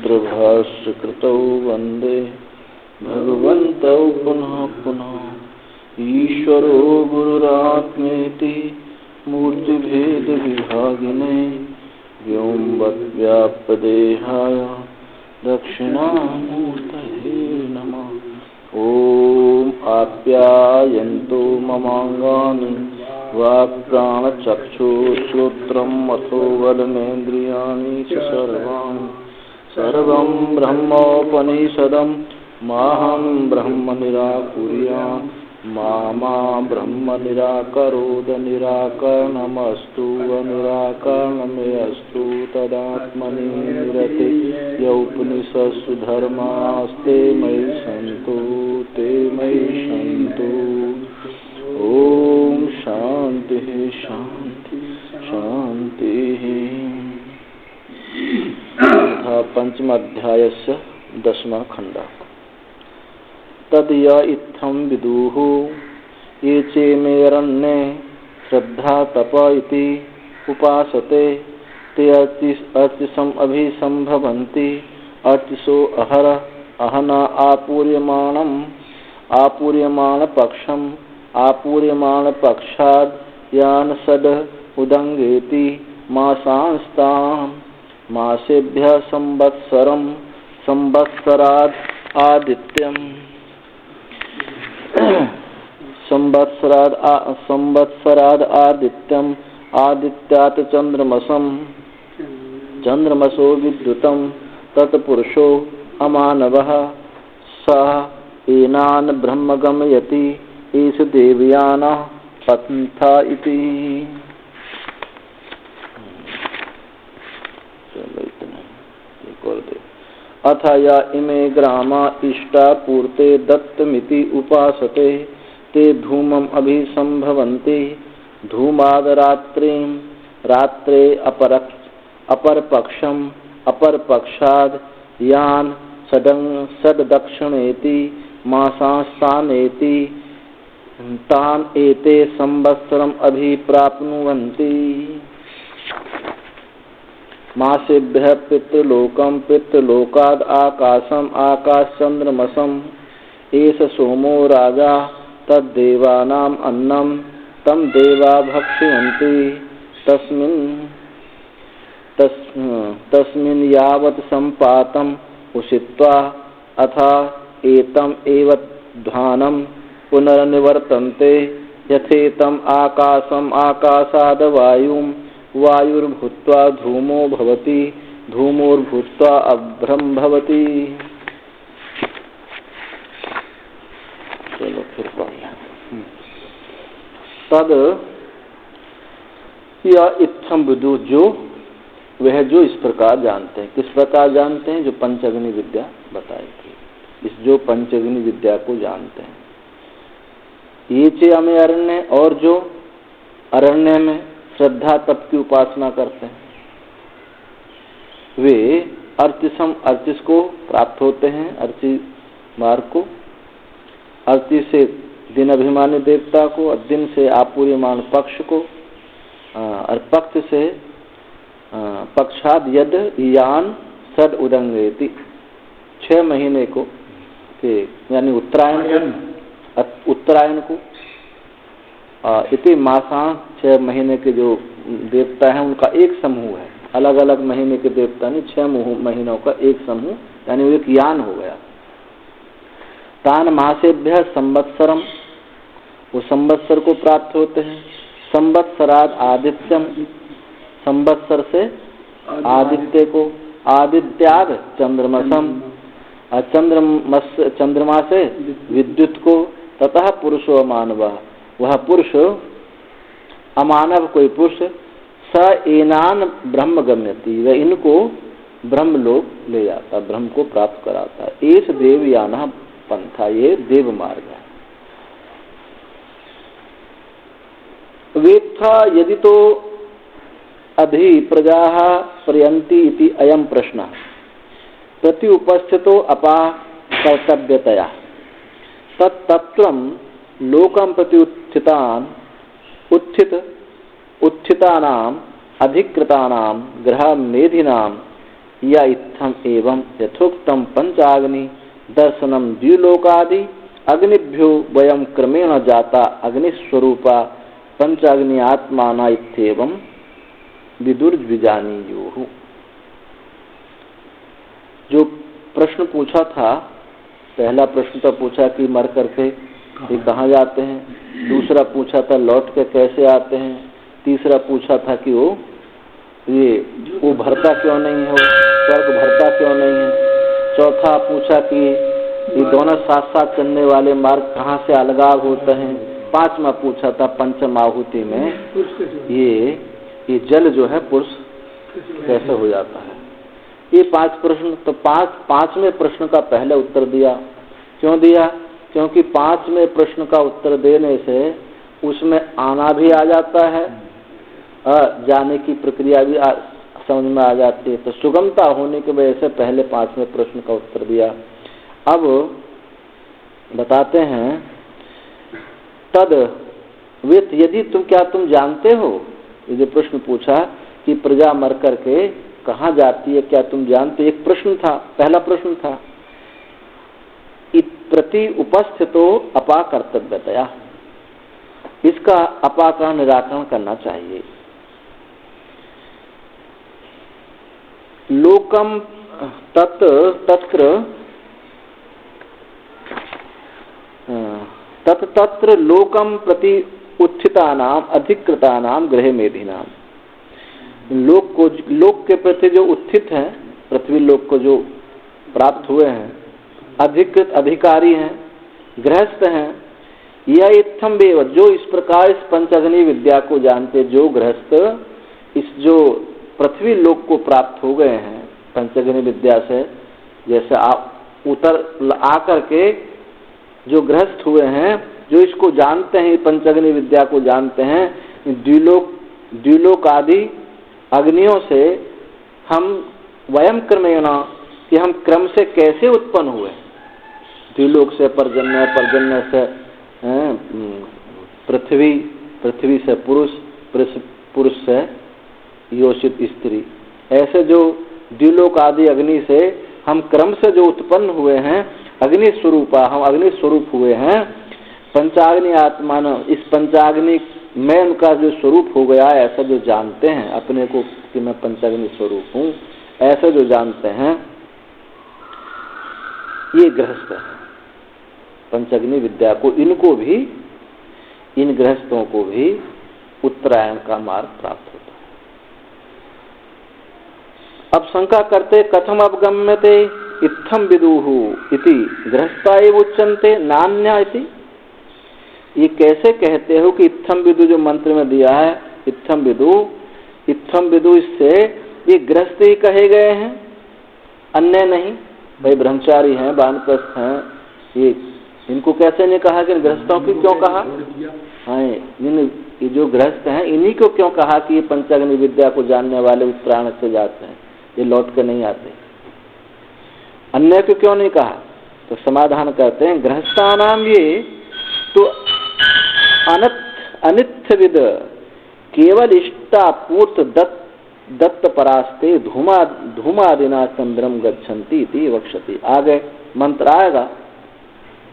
सूत्रभाष्यकृतौ वन्दे भगवन्तौ पुनः पुनः। ईश्वरो गुरुरात्मेति मूर्तिभेदविभागिने व्योमवद्व्याप्तदेहाय दक्षिणामूर्तये नमः। ॐ आप्यायन्तु ममाङ्गानि वाक्प्राणचक्षुश्रोत्रम् अथो बलमेन्द्रियाणि च सर्वं ब्रह्मोपनिषदं माहं ब्रह्म निराकुर्याम् मा ब्रह्म निराकरोद निराकरणमस्तु निराकरणमेऽस्तु तदात्मनि निरते यौपनिषत्सु धर्मास्ते मयि सन्तु ते मयि सन्तु। ओम शांति शांति शांति। पंचम अध्यायस्य 10वां खण्डः। तद य इत्थं विदुः ये चेमेरण्ये श्रद्धा तप इति उपासते ते अर्चिसम् अभिसंभवन्ति। अर्चिसो अहर अहना आपूर्यमाणपक्षम् आपूर्यमाणपक्षाद् यान् सद उदङ्गेति मासांस्तां मासेभ्यः संवत्सराद् आदित्यम् संवत्सराद् आदित्यम् आदित्यात् चन्द्रमसो विद्युतं तत्पुरुषो अमानवः सः एनान् ब्रह्म गमयति एष देवयानः पन्था इति। अथ या इमे ग्रामा इष्टा पूर्ते दत्तमिति उपासते ते धूमम् अभिसंभवन्ति। धूमाद् रात्रे अपरपक्षम् अपरपक्षाद् यान् सद्दक्षिणेति मासांस्तानेति तान् एते संवत्सरम् अभिप्राप्नुवन्ति। मासेभ्यः पितृलोकं पितृलोकाद् आकाशम् आकाशचन्द्रमसम् एष सोमो राजा तद्देवानाम् अन्नं तं देवा भक्षयन्ति। तस्मिन् यावत् सम्पातम् उषित्वा अथा एतम् एव ध्वानं पुनर्निवर्तन्ते। यथेतम् आकाशम् आकाशाद् वायुर्भूत्वा धूमो भवति धूमोर्भूत्वा अभ्रं भवति। चलो फिर पढ़िए। तद या इत्थम विदु जो वह जो इस प्रकार जानते हैं। किस प्रकार जानते हैं? जो पंचअग्नि विद्या बताई थी, इस जो पंचअग्नि विद्या को जानते हैं। ये चे हमें अरण्य और जो अरण्य में श्रद्धा तप की उपासना करते हैं वे अर्चिस को प्राप्त होते हैं। अर्चि मार्ग को, अर्चि से दिन अभिमानी देवता को, और दिन से आपूर्यमान पक्ष को, और पक्ष से पक्षाद यद यान सद उदंगेति 6 महीने को यानी उत्तरायण को इति मासा 6 महीने के जो देवता हैं उनका एक समूह है। अलग अलग महीने के देवता नहीं, 6 महीनों का एक समूह यानी वो एक यान हो गया। तान मासेभ्य संवत्सरम वो संवत्सर को प्राप्त होते हैं। संवत्सराद आदित्यम संवत्सर से आदित्य को, आदित्याद चंद्रमसम चंद्रमा से विद्युत को, ततः पुरुषो अमानव वह पुरुष अमानव कोई पुरुष स एनान ब्रह्म गम्यति वह इनको ब्रह्म लोक ले जाता, ब्रह्म को प्राप्त कराता है। एष देवयान पंथा ये देव मार्ग है। वेत्था यदि तो अधि प्रजा प्रयन्ति इति अयम प्रश्न प्रति उपस्थितो अपा कर्तव्यतया तत्तत्त्वं लोकं प्रति उत्थितानाम् अधिकृतानां ग्रह मेधिनां या इत्थम एवं यथोक्तम पंचाग्नि दर्शनम द्विलोकादि अग्निभ्यो वयम क्रमेण जाता अग्निस्वरूपा पंचाग्नि आत्माना इत्येवं विदुर्विजानीयुः। जो प्रश्न पूछा था, पहला प्रश्न तो पूछा कि मर करके ये कहाँ जाते हैं, दूसरा पूछा था लौट के कैसे आते हैं, तीसरा पूछा था कि वो भरता क्यों नहीं है, वो स्वर्ग भरता क्यों नहीं है, चौथा पूछा कि ये दोनों साथ साथ चलने वाले मार्ग कहाँ से अलगाव होते हैं, पांचवा पूछा था पंचम आहुति में ये जल जो है पुरुष कैसे हो जाता है। ये 5 प्रश्न, तो पांचवें प्रश्न का पहले उत्तर दिया। क्यों दिया? क्योंकि 5वें प्रश्न का उत्तर देने से उसमें आना भी आ जाता है, जाने की प्रक्रिया भी समझ में आ जाती है, तो सुगमता होने की वजह से पहले 5वें प्रश्न का उत्तर दिया। अब बताते हैं तद वेत यदि तुम जानते हो, ये जो प्रश्न पूछा कि प्रजा मर करके कहाँ जाती है, क्या तुम जानते? एक प्रश्न था, पहला प्रश्न था प्रति उपस्थितो अपा कर्तव्यतया, इसका अपा का निराकरण करना चाहिए। लोकम तत्र लोकम प्रति उत्थितानाम अधिकृतानाम गृह मेधिनाम, लोक के प्रति जो उत्थित हैं, पृथ्वी लोक को जो प्राप्त हुए हैं, अधिकृत अधिकारी हैं, गृहस्थ हैं, या इत्थम वेव, जो इस प्रकार इस पंचअग्नि विद्या को जानते, जो गृहस्थ इस जो पृथ्वी लोक को प्राप्त हो गए हैं पंचअग्नि विद्या से, जैसे आप उतर आकर के जो गृहस्थ हुए हैं, जो इसको जानते हैं, पंचअग्नि विद्या को जानते हैं, द्विलोक आदि अग्नियों से हम वयम क्रमेण, कि हम क्रम से कैसे उत्पन्न हुए, द्विलोक से पर्जन्य, पर्जन्य से पृथ्वी से पुरुष, पुरुष से योषित स्त्री, ऐसे जो द्विलोक आदि अग्नि से हम क्रम से जो उत्पन्न हुए हैं, अग्नि स्वरूपा, हम अग्नि स्वरूप हुए हैं। पंचाग्नि आत्मान, इस पंचाग्नि में उनका जो स्वरूप हो गया, ऐसा जो जानते हैं अपने को कि मैं पंचाग्नि स्वरूप हूँ, ऐसे जो जानते हैं, ये गृहस्थ है। पंचअग्नि विद्या को, इनको भी, इन गृहस्थों को भी उत्तरायण का मार्ग प्राप्त होता है। अब शंका करते, कथम अवगम्यते इत्थम विदुहु इति गृहस्था एव उच्यन्ते नान्या इति, ये कैसे कहते हो कि इत्थम विदु जो मंत्र में दिया है, इत्थम विदु, इससे ये गृहस्थ ही कहे गए हैं, अन्य नहीं। भाई ब्रह्मचारी हैं, वानप्रस्थ हैं, ये इनको कैसे नहीं कहा कि गृहस्थों की क्यों कहा? हाँ, ये जो गृहस्थ हैं इन्हीं को क्यों कहा कि ये पंचअग्नि विद्या को जानने वाले उत्तरायण से जाते हैं, ये लौट कर नहीं आते, अन्य को क्यों नहीं कहा? तो समाधान करते हैं, गृहस्थानाम ये तो अनित्यविद केवल इष्टापूर्त दत्त परास्ते धूमादिना चंद्रम गच्छन्ति इति वक्ष्यति। आगे मंत्र आएगा,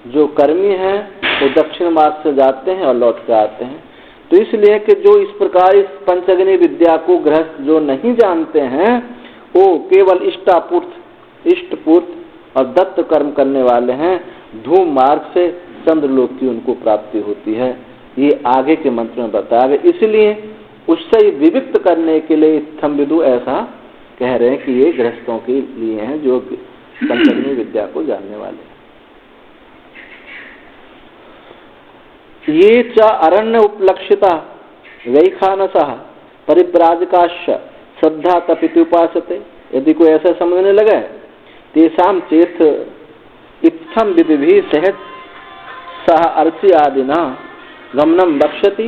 जो कर्मी हैं वो दक्षिण मार्ग से जाते हैं और लौट के आते हैं। तो इसलिए कि जो इस प्रकार इस पंचअग्नि विद्या को गृहस्थ जो नहीं जानते हैं, वो केवल इष्टपूर्त और दत्त कर्म करने वाले हैं, धूम मार्ग से चंद्रलोक की उनको प्राप्ति होती है। ये आगे के मंत्र में बताया गया, इसलिए उससे विविक्त करने के लिए इत्थम विदु ऐसा कह रहे हैं कि ये गृहस्थों के लिए हैं जो पंचअग्नि विद्या को जानने वाले। ये च अरण्य उपलक्षिता वैखानसः परिव्राजकाश्च श्रद्धा तपिति उपासते। यदि कोई ऐसा समझने लगे, तेषाम चेत इत्थम विधि सहज सह अर्चि आदिना गमनम वक्ष्यति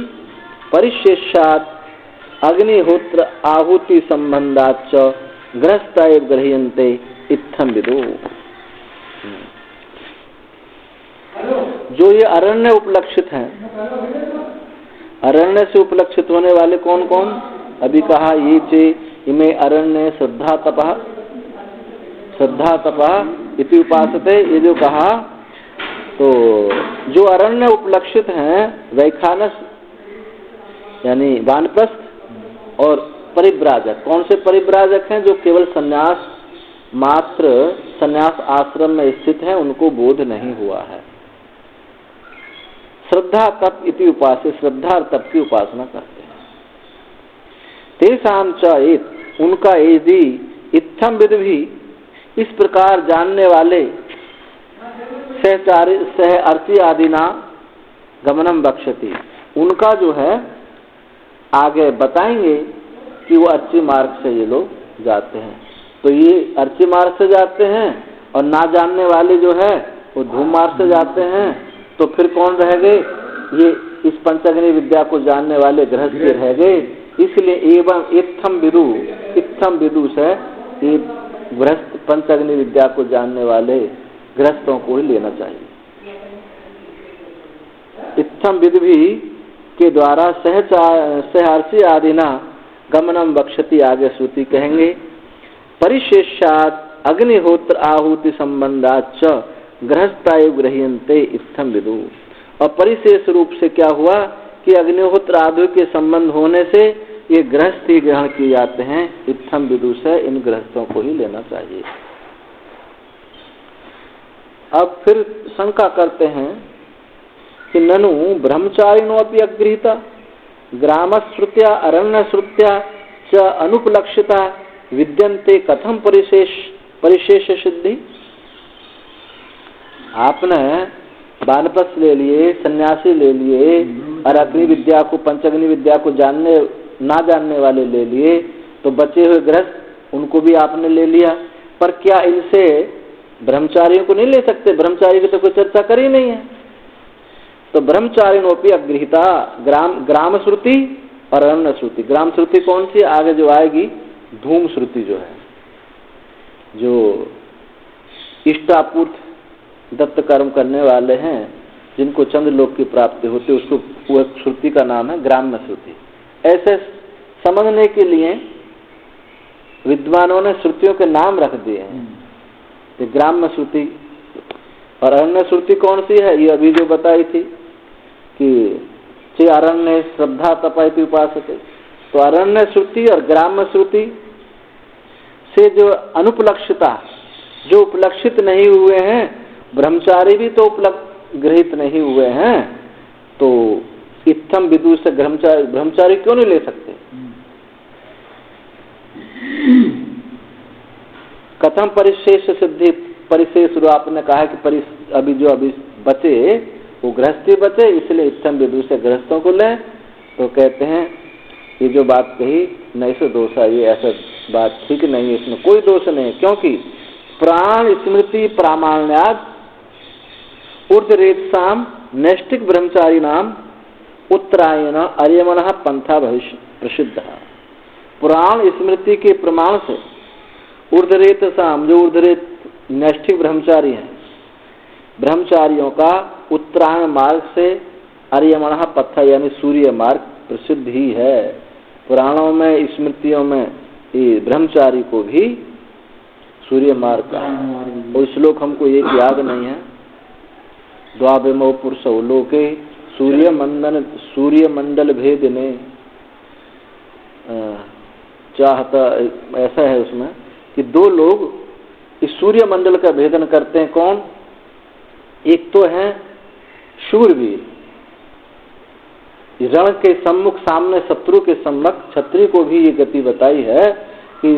परिशेषात् अग्निहोत्र आहुति संबंधाच्च गृहस्था एव गृह्यन्ते इत्थम विदु। जो ये अरण्य उपलक्षित हैं, अरण्य से उपलक्षित होने वाले कौन कौन? अभी कहा ये चे इमे अरण्य श्रद्धा तपः श्रद्धा तपा इति उपासते, ये जो कहा, तो जो अरण्य उपलक्षित हैं वैखानस यानी वानप्रस्थ और परिव्राजक, कौन से परिव्राजक हैं? जो केवल संन्यास मात्र संन्यास आश्रम में स्थित हैं, उनको बोध नहीं हुआ है। श्रद्धा तप इति उपासे, श्रद्धा और तप की उपासना करते हैं। तेषां च एत, उनका यदि इत्थम विद भी, इस प्रकार जानने वाले सहचारी सह अर्ची आदिना गमनम बक्षति, उनका जो है आगे बताएंगे कि वो अर्ची मार्ग से ये लोग जाते हैं। तो ये अर्ची मार्ग से जाते हैं और ना जानने वाले जो है वो धूम मार्ग से जाते हैं। तो फिर कौन रह गए? ये इस पंचग्नि विद्या को जानने वाले गृहस्थ रह गए। इसलिए एवं इत्थम विदु से ये गृहस्थ पंचग्नि विद्या को जानने वाले गृहस्थों को ही लेना चाहिए। इत्थम विद भी के द्वारा सहर्षि आदिना गमनम बक्षति, आगे श्रुति कहेंगे। परिशेषात अग्निहोत्र आहुति संबंधाच गृहस्थायु गृह्यन्ते इत्थम विदु। और परिशेष रूप से क्या हुआ कि अग्निहोत्र आदि के संबंध होने से ये गृहस्थ ही ग्रहण किए जाते हैं। इत्थम विदु से इन गृहस्थों को ही लेना चाहिए। अब फिर शंका करते हैं कि ननु ब्रह्मचारिणो अपि अगृहीता ग्रामश्रुत्या अरण्यश्रुत्या च अनुपलक्षिता विद्यन्ते कथम परिशेष सिद्धि। आपने वानप्रस्थ ले लिए, सन्यासी ले लिए और अग्नि विद्या को पंचग्नि विद्या को जानने ना जानने वाले ले लिए, तो बचे हुए गृहस्थ उनको भी आपने ले लिया। पर क्या इनसे ब्रह्मचारियों को नहीं ले सकते? ब्रह्मचारी की तो कोई चर्चा करी नहीं है। तो ब्रह्मचारिणोपि अगृहीता ग्राम श्रुति और अरण्य श्रुति। ग्राम श्रुति कौन सी? आगे जो आएगी धूम श्रुति जो है, जो इष्टापूर्त दत्त कर्म करने वाले हैं, जिनको चंद्रलोक की प्राप्ति होती है, उसको वो श्रुति का नाम है ग्राम्य श्रुति। ऐसे समझने के लिए विद्वानों ने श्रुतियों के नाम रख दिए हैं। तो ग्राम्य श्रुति और अरण्य श्रुति कौन सी है? ये अभी जो बताई थी कि चे अरण्य श्रद्धा तपाइति उपासते। तो अरण्य श्रुति और ग्राम्य श्रुति से जो अनुपलक्षिता, जो उपलक्षित नहीं हुए हैं, ब्रह्मचारी भी तो गृहित नहीं हुए हैं, तो इत्थम विदु से ब्रह्मचारी क्यों नहीं ले सकते? कथम परिशेष सिद्धि। परिशेष आपने कहा कि अभी बचे वो गृहस्थी बचे, इसलिए इत्थम विदु से गृहस्थों को लें। तो कहते हैं ये जो बात कही नहीं से दोष है, ये ऐसा बात ठीक नहीं है, इसमें कोई दोष नहीं है। क्योंकि प्राण स्मृति प्रामाण्याद ऊर्ध्वरेत्साम नैष्ठिक ब्रह्मचारी नाम उत्तरायण अर्यमन पंथा भविष्य प्रसिद्ध। पुराण स्मृति के प्रमाण से ऊर्ध्वरेत साम, जो ऊर्ध्वरेत नैष्ठिक ब्रह्मचारी हैं, ब्रह्मचारियों का उत्तरायण मार्ग से अर्यमन पथा यानी सूर्य मार्ग प्रसिद्ध ही है। पुराणों में स्मृतियों में ये ब्रह्मचारी को भी सूर्य मार्ग का, और श्लोक हमको एक याद नहीं है। द्वाविमो पुरुषो लोके सूर्य मंडल भेद ने चाहता, ऐसा है उसमें कि दो लोग इस सूर्य मंडल का भेदन करते हैं। कौन? एक तो है शूरवीर, रण के सम्मुख सामने शत्रु के सम्मुख क्षत्रिय को भी ये गति बताई है कि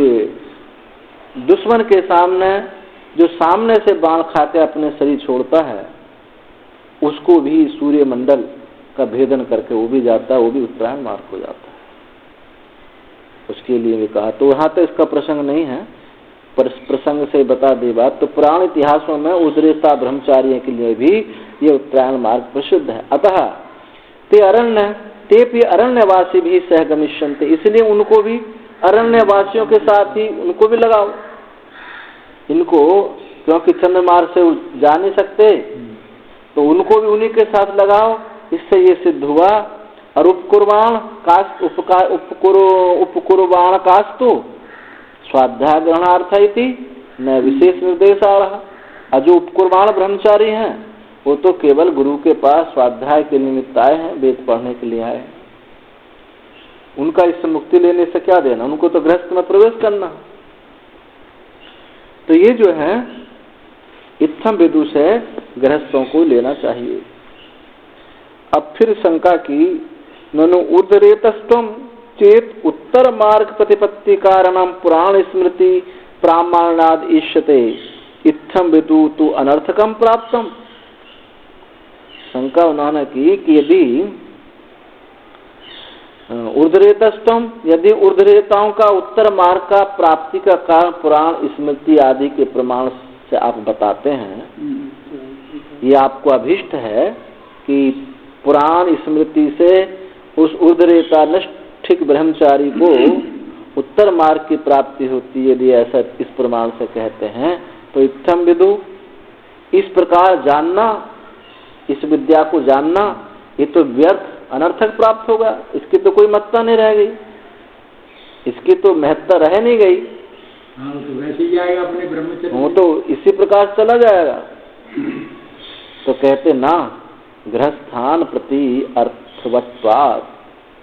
दुश्मन के सामने जो सामने से बाण खाते अपने शरीर छोड़ता है, उसको भी सूर्य मंडल का भेदन करके वो भी जाता है, वो भी उत्तरायण मार्ग हो जाता है। उसके लिए भी कहा। तो वहां तो इसका प्रसंग नहीं है, पर प्रसंग से बता दे बात। तो पुराण इतिहासों में उद्रेता ब्रह्मचारियों के लिए भी ये उत्तरायण मार्ग प्रसिद्ध है। अतः ते भी अरण्यवासी भी सहगमिष्यन्ते, इसलिए उनको भी अरण्यवासियों के साथ ही उनको भी लगाओ। इनको क्योंकि चंद्रमार्ग से जा नहीं सकते, तो उनको भी उन्हीं के साथ लगाओ। इससे ये सिद्ध हुआ। और उपकुर्बाण कास्तु स्वाध्याय ग्रहणार्थ इति न विशेष निर्देश आ रहा। और जो उपकुर्बाण ब्रह्मचारी हैं वो तो केवल गुरु के पास स्वाध्याय के निमित्त आए हैं, वेद पढ़ने के लिए आए हैं। उनका इससे मुक्ति लेने से क्या देना, उनको तो गृहस्थ में प्रवेश करना। तो ये जो है इत्थम विदु से गृहस्थों को लेना चाहिए। अब फिर शंका की, ननु ऊर्ध्वरेतस्त्वं चेत उत्तर मार्ग प्रतिपत्ति कारणम पुराण स्मृति प्रामाण्याद इष्यते इत्थम विदु तु अनर्थकम प्राप्तम। शंका उन्होंने की कि यदि ऊर्ध्वरेतस्त्वं, यदि ऊर्ध्वरेताओं का उत्तर मार्ग का प्राप्ति का कारण पुराण स्मृति आदि के प्रमाण से आप बताते हैं, ये आपको अभिष्ट है कि पुराण स्मृति से उस ऊर्ध्वरेता नष्टिक ब्रह्मचारी को उत्तर मार्ग की प्राप्ति होती है, यदि ऐसा इस प्रमाण से कहते हैं तो इत्थम विदु, इस प्रकार जानना, इस विद्या को जानना ये तो व्यर्थ अनर्थक प्राप्त होगा, इसकी तो कोई महत्ता नहीं रह गई, इसकी तो महत्ता रह नहीं गई। हाँ, तो वैसे ही जाएगा अपने ब्रह्मचर्य, वो तो इसी प्रकार चला जाएगा। तो कहते ना, गृहस्थान प्रति अर्थवत्वात्,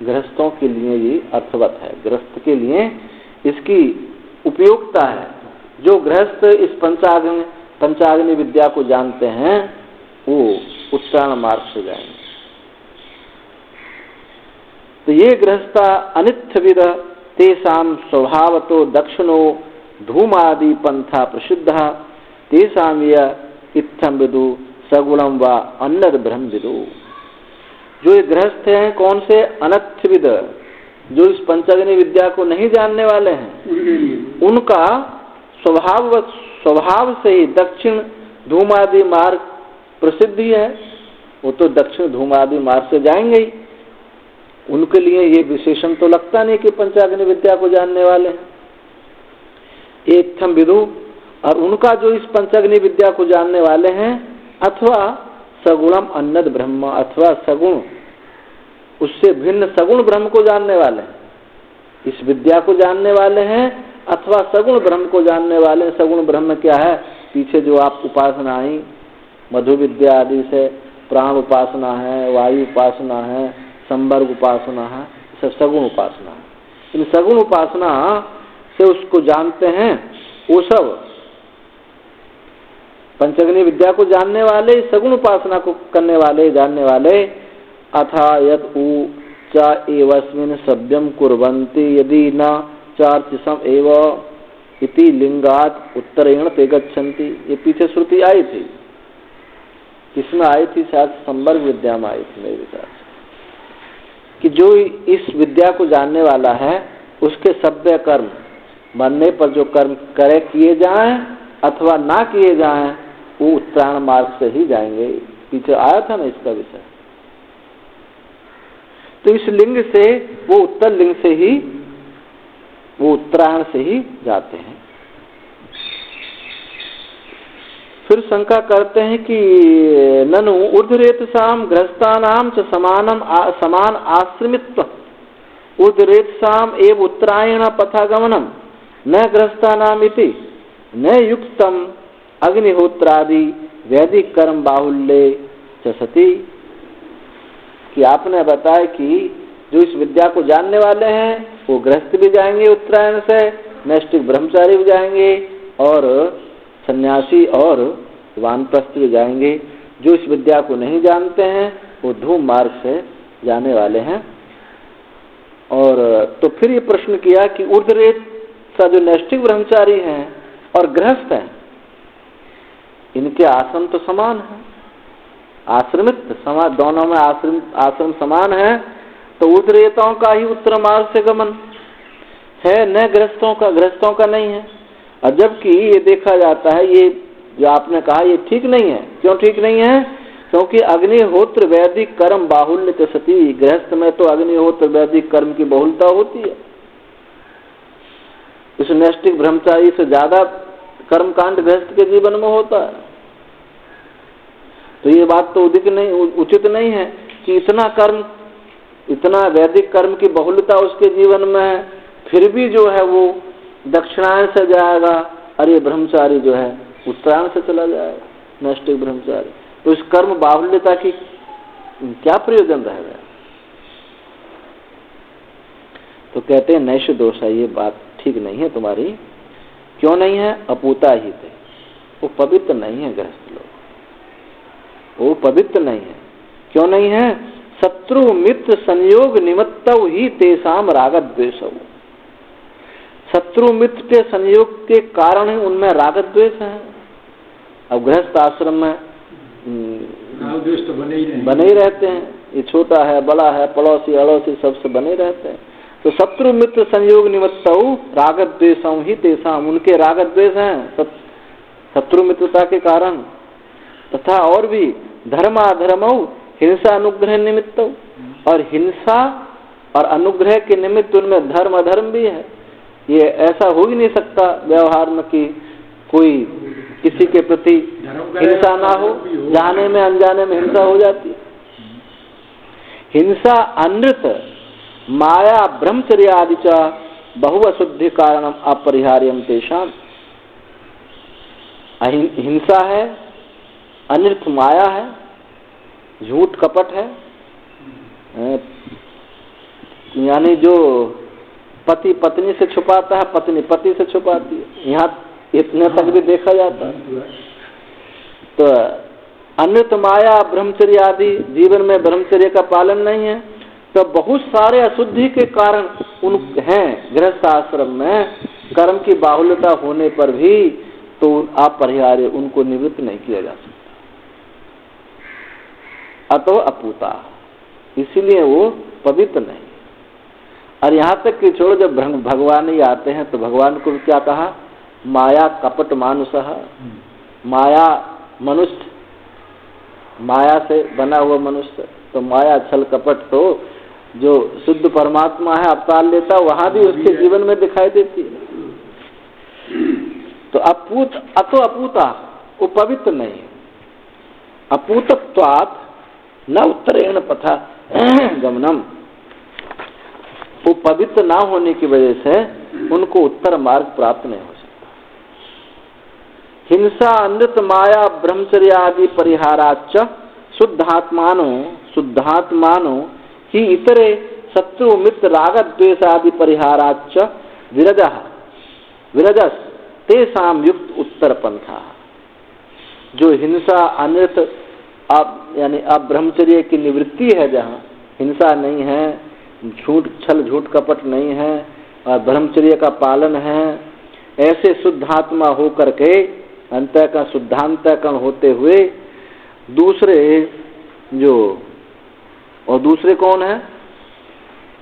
गृहस्थों के लिए ये अर्थवत है, गृहस्थ के लिए इसकी उपयोगिता है। जो गृहस्थ इस पंचाग्नि विद्या को जानते हैं वो उत्तरायण मार्ग से जाएंगे। तो ये गृहस्था अनित्यविद तेषां स्वभावतो दक्षिणो धूमादि पंथा प्रसिद्ध तेषां इत्थम विदु सगुणम व अन्नद ब्रह्म विदु। जो ये गृहस्थ हैं कौन से, अनर्थविद, जो इस पंचाग्नि विद्या को नहीं जानने वाले हैं, उनका स्वभाव से ही दक्षिण धूमादि मार्ग प्रसिद्ध ही है, वो तो दक्षिण धूमादि मार्ग से जाएंगे ही। उनके लिए ये विशेषण तो लगता नहीं कि पंचाग्नि विद्या को जानने वाले हैं। इत्थम विदु, और उनका जो इस पंचाग्नि विद्या को जानने वाले हैं, अथवा सगुणम अन्नद ब्रह्म, अथवा सगुण, उससे भिन्न सगुण ब्रह्म को जानने वाले हैं, इस विद्या को जानने वाले हैं, अथवा सगुण ब्रह्म को जानने वाले हैं। सगुण ब्रह्म क्या है, पीछे जो आप उपासना आई मधु विद्या आदि से, प्राण उपासना है, वायु उपासना है, संवर्ग उपासना है, सब सगुण उपासना है। इन सगुण उपासना से उसको जानते हैं, वो सब पंचाग्नि विद्या को जानने वाले, सगुण उपासना को करने वाले, जानने वाले। अथा यत उ च एवस्मिन् सभ्यम कुर्वन्ति यदि न चार्चिसम एव इति लिंगात उत्तरेण ते गच्छन्ति। ये पीछे श्रुति आई थी, किसमें आई थी, शायद संवर्ग विद्या में आई थी मेरे विचार से, कि जो इस विद्या को जानने वाला है उसके सभ्य कर्म बनने पर जो कर्म करे किए जाएं अथवा ना किए जाएं, वो उत्तरायण मार्ग से ही जाएंगे। पीछे आया था ना इसका विषय। तो इस लिंग से वो उत्तर लिंग से ही, वो उत्तरायण से ही जाते हैं। फिर शंका करते हैं कि ननु ऊर्ध्वरेतसाम गृहस्थानाम च समान आश्रमित्व ऊर्ध्वरेतसाम एव उत्तरायण पथागमनम न गृहस्थानाम इति न युक्तम अग्निहोत्रादि वैदिक कर्म बाहुल्ये च सति। कि आपने बताया कि जो इस विद्या को जानने वाले हैं वो गृहस्थ भी जाएंगे उत्तरायण से, नैष्ठिक ब्रह्मचारी भी जाएंगे, और सन्यासी और वानप्रस्थ भी जाएंगे। जो इस विद्या को नहीं जानते हैं वो धूम मार्ग से जाने वाले हैं। और तो फिर ये प्रश्न किया कि ऊर्ध्वरेत का जो नैष्ठिक ब्रह्मचारी हैं और गृहस्थ हैं, इनके आश्रम तो समान है, आश्रमित समान, दोनों में आश्रम समान है। तो ऊर्ध्वरेताओं का ही उत्तर मार्ग से गमन है, न गृहस्थों का नहीं है। और जबकि ये देखा जाता है, ये जो आपने कहा ये ठीक नहीं है। क्यों ठीक नहीं है? क्योंकि अग्निहोत्र वैदिक कर्म बाहुल्य तो सती, गृहस्थ में तो अग्निहोत्र वैदिक कर्म की बहुलता होती है। इस नैष्ठिक ब्रह्मचारी से ज्यादा कर्मकांड गृहस्थ के जीवन में होता है। तो ये बात तो उचित नहीं है कि इतना वैदिक कर्म की बहुलता उसके जीवन में है, फिर भी जो है वो दक्षिणायन से जाएगा अरे ब्रह्मचारी जो है उत्तरायण से चला जाएगा, नैष्ठिक ब्रह्मचारी, तो इस कर्म बाहुल्यता की क्या प्रयोजन रहेगा? तो कहते हैं नैष दोष है, ये बात ठीक नहीं है तुम्हारी। क्यों नहीं है? अपूता ही थे, वो पवित्र नहीं है गृहस्थ लोग, वो पवित्र नहीं है। क्यों नहीं है? शत्रु मित्र संयोग निमित्तौ ही तेषाम राग द्वेष। शत्रु मित्र के संयोग के कारण ही उनमें राग द्वेष है। अब गृहस्थ आश्रम में द्वेष तो बने ही रहते हैं, ये छोटा है बड़ा है पड़ोसी अड़ोसी सबसे बने रहते हैं। तो शत्रु मित्र संयोग निमित्तौ राग द्वेषौ ही तेषाम, उनके राग द्वेष हैं शत्रु मित्रता के कारण। तथा और भी धर्माधर्मौ हिंसा अनुग्रह निमित्तौ, और हिंसा और अनुग्रह के निमित्त उनमें धर्म अधर्म भी है। ये ऐसा हो ही नहीं सकता व्यवहार में कि कोई किसी के प्रति हिंसा ना हो, जाने में अनजाने में हिंसा हो जाती है। हिंसा अनृत माया ब्रह्मचर्य आदि च बहु अशुद्धि कारणम अपरिहार्यम तेषाम। हिंसा है, अनृत माया है, झूठ कपट है, यानी जो पति पत्नी से छुपाता है पत्नी पति से छुपाती है, यहाँ इतने तक भी देखा जाता है। तो अनृत माया ब्रह्मचर्य आदि, जीवन में ब्रह्मचर्य का पालन नहीं है, तो बहुत सारे अशुद्धि के कारण उन हैं गृहस्थ आश्रम में, कर्म की बाहुल्यता होने पर भी तो अपरिहार्य उनको निवृत्त नहीं किया जा सकता। अतो अपूता, इसीलिए वो पवित्र नहीं। और यहाँ तक कि छोड़ो, जब भगवान ही आते हैं तो भगवान को क्या कहा? माया कपट मानुषः, माया मनुष्य, माया से बना हुआ मनुष्य, तो माया छल कपट तो जो शुद्ध परमात्मा है अवतार लेता, वहां भी उसके जीवन में दिखाई देती है। तो अतो अपूता, वो पवित्र नहीं है। अपूतत्वात् न उत्तरेण पथा गमनम, वो पवित्र ना होने की वजह से उनको उत्तर मार्ग प्राप्त नहीं हो सकता। हिंसा अनृत माया ब्रह्मचर्य आदि परिहाराच्च शुद्धात्मानो ही इतरे शत्रु मित्र राग द्वेष आदि परिहाराच्च विरजस तेषाम युक्त उत्तर पंथा। जो हिंसा अनृत यानी अब ब्रह्मचर्य की निवृत्ति है, जहाँ हिंसा नहीं है, झूठ छल झूठ कपट नहीं है और ब्रह्मचर्य का पालन है, ऐसे शुद्धात्मा होकर के अंतःकरण शुद्धांतःकरण होते हुए दूसरे जो, और दूसरे कौन है?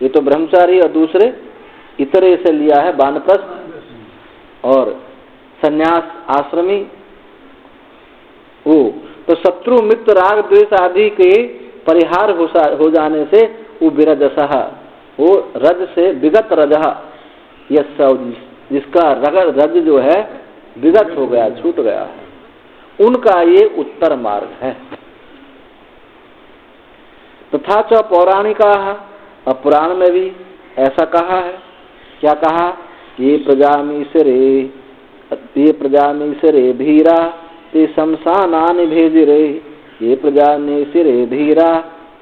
ये तो ब्रह्मचारी, और दूसरे इतरे से लिया है वानप्रस्थ और संन्यास आश्रमी। वो तो शत्रु मित्र राग द्वेष आदि के परिहार हो जाने से वो विरजसः, वो रज से विगत रजः, जिसका रज जो है विगत हो गया, छूट गया है, उनका ये उत्तर मार्ग है। तथा च पौराणिका, अब पुराण में भी ऐसा कहा है। क्या कहा? ये प्रजामीसरे धीरा ते शमशानानि भेजिरे, ये प्रजामीसरे धीरा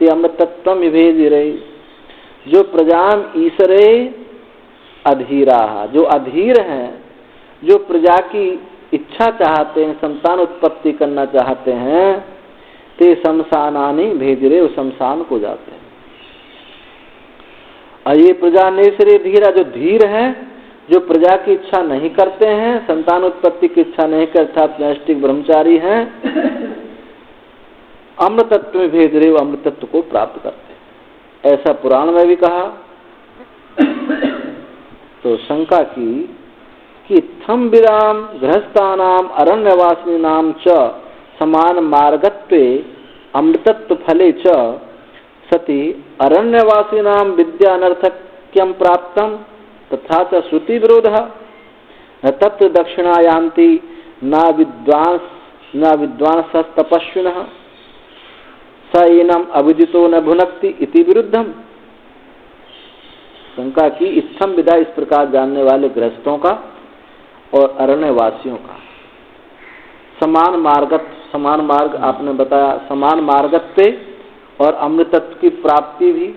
ते अमृतत्वम भेजिरे। जो प्रजाम ईसरे अधीरा, जो अधीर हैं, जो प्रजा की इच्छा चाहते हैं, संतान उत्पत्ति करना चाहते हैं, ते शमशानानि भेजिरे, वो शमशान को जाते हैं। और ये प्रजा नेसरे धीरा, जो धीर है, जो प्रजा की इच्छा नहीं करते हैं, संतान उत्पत्ति की इच्छा नहीं करते, अर्थात नैष्ठिक ब्रह्मचारी हैं, अमृतत्व में भेज रहे, वो अमृतत्व को प्राप्त करते हैं। ऐसा पुराण में भी कहा। तो शंका की कि थम विराम गृहस्थानाम अरण्यवासिनाम च समान मार्गत्वे अमृतत्व फले च सति अरण्यवासिनाम विद्या अनर्थक्यम प्राप्तम तथा च श्रुति विरोधः न तत्र दक्षिणायान्ति न विद्वांस तपस्विनः स एनम अविदितो न भुनक्ति इति विरुद्धम। शंका की इत्थम विदा, इस प्रकार जानने वाले गृहस्थों का और अरण्यवासियों का। समान मार्ग आपने बताया, समान मार्गत्वे और अमृतत्व की प्राप्ति भी,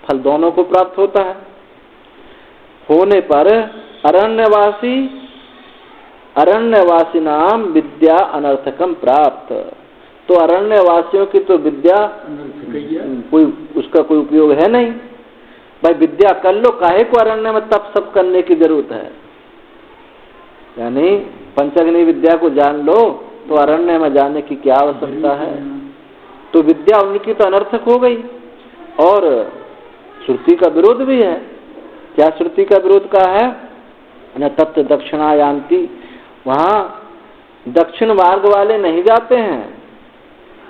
फल दोनों को प्राप्त होता है। होने पर अरण्यवासी नाम विद्या अनर्थकम प्राप्त, तो अरण्यवासियों की तो विद्या कोई उसका कोई उपयोग है नहीं। भाई विद्या कर लो, काहे को अरण्य में तप सब करने की जरूरत है? यानी पंचग्नि विद्या को जान लो तो अरण्य में जाने की क्या आवश्यकता है? तो विद्या उनकी तो अनर्थक हो गई। और श्रुति का विरोध भी है। क्या श्रुति का विरोध का है? न तत्व दक्षिणायान्ति, वहां दक्षिण मार्ग वाले नहीं जाते हैं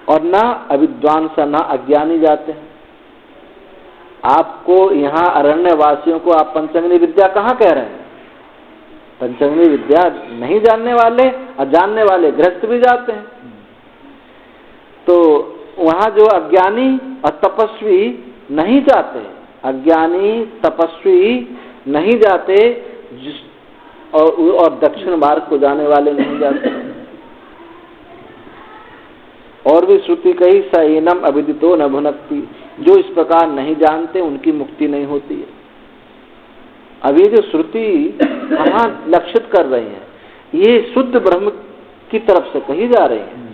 और न अविद्वान सा न अज्ञानी जाते हैं। आपको यहाँ अरण्यवासियों को आप पंचग्नि विद्या कहाँ कह रहे हैं? पंचग्नि विद्या नहीं जानने वाले और जानने वाले गृहस्थ भी जाते हैं। तो वहां जो अज्ञानी और तपस्वी नहीं जाते, अज्ञानी तपस्वी नहीं जाते, और दक्षिण मार्ग को जाने वाले नहीं जाते। और भी श्रुति कही, सैनम अविदितो न भुनक्ति, जो इस प्रकार नहीं जानते उनकी मुक्ति नहीं होती है। अभी जो श्रुति कहाँ लक्षित कर रही है? ये शुद्ध ब्रह्म की तरफ से कही जा रही है।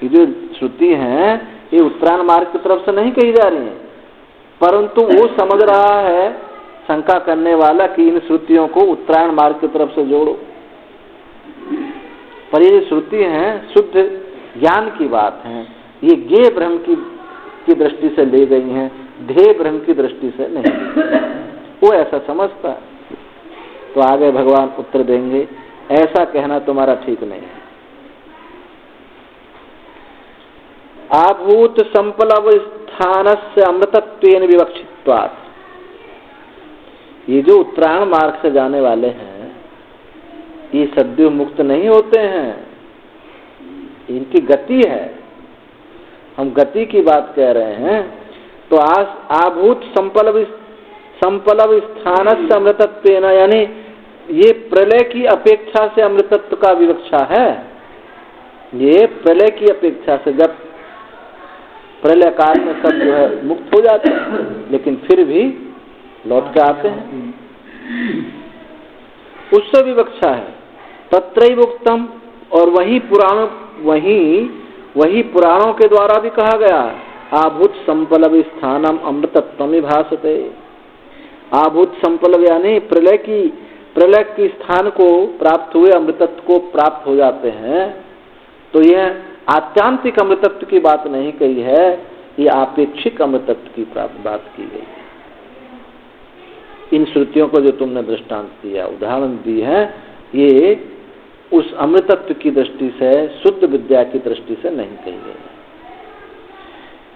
ये जो श्रुति है ये उत्तरायण मार्ग की तरफ से नहीं कही जा रही है, परंतु वो समझ रहा है शंका करने वाला कि इन श्रुतियों को उत्तरायण मार्ग की तरफ से जोड़ो। पर ये श्रुति है शुद्ध ज्ञान की बात है, ये ज्ञेय ब्रह्म की दृष्टि से ले गई हैं, ध्येय ब्रह्म की दृष्टि से नहीं। वो ऐसा समझता है। तो आगे भगवान उत्तर देंगे, ऐसा कहना तुम्हारा ठीक नहीं है। आभूत संपलव स्थानस्य अमृतत्वेन विवक्षित्वात्, ये जो उत्तरायण मार्ग से जाने वाले हैं ये सद्यो मुक्त नहीं होते हैं, इनकी गति है। हम गति की बात कह रहे हैं। तो आभूत संपलव स्थानस्य अमृतत्वेन, यानी ये प्रलय की अपेक्षा से अमृतत्व का विवक्षा है। ये प्रलय की अपेक्षा से, जब प्रलय काल में सब जो है मुक्त हो जाते हैं लेकिन फिर भी लौट के आते हैं, उससे विवक्षा है। तत्रैव उक्तम, और वही पुराणों के द्वारा भी कहा गया, आभूत संपलव स्थानम अमृतत्वम भासते। आभूत संपलव यानी प्रलय की स्थान को प्राप्त हुए अमृतत्व को प्राप्त हो जाते हैं। तो यह आत्यांतिक अमृतत्व की बात नहीं कही है, ये आपेक्षिक अमृतत्व की बात की गई है। इन श्रुतियों को जो तुमने दृष्टांत दिया, उदाहरण दी है, ये उस अमृतत्व की दृष्टि से, शुद्ध विद्या की दृष्टि से नहीं कही गई।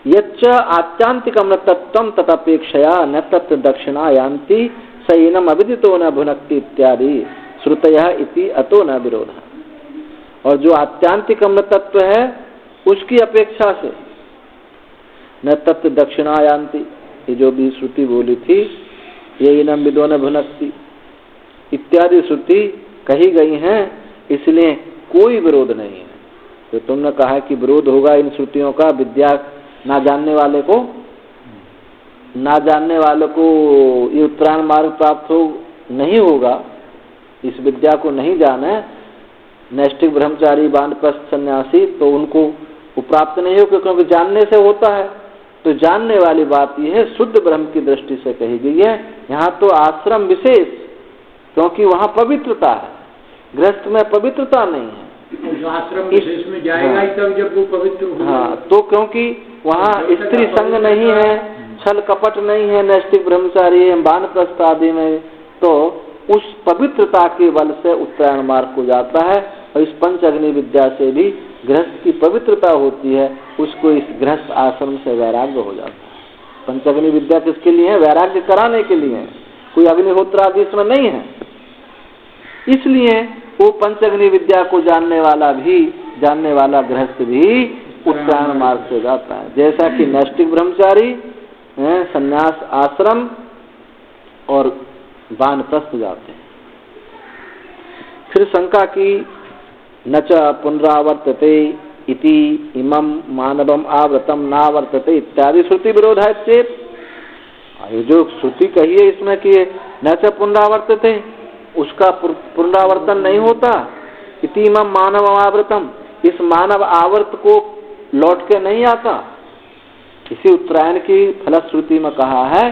यच्च आत्यांतिक अमृतत्वम तदपेक्षया न तत् दक्षिणायान्ति सैनम अविदितो न भुनक्ति इत्यादि श्रुतयः इति अतो न विरोधः। और जो आत्यांतिक अमृतत्व है उसकी अपेक्षा से न तत्व दक्षिणायान्ति, ये जो भी श्रुति बोली थी, ये इनम विदो न भुनक्ति इत्यादि श्रुति कही गई हैं, इसलिए कोई विरोध नहीं है। तो तुमने कहा कि विरोध होगा इन श्रुतियों का, विद्या ना जानने वाले को ये उत्तरायण मार्ग प्राप्त नहीं होगा, इस विद्या को नहीं जाने नैष्ठिक ब्रह्मचारी वानप्रस्थ सन्यासी, तो उनको वो प्राप्त नहीं होगा, क्योंकि जानने से होता है। तो जानने वाली बात यह है, शुद्ध ब्रह्म की दृष्टि से कही गई है। यहाँ तो आश्रम विशेष, क्योंकि वहाँ पवित्रता है, गृहस्थ में पवित्रता नहीं है। जो आश्रम विशेष में जाएगा ही तब जब वो पवित्र होगा। हाँ, तो क्योंकि वहाँ स्त्री संग नहीं है, छल कपट नहीं है, नैष्ठिक ब्रह्मचारी वानप्रस्थ आदि में, तो उस पवित्रता के बल से उत्तरायण मार्ग को जाता है। और इस पंचअग्नि विद्या से भी गृहस्थ की पवित्रता होती है, उसको इस गृहस्थ आश्रम से वैराग्य हो जाता है। पंचअग्नि विद्या किसके लिए है? वैराग्य कराने के लिए है, कोई अग्निहोत्र आदि इसमें नहीं है। इसलिए वो पंचअग्नि विद्या को जानने वाला गृहस्थ भी उत्तरायण मार्ग से जाता है। जैसा कि नैष्ठिक ब्रह्मचारी संन्यास आश्रम और वानप्रस्थ जाते हैं। फिर शंका की, न च पुनरावर्तते इति इमं मानवम आवृतम नावर्तते इत्यादि श्रुति विरोधा चेत। ये जो श्रुति कही है इसमें कि न च पुनरावर्तते, उसका पुनरावर्तन नहीं होता, इति इमं मानव आवृतम, इस मानव आवर्त को लौट के नहीं आता। इसी उत्तरायण की फलश्रुति में कहा है,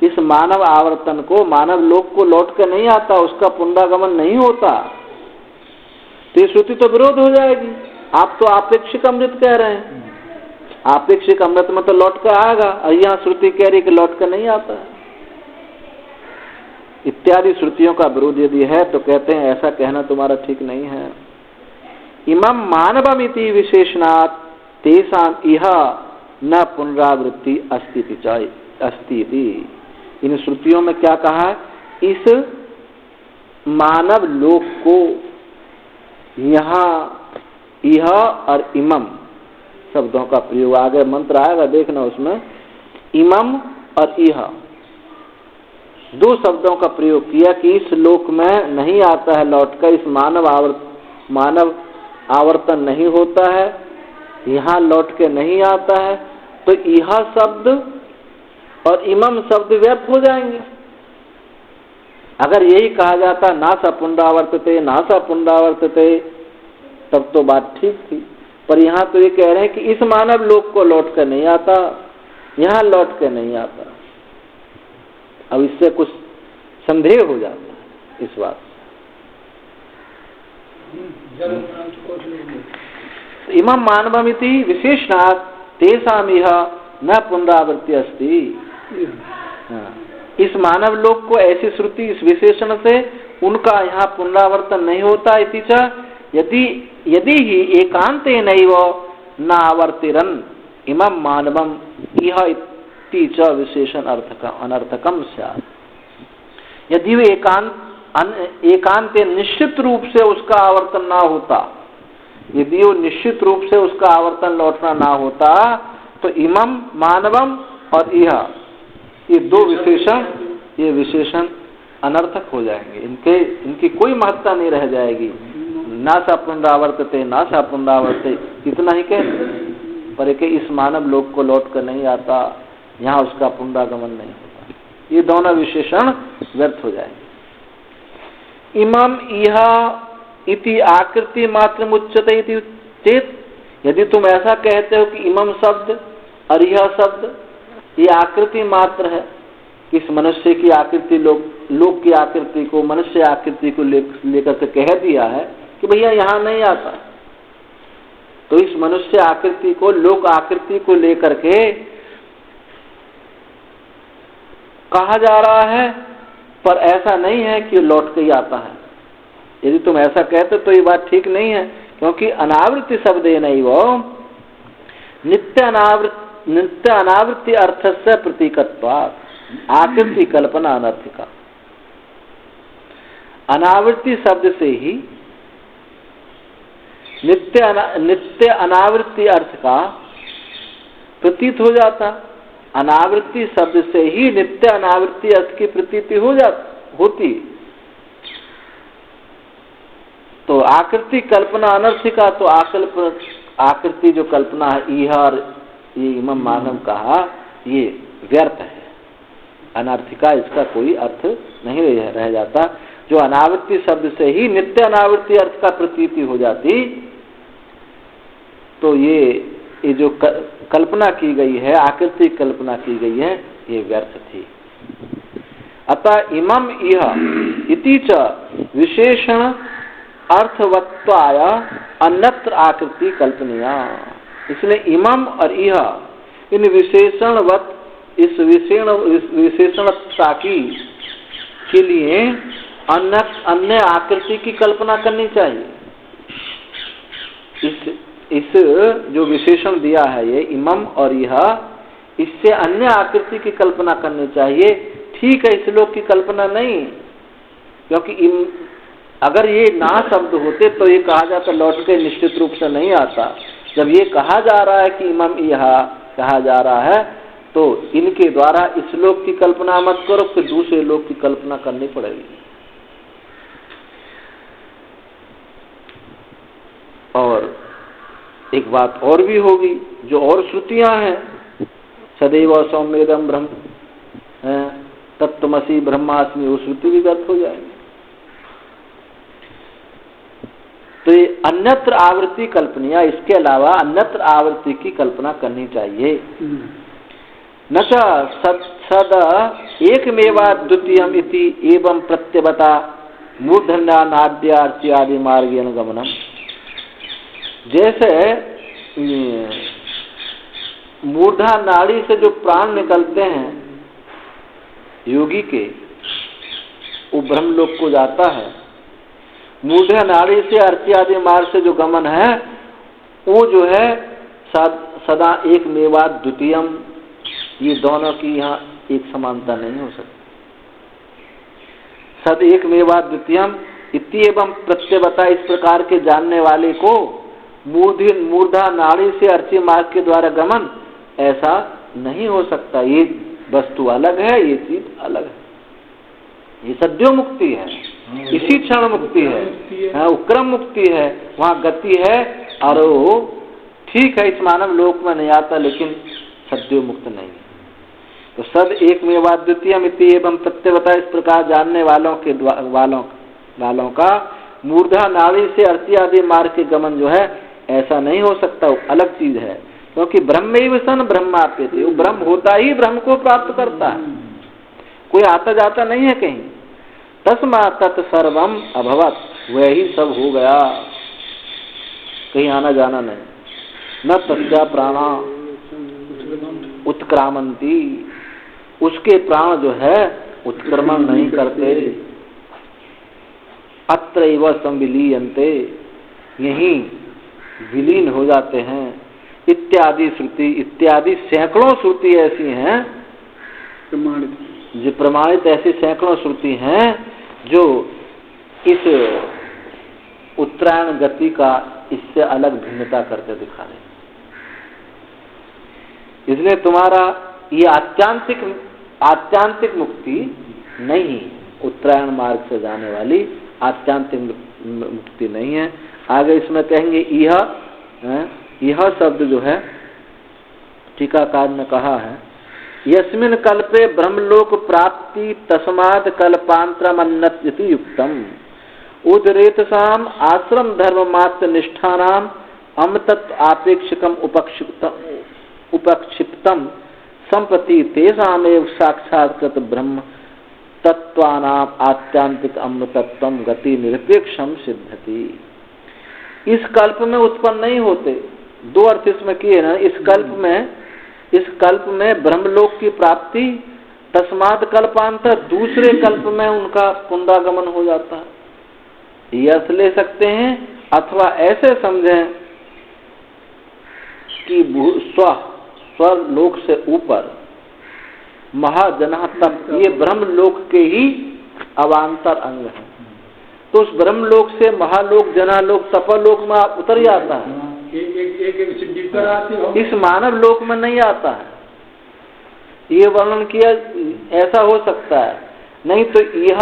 इस मानव आवर्तन को, मानव लोक को लौट के नहीं आता, उसका पुनरागमन नहीं होता। तो ये श्रुति तो विरोध हो जाएगी। आप तो आपेक्षिक अमृत कह रहे हैं, आपेक्षिक अमृत में तो लौट कर आएगा, और यहाँ श्रुति कह रही कि लौट कर नहीं आता है। इत्यादि श्रुतियों का विरोध यदि है तो कहते हैं ऐसा कहना तुम्हारा ठीक नहीं है। इमं मानवमिति विशेषणात् तेषां इह न पुनरावृत्ति अस्ति। इन श्रुतियों में क्या कहा है, इस मानव लोक को यहाँ इह और इमम शब्दों का प्रयोग, आगे मंत्र आएगा देखना उसमें, इमम और इह दो शब्दों का प्रयोग किया कि इस लोक में नहीं आता है लौटकर, इस मानव आवर्तन नहीं होता है, यहाँ लौट के नहीं आता है, तो इह शब्द और इमम शब्द व्यर्थ हो जाएंगे। अगर यही कहा जाता ना सा पुनरावर्तते ना सा पुनरावर्तते, तब तो बात ठीक थी। पर यहाँ तो ये कह रहे हैं कि इस मानव लोक को लौट कर नहीं आता, यहाँ लौट कर नहीं आता। अब इससे कुछ संदेह हो जाता है इस बात। इमं मानवमिति विशेषणात् तेषां इह न पुनरावृत्ति अस्ति। इस मानव लोक को ऐसी श्रुति इस विशेषण से उनका यहाँ पुनरावर्तन नहीं होता। इति च यदि ही एकांतेनैव नावर्तिरन् इमं मानवम् इह इति च विशेषण अनर्थकम स्यात्। यदि वे एकांत निश्चित रूप से उसका आवर्तन ना होता, यदि वो निश्चित रूप से उसका आवर्तन लौटना ना होता, तो इमम मानवम और इह ये दो विशेषण अनर्थक हो जाएंगे, इनकी कोई महत्ता नहीं रह जाएगी। ना सा पुनरावर्तते ना सा पुनरावर्ते इतना ही कहते, पर इस मानव लोक को लौट कर नहीं आता, यहाँ उसका पुनरागमन नहीं होता, ये दोनों विशेषण व्यर्थ हो जाएंगे। इमम इह इति आकृति मात्र मुच्यते इति चेत, यदि तुम ऐसा कहते हो कि इमम शब्द और यह शब्द ये आकृति मात्र है, इस मनुष्य की आकृति लोक की आकृति को, मनुष्य आकृति को लेकर के कह दिया है कि भैया यहाँ नहीं आता, तो इस मनुष्य आकृति को, लोक आकृति को लेकर के कहा जा रहा है, पर ऐसा नहीं है कि लौट के ही आता है। यदि तुम ऐसा कहते तो ये बात ठीक नहीं है, क्योंकि अनावृत्ति शब्द नहीं, वो नित्य अनावृत्ति अर्थस्य प्रतीकत्वात् आकृति कल्पना अनर्थिका। अनावृत्ति शब्द से ही नित्य अनावृत्ति अर्थ का प्रतीत हो जाता, अनावृत्ति शब्द से ही नित्य अनावृत्ति अर्थ की प्रतीति होती। तो आकृति कल्पना अनर्थिका, तो आकृति जो कल्पना है इह और ये इमम मानव कहा, ये व्यर्थ है, अनर्थिका, इसका कोई अर्थ नहीं रह जाता। जो अनावृत्ति शब्द से ही नित्य अनावृत्ति अर्थ का प्रतीति हो जाती, तो ये जो कल्पना की गई है, आकृति कल्पना की गई है, ये व्यर्थ थी। अतः इमम इह इति च विशेषण अर्थवत्वाय अन्यत्र आकृति कल्पनीया। इसलिए इमम और इह इन विशेषणवत, इस विशेषणता के लिए अन्य आकृति की कल्पना करनी चाहिए। इस जो विशेषण दिया है ये इमम और यह, इससे अन्य आकृति की कल्पना करनी चाहिए। ठीक है, इस लोक की कल्पना नहीं, क्योंकि अगर ये ना शब्द होते तो ये कहा जाता लौट के निश्चित रूप से नहीं आता। जब ये कहा जा रहा है कि इमम यह कहा जा रहा है, तो इनके द्वारा इस लोक की कल्पना मत करो, फिर दूसरे लोक की कल्पना करनी पड़ेगी। और एक बात और भी होगी, जो और श्रुतियां हैं, सदैव सौम्येदम ब्रह्म, तत्त्वमसि ब्रह्मास्मि, वो श्रुति भी व्यर्थ हो जाएंगे। तो ये अन्यत्र आवृत्ति कल्पनीय, इसके अलावा अन्यत्र आवृत्ति की कल्पना करनी चाहिए। न च सद एकमेवा द्वितीयम इति एवं प्रत्यवता मूर्धन्या नाड्यार्ची आदि मार्गेण गमनम। जैसे मूर्धा नाड़ी से जो प्राण निकलते हैं योगी के, वो ब्रह्मलोक को जाता है। मूर्धा नाड़ी से अर्ची आदि मार्ग से जो गमन है वो जो है सदा एक मेवा द्वितीयम, ये दोनों की यहाँ एक समानता नहीं हो सकती। सद एक मेवा द्वितीयम इति एवं प्रत्यवता, इस प्रकार के जानने वाले को मूर्धा नाड़ी से अर्ची मार्ग के द्वारा गमन ऐसा नहीं हो सकता। ये वस्तु अलग है, ये चीज अलग है। ये सद्यो मुक्ति है, इसी क्षण मुक्ति है, उक्रम मुक्ति है, वहाँ गति है। और वो ठीक है, इस मानव लोक में नहीं आता, लेकिन सद्यो मुक्त नहीं है। तो सद एक मेवा द्वितीयम इति एवं प्रत्यवता, इस प्रकार जानने वालों का मूर्धा नाड़ी से अर्ची आदि मार्ग के गमन जो है ऐसा नहीं हो सकता, वो अलग चीज है। क्योंकि ब्रह्मैव सन ब्रह्माप्यते, वो ब्रह्म होता ही ब्रह्म को प्राप्त करता है, कोई आता जाता नहीं है कहीं। तस्मात् तत् सर्वम अभवत्, वही सब हो गया, कहीं आना जाना नहीं। न तस्या प्राणा उत्क्रामंती, उसके प्राण जो है उत्क्रमण नहीं करते। अत्रैव संविलीयन्ते, यहीं विलीन हो जाते हैं। इत्यादि श्रुति, इत्यादि सैकड़ों श्रुति ऐसी हैं जो प्रमाणित, ऐसी सैकड़ों श्रुति हैं जो इस उत्तरायण गति का इससे अलग भिन्नता करके दिखा रहे। इसलिए तुम्हारा ये आत्यांतिक मुक्ति नहीं, उत्तरायण मार्ग से जाने वाली आत्यांतिक मुक्ति नहीं है। आगे इसमें कहेंगे यह शब्द जो है टीकाकार ने कहा है, यस्मिन् कल्पे ब्रह्मलोक प्राप्ति तस्मात् कल्पांतरमन्नत इति युक्तम उदरेतसाम आश्रम धर्म मात्र निष्ठानाम अमतत्व आपेक्षिकम उपक्षिप्तम संप्रति तेषामेव साक्षात्कृत ब्रह्म तत्वानाम आत्यांतिक अमृतत्वम गति निरपेक्षम सिद्धति। इस कल्प में उत्पन्न नहीं होते, दो अर्थ इसमें किए ना। इस कल्प में ब्रह्मलोक की प्राप्ति, तस्मात् कल्पांतर, दूसरे कल्प में उनका पुनरागमन हो जाता है। ये अर्थ ले सकते हैं, अथवा ऐसे समझें कि स्वलोक से ऊपर महाजना तक ये ब्रह्मलोक के ही अवांतर अंग है। तो उस ब्रह्मलोक से महालोक, जनालोक, तपलोक में आप उतर जाता है, इस मानव लोक में नहीं आता है। ये वर्णन किया, ऐसा हो सकता है। नहीं तो यह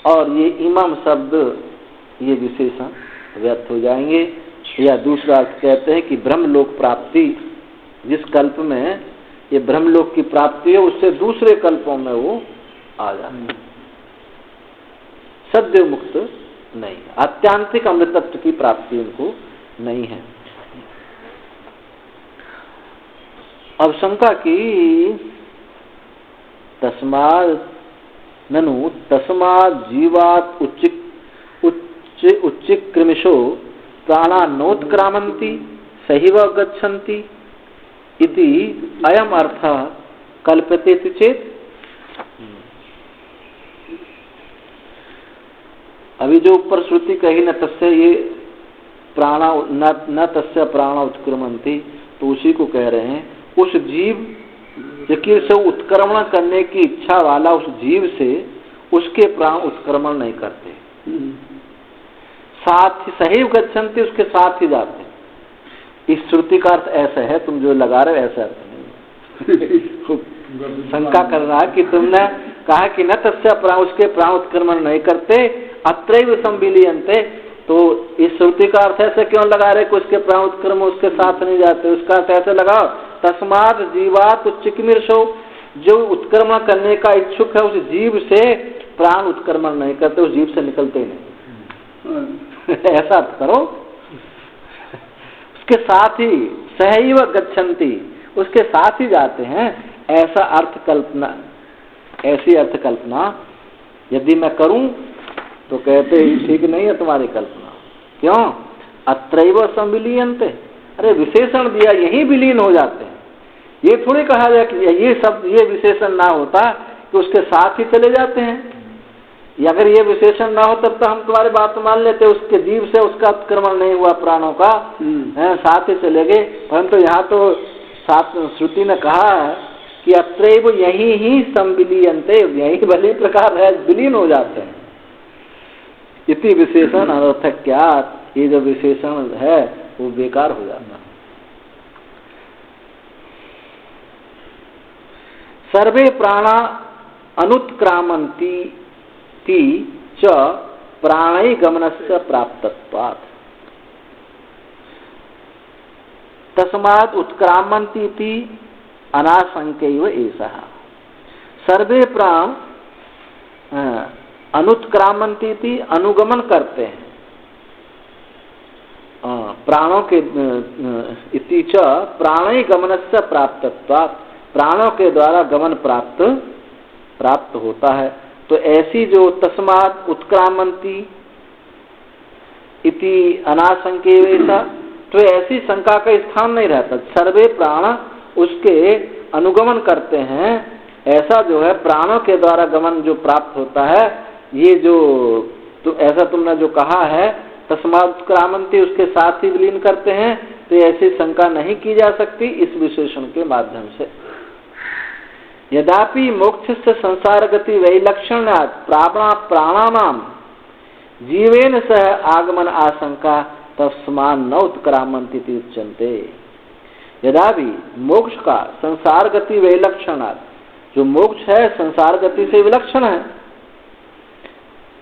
और ये इमाम शब्द, ये विशेषण व्यर्थ हो जाएंगे। या दूसरा अर्थ कहते हैं कि ब्रह्मलोक प्राप्ति, जिस कल्प में ये ब्रह्मलोक की प्राप्ति है, उससे दूसरे कल्पों में वो आ जाते हैं। सद्य मुक्त नहीं, आत्यांतिक अमृतत्व की प्राप्ति उनको नहीं है। अब शंका की, तस्मात् ननु तस्मात् जीवात् उच्चिक्रमिशो प्राणा नोत्क्रामन्ति सहिव गच्छन्ति इति अयम अर्थः कल्प्यते चेत। अभी जो ऊपर श्रुति कही न तस्य ये प्राणा न तस्य प्राणा उत्क्रमन्ति, तो उसी को कह रहे हैं। उस जीव से उत्क्रमण करने की इच्छा वाला उस जीव से उसके प्राण उत्क्रमण नहीं करते, साथ ही सहीव गच्छन्ति, उसके साथ ही जाते। इस श्रुति का अर्थ ऐसा है, तुम जो लगा रहे हो ऐसा अर्थ नहीं। शंका कर रहा है कि तुमने कहा कि न तस्य प्राण, उसके प्राण उत्क्रमण नहीं करते, अत्रैव संविलीयन्ते, तो इस श्रुति का अर्थ ऐसे क्यों लगा रहे कि उसके प्राण उत्क्रम उसके साथ नहीं जाते? उसका अर्थ ऐसे लगाओ, तस्मात् जीवात् उच्चकिमीर्षो, जो उत्क्रमण करने का इच्छुक है उस जीव से प्राण उत्क्रमण नहीं करते, उस जीव से निकलते ही नहीं। ऐसा अर्थ करो, उसके साथ ही सहैव गच्छन्ति, उसके साथ ही जाते हैं, ऐसा अर्थ कल्पना, ऐसी अर्थ कल्पना यदि मैं करूं तो कहते ही ठीक नहीं है तुम्हारी कल्पना। क्यों? अत्रैव संविलीयन्ते, अरे विशेषण दिया, यही विलीन हो जाते हैं। ये थोड़ी कहा जाए कि ये सब ये विशेषण ना होता कि उसके साथ ही चले जाते हैं। या अगर ये विशेषण ना हो तब तो हम तुम्हारी बात मान लेते, उसके जीव से उसका उत्क्रमण नहीं हुआ प्राणों का, साथ ही चले गए। परंतु यहाँ तो साथ श्रुति ने कहा है कि अत्रैव यही ही संविलीयन्ते, यही भली प्रकार है विलीन हो जाते हैं। इति विशेषण अनर्थक, क्या ये जो विशेषण है वो बेकार हो जाता है। सर्वे प्राणा अनुत्क्रामन्ति च प्राणै गमनस्य प्राप्तत्वात्, तस्मात् उत्क्रामन्ति इति अनाशंक्यैव एषः। सर्वे प्राण अनुत्क्रामन्ति इति अनुगमन करते हैं, प्राणों के इति च प्राणै गमनस्य प्राप्तत्वात्, प्राणों के द्वारा गमन प्राप्त होता है। तो ऐसी जो तस्मात् उत्क्रामन्ति इति अनाशंक्यैव एषः, तो ऐसी शंका का स्थान नहीं रहता। सर्वे प्राण उसके अनुगमन करते हैं, ऐसा जो है प्राणों के द्वारा गमन जो प्राप्त होता है, ये जो तो ऐसा तुमने जो कहा है तस्मात् उत्क्रामन्ति, उसके साथ ही विलीन करते हैं, तो ऐसी शंका नहीं की जा सकती इस विशेषण के माध्यम से। यद्यपि मोक्ष से संसार गति वैलक्षण्यात् प्राणानाम जीवेन सह आगमन आशंका तस्मान् न उत्क्रामन्ति इति उच्यन्ते। यद्यपि मोक्ष का संसार गति वैलक्षणात्, जो मोक्ष है संसार गति से विलक्षण है,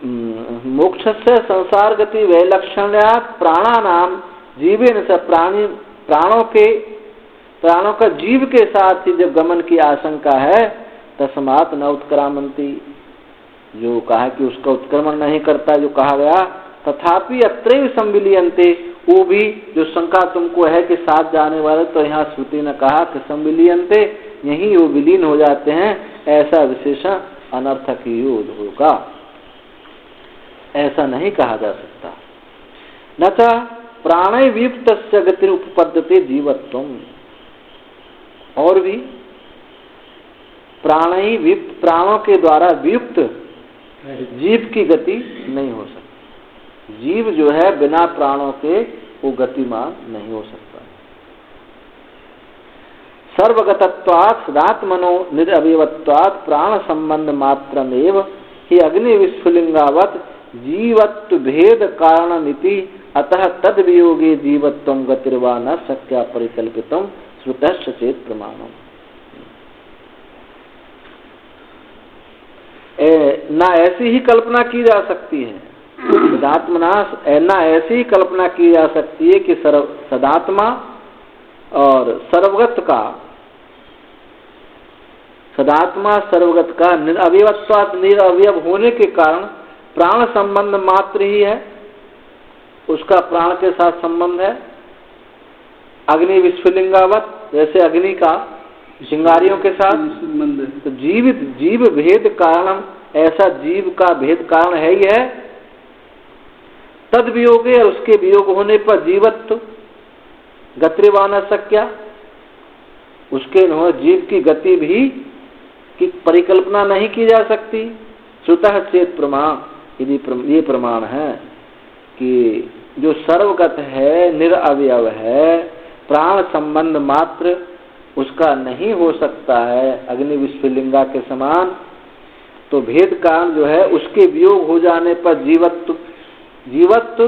मोक्ष से संसार गति वैलक्षण्यात् प्राणानाम जीवेन से प्राणों का जीव के साथ ही जब गमन की आशंका है, तस्मात् न उत्क्रामन्ति, जो कहा कि उसका उत्क्रमण नहीं करता, जो कहा गया, तथापि अत्रैव संविलीयन्ते, वो भी जो शंका तुमको है कि साथ जाने वाले, तो यहाँ श्रुति ने कहा कि संविलीयन्ते, यही वो विलीन हो जाते हैं, ऐसा विशेषण अनर्थक ही होगा, ऐसा नहीं कहा जा सकता। न च प्राणै वियुक्तस्य गति उपपद्यते जीवत्वम्, और भी प्राणों के द्वारा वियुक्त जीव की गति नहीं हो सकती। जीव जो है बिना प्राणों के वो गतिमान नहीं हो सकता। सर्वगतत्वात् सदात्मनो निरवयवत्वात् प्राण संबंध मात्रमेव ही अग्नि विस्फुलिंगावत जीवत्व भेद कारणमिति, अतः तद वियोगे जीवत्वं गतिर्वा न शक्या परिकल्पितम् श्रुतश्च चेत प्रमाणम। ना ऐसी ही कल्पना की जा सकती है सदात्मना, ना ऐसी ही कल्पना की जा सकती है कि सदात्मा और सर्वगत का, सदात्मा सर्वगत का निरवयवत्वात्, निरवयव होने के कारण प्राण संबंध मात्र ही है, उसका प्राण के साथ संबंध है। अग्नि विस्फुलिंगावत, जैसे अग्नि का चिंगारियों के साथ संबंध है। तो जीव भेद कारणम, ऐसा जीव का भेद कारण है ही है। तद वियोगे, और उसके वियोग होने पर जीवत्व गतिर्वान शक्या, उसके जीव की गति भी की परिकल्पना नहीं की जा सकती। श्रुतः चेत प्रमाण, यदि ये प्रमाण है कि जो सर्वगत है, निरअवयव है, प्राण संबंध मात्र उसका नहीं हो सकता है अग्नि विस्फुलिंगा के समान, तो भेद कारण जो है उसके वियोग हो जाने पर जीवत्व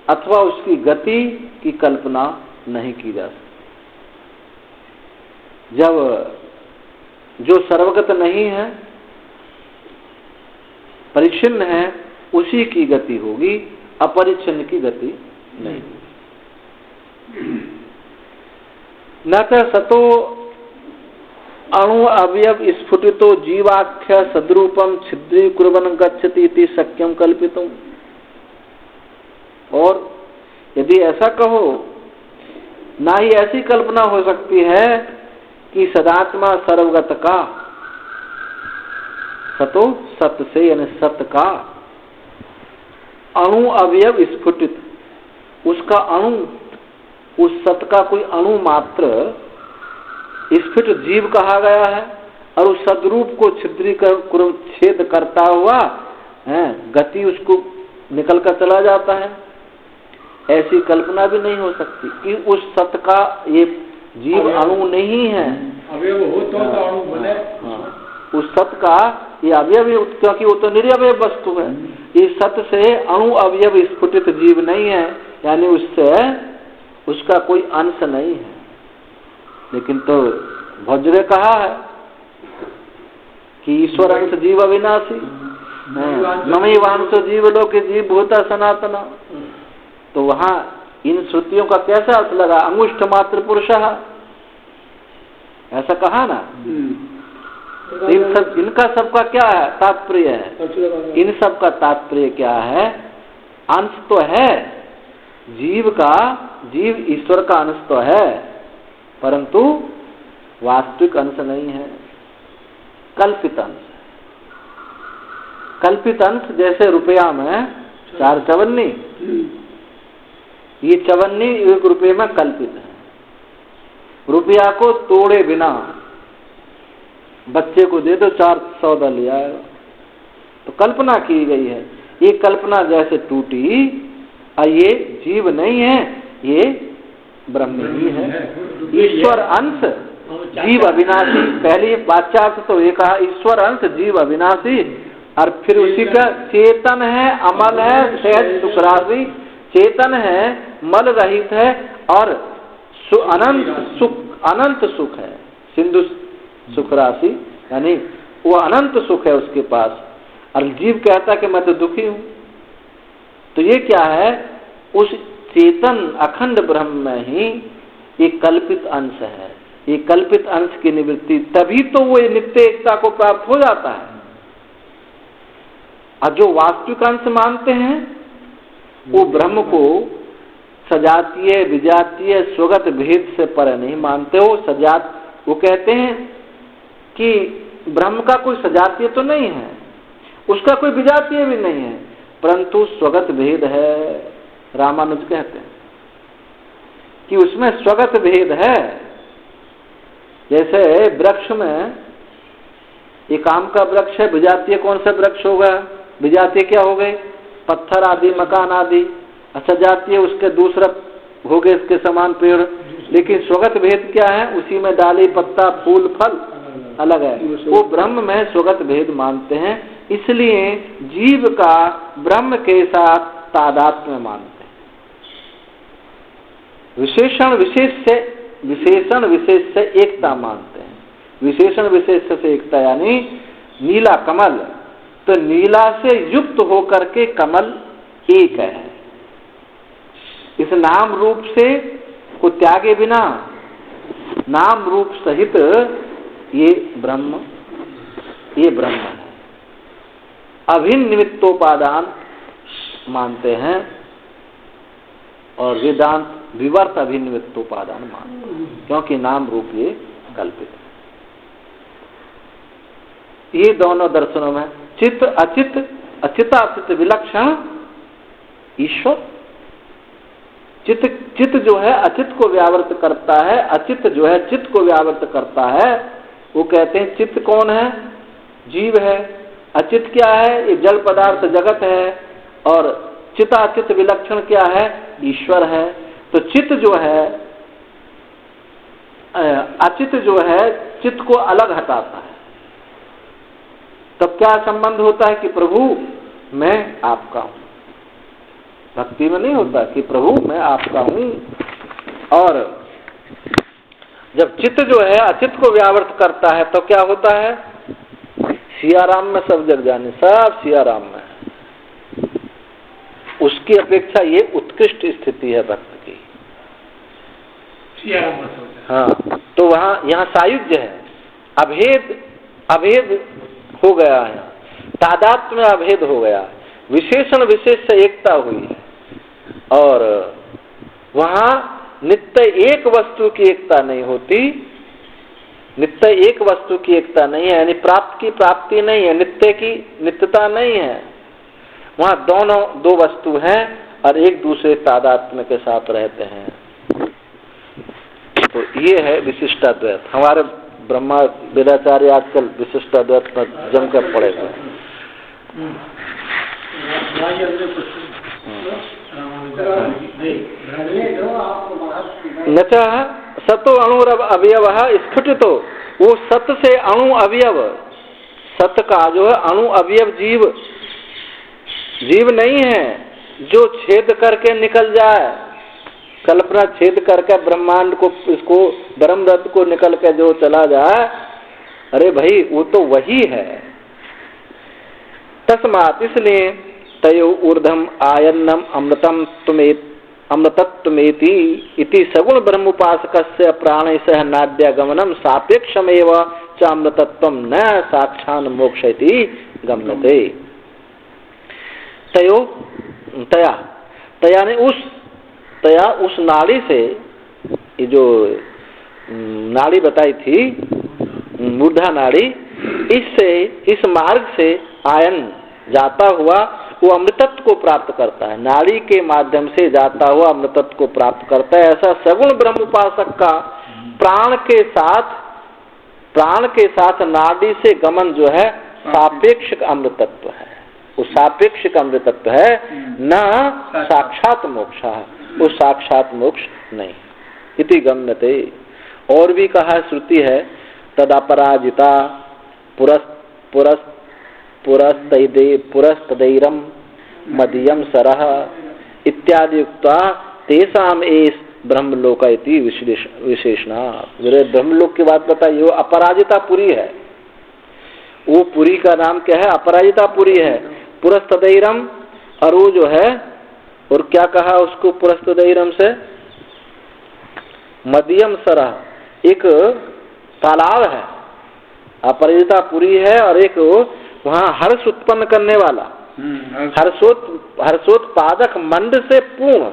अथवा उसकी गति की कल्पना नहीं की जा सकती। जब जो सर्वगत नहीं है, परिच्छिन्न है, उसी की गति होगी, अपरिच्छिन्न की गति नहीं। न च सतो अणु अवयव स्फुटितो जीवाख्य सद्रूपम छिद्रीकुर्वन् गच्छति इति शक्यम कल्पितुम। और यदि ऐसा कहो, ना ही ऐसी कल्पना हो सकती है कि सदात्मा सर्वगत का, सतो सत्य से यानी सत्य का अणु अवयव स्फुटित, उसका अणु, उस सत्य का कोई अणु मात्र स्फुट जीव कहा गया है और उस सदरूप को छेद करता हुआ गति उसको निकल कर चला जाता है। ऐसी कल्पना भी नहीं हो सकती कि उस सत्य का ये जीव अणु नहीं है। अवयव हो तो अणु बने। उस सत्य का ये अवयव, क्योंकि वो तो निरवय वस्तु है। इस सत्य से अणु अवयव स्फुटित जीव नहीं है, यानी उससे उसका कोई अंश नहीं है। लेकिन तो भज्र कहा है कि ईश्वर अंश जीव अविनाशी, नमि वांसो जीवलोक जीव भूता सनातना। तो वहां इन श्रुतियों का कैसा अर्थ लगा? अंगुष्ठ मात्र पुरुष, ऐसा कहा ना। इनका सबका क्या है तात्पर्य है? इन सब का तात्पर्य क्या है? अंश तो है जीव का, जीव ईश्वर का अंश तो है, परंतु वास्तविक अंश नहीं है, कल्पित अंश। कल्पित अंश जैसे रुपया में 4 चवन्नी, ये चवन्नी 1 रुपये में कल्पित है। रुपया को तोड़े बिना बच्चे को दे दो 4 सौदा ले आएगा, तो कल्पना की गई है। ये कल्पना जैसे टूटी, और ये जीव नहीं है, ये ब्रह्म ही है। ईश्वर अंश जीव अविनाशी, पहली वाच्यार्थ तो ये कहा ईश्वर अंश जीव अविनाशी, और फिर उसी का चेतन है, अमल है, सहज सुख राशि, चेतन है, मल रहित है, और अनंत सुख है, सिंधु सुख राशि, यानी वो अनंत सुख है उसके पास। और जीव कहता है कि मैं तो दुखी हूं। तो ये क्या है? उस चेतन अखंड ब्रह्म में ही एक कल्पित अंश है। ये कल्पित अंश की निवृत्ति, तभी तो वो नित्य एकता को प्राप्त हो जाता है। और जो वास्तविक अंश मानते हैं वो ब्रह्म को सजातीय विजातीय स्वगत भेद से पर नहीं मानते हो। सजात, वो कहते हैं कि ब्रह्म का कोई सजातीय तो नहीं है, उसका कोई विजातीय भी नहीं है, परंतु स्वगत भेद है। रामानुज कहते हैं कि उसमें स्वगत भेद है। जैसे वृक्ष में, एक आम का वृक्ष है, विजातीय कौन सा वृक्ष होगा? विजातीय क्या हो गए? पत्थर आदि, मकान आदि। सजातीय उसके दूसरा हो गए इसके समान पेड़। लेकिन स्वगत भेद क्या है? उसी में डाली, पत्ता, फूल, फल अलग है। वो ब्रह्म में स्वगत भेद मानते हैं, इसलिए जीव का ब्रह्म के साथ तादात्म्य मानते हैं। विशेषण विशेष से एकता मानते हैं। विशेषण विशेष से एकता यानी नीला कमल, तो नीला से युक्त होकर के कमल एक है। इस नाम रूप से को त्यागे बिना नाम रूप सहित ये ब्रह्म है। अभिन्न निमित्तोपादान मानते हैं, और वेदांत विवर्त अभिन्न निमित्तोपादान मानते हैं, क्योंकि नाम रूप ये कल्पित है। ये दोनों दर्शनों में चित्त अचित, अचिताचित विलक्षण ईश्वर। चित्त जो है अचित को व्यावर्त करता है, अचित जो है चित्त को व्यावर्त करता है। वो कहते हैं चित्त कौन है? जीव है। अचित क्या है? ये जल पदार्थ जगत है। और चिताचित विलक्षण क्या है? ईश्वर है। तो चित्त जो है, अचित जो है, चित्त को अलग हटाता है। तब क्या संबंध होता है कि प्रभु मैं आपका हूं। भक्ति में नहीं होता कि प्रभु मैं आपका हूं। और जब चित्त जो है अचित को व्यावर्त करता है तो क्या होता है? सियाराम में सब जग जाने, सब सियाराम में। उसकी अपेक्षा ये उत्कृष्ट स्थिति है भक्त की। हाँ, तो वहाँ यहाँ सायुज्य है, अभेद हो गया है, तादात्म्य में अभेद हो गया, विशेषण विशेष से एकता हुई है, और वहाँ नित्य एक वस्तु की एकता नहीं होती, नित्य एक वस्तु की एकता नहीं है, यानी प्राप्त की प्राप्ति नहीं है, नित्य की नित्यता नहीं है। वहाँ दोनों दो वस्तु हैं और एक दूसरे तादात्म्य के साथ रहते हैं। तो ये है विशिष्टाद्वैत। हमारे ब्रह्मा वेदाचार्य आजकल विशिष्टाद्वैत पर जमकर पड़े हुए हैं। नचा सतो अणु अवयव स्फुटितो, वो सत से अणु अवयव, सत का जो है अणु अवयव जीव नहीं है जो छेद करके निकल जाए, कल्पना छेद करके ब्रह्मांड को, इसको ब्रह्मरथ को निकल के जो चला जाए, अरे भाई वो तो वही है। तस्मात् इसलिए तयो ऊर्ध्वम आयन्नम अमृतम तुमेत अमृतत्वमेति इति सगुण ब्रह्मोपासकस्य प्राणैः नाड्यागमनम सापेक्षमेव च अमृतत्वम न साक्षान् मोक्षयति गम्यते। तया उस नाड़ी से, ये जो नाड़ी बताई थी मूर्धा नाड़ी, इससे इस मार्ग से आयन जाता हुआ वो अमृतत्व को प्राप्त करता है, नाड़ी के माध्यम से जाता हुआ अमृतत्व को प्राप्त करता है। ऐसा सगुण ब्रह्म उपासक का प्राण के साथ नाड़ी से गमन जो है सापेक्षिक अमृतत्व है, वो सापेक्षिक अमृतत्व है, न साक्षात मोक्ष है, वो साक्षात मोक्ष नहीं। इति गम्यते। और भी कहा श्रुति है, तदापराजिता पुरस्तदैरम मदीयम सरह इत्यादि उक्ता तेषाम एष ब्रह्मलोक इति विशेषणा। ब्रह्मलोक की बात बताइए, वो अपराजिता पुरी है, वो पुरी का नाम क्या है? अपराजिता पुरी है। पुरस्तदैरम, और वो जो है, और क्या कहा उसको पुरस्तदैरम से? मदीयम सरह, एक तालाब है, अपराजिता पुरी है, और एक वहाँ हर्ष उत्पन्न करने वाला, हर्षोत्पादक मंड से पूर्ण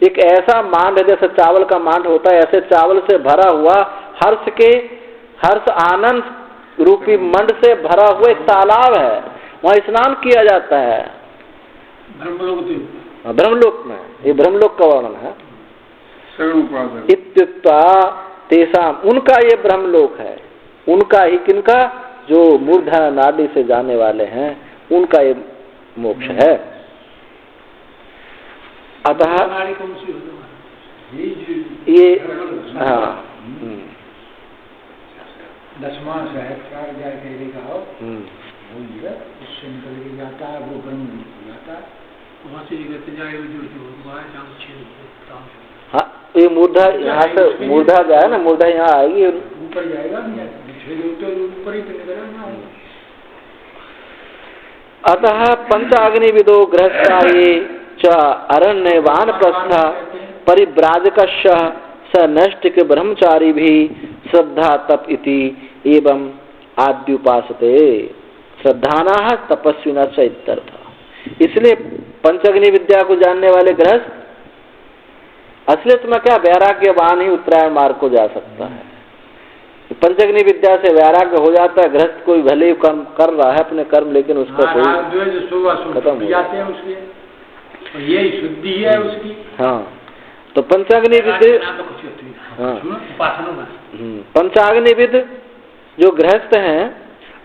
एक ऐसा मांड है, जैसे चावल का मांड होता है, ऐसे चावल से भरा हुआ हर्ष आनंद रूपी मंड से भरा हुआ एक तालाब है, वहाँ स्नान किया जाता है ब्रह्मलोक में। ये ब्रह्मलोक का वर्णन है। इत्युक्त्वा तेषाम, उनका ये ब्रह्मलोक है, उनका ही, किनका? जो मूर्धा नाड़ी से जाने वाले हैं, उनका ये मोक्ष है। अतः ये हाँ दसवां सहस्रार जाए का उससे निकल के जाता है, वो ब्रह्म जाता है, वहाँ से निकलते जाएगा। हाँ, ये मूर्धा यहाँ से मूर्धा जाए ना, मूर्धा यहाँ आएगी, ऊपर जाएगा, ऊपर ही तो निकलेगा। अतः पंचाग्निविदो गृहस्थाये च अरण्य वानप्रस्थ परिव्राजकस्य स नैष्ठिक ब्रह्मचारी भी श्रद्धा तप इति एवं आद्युपासते श्रद्धाना तपस्विना च इत्यर्थ। इसलिए पंचाग्नि विद्या को जानने वाले गृहस्थ असलियत में क्या वैराग्यवान ही उत्तरायण मार्ग को जा सकता है। पंचग्नि विद्या से वैराग्य हो जाता है, गृहस्थ कोई भले ही कर्म कर रहा है अपने कर्म, लेकिन उसका कोई खत्म हो जाते हैं उसके, यही शुद्धि है उसकी। हाँ, तो पंचाग्नि विद्या, हाँ, पंचाग्निविद जो गृहस्थ हैं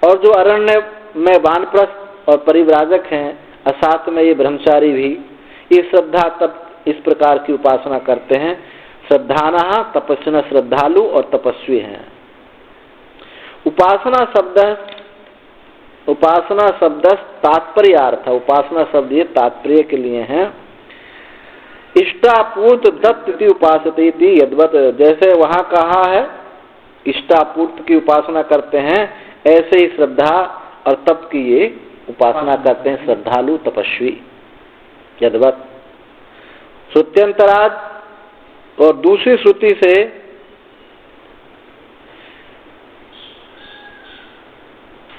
और जो अरण्य में वानप्रस्थ और परिव्राजक हैं, और साथ में ये ब्रह्मचारी भी, ये श्रद्धा तप इस प्रकार की उपासना करते हैं। श्रद्धाना तपस्विना, श्रद्धालु और तपस्वी हैं। उपासना शब्द तात्पर्यार्थ, उपासना शब्द ये तात्पर्य के लिए है। इष्टापूर्त दत्त इति उपासते इति यद्वत, जैसे वहाँ कहा है इष्टापूर्त की उपासना करते हैं, ऐसे ही श्रद्धा और तप की ये उपासना करते हैं श्रद्धालु तपस्वी। यद्वत्। श्रुत्यंतराद और दूसरी श्रुति से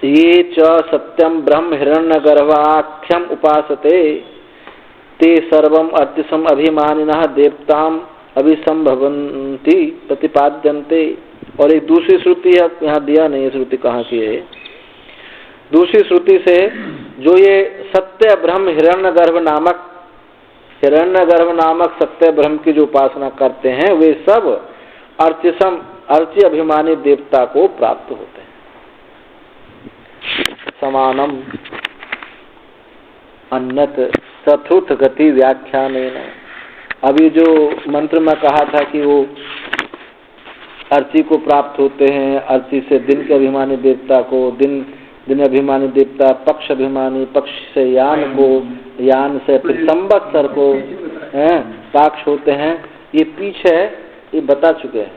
ये च सत्यम ब्रह्म हिरण्यगर्भाख्यम उपासते ते सर्वम अर्चिसम अभिमानिनः देवताम अभिसंभवन्ति प्रतिपाद्यन्ते। और एक दूसरी श्रुति है, यहाँ दिया नहीं है श्रुति कहाँ की है। दूसरी श्रुति से जो ये सत्य ब्रह्म हिरण्यगर्भ नामक सत्य ब्रह्म की जो उपासना करते हैं वे सब अर्ची अभिमानी देवता को प्राप्त होते हैं। समानम अन्यत चतुर्थ गति व्याख्यान। अभी जो मंत्र में कहा था कि वो अर्ची को प्राप्त होते हैं, अर्ची से दिन के अभिमानी देवता को, दिन अभिमानी देवता पक्ष अभिमानी, पक्ष से यान को, यान से फिर संवत्सर को पाक्ष होते हैं। ये पीछे ये बता चुके हैं।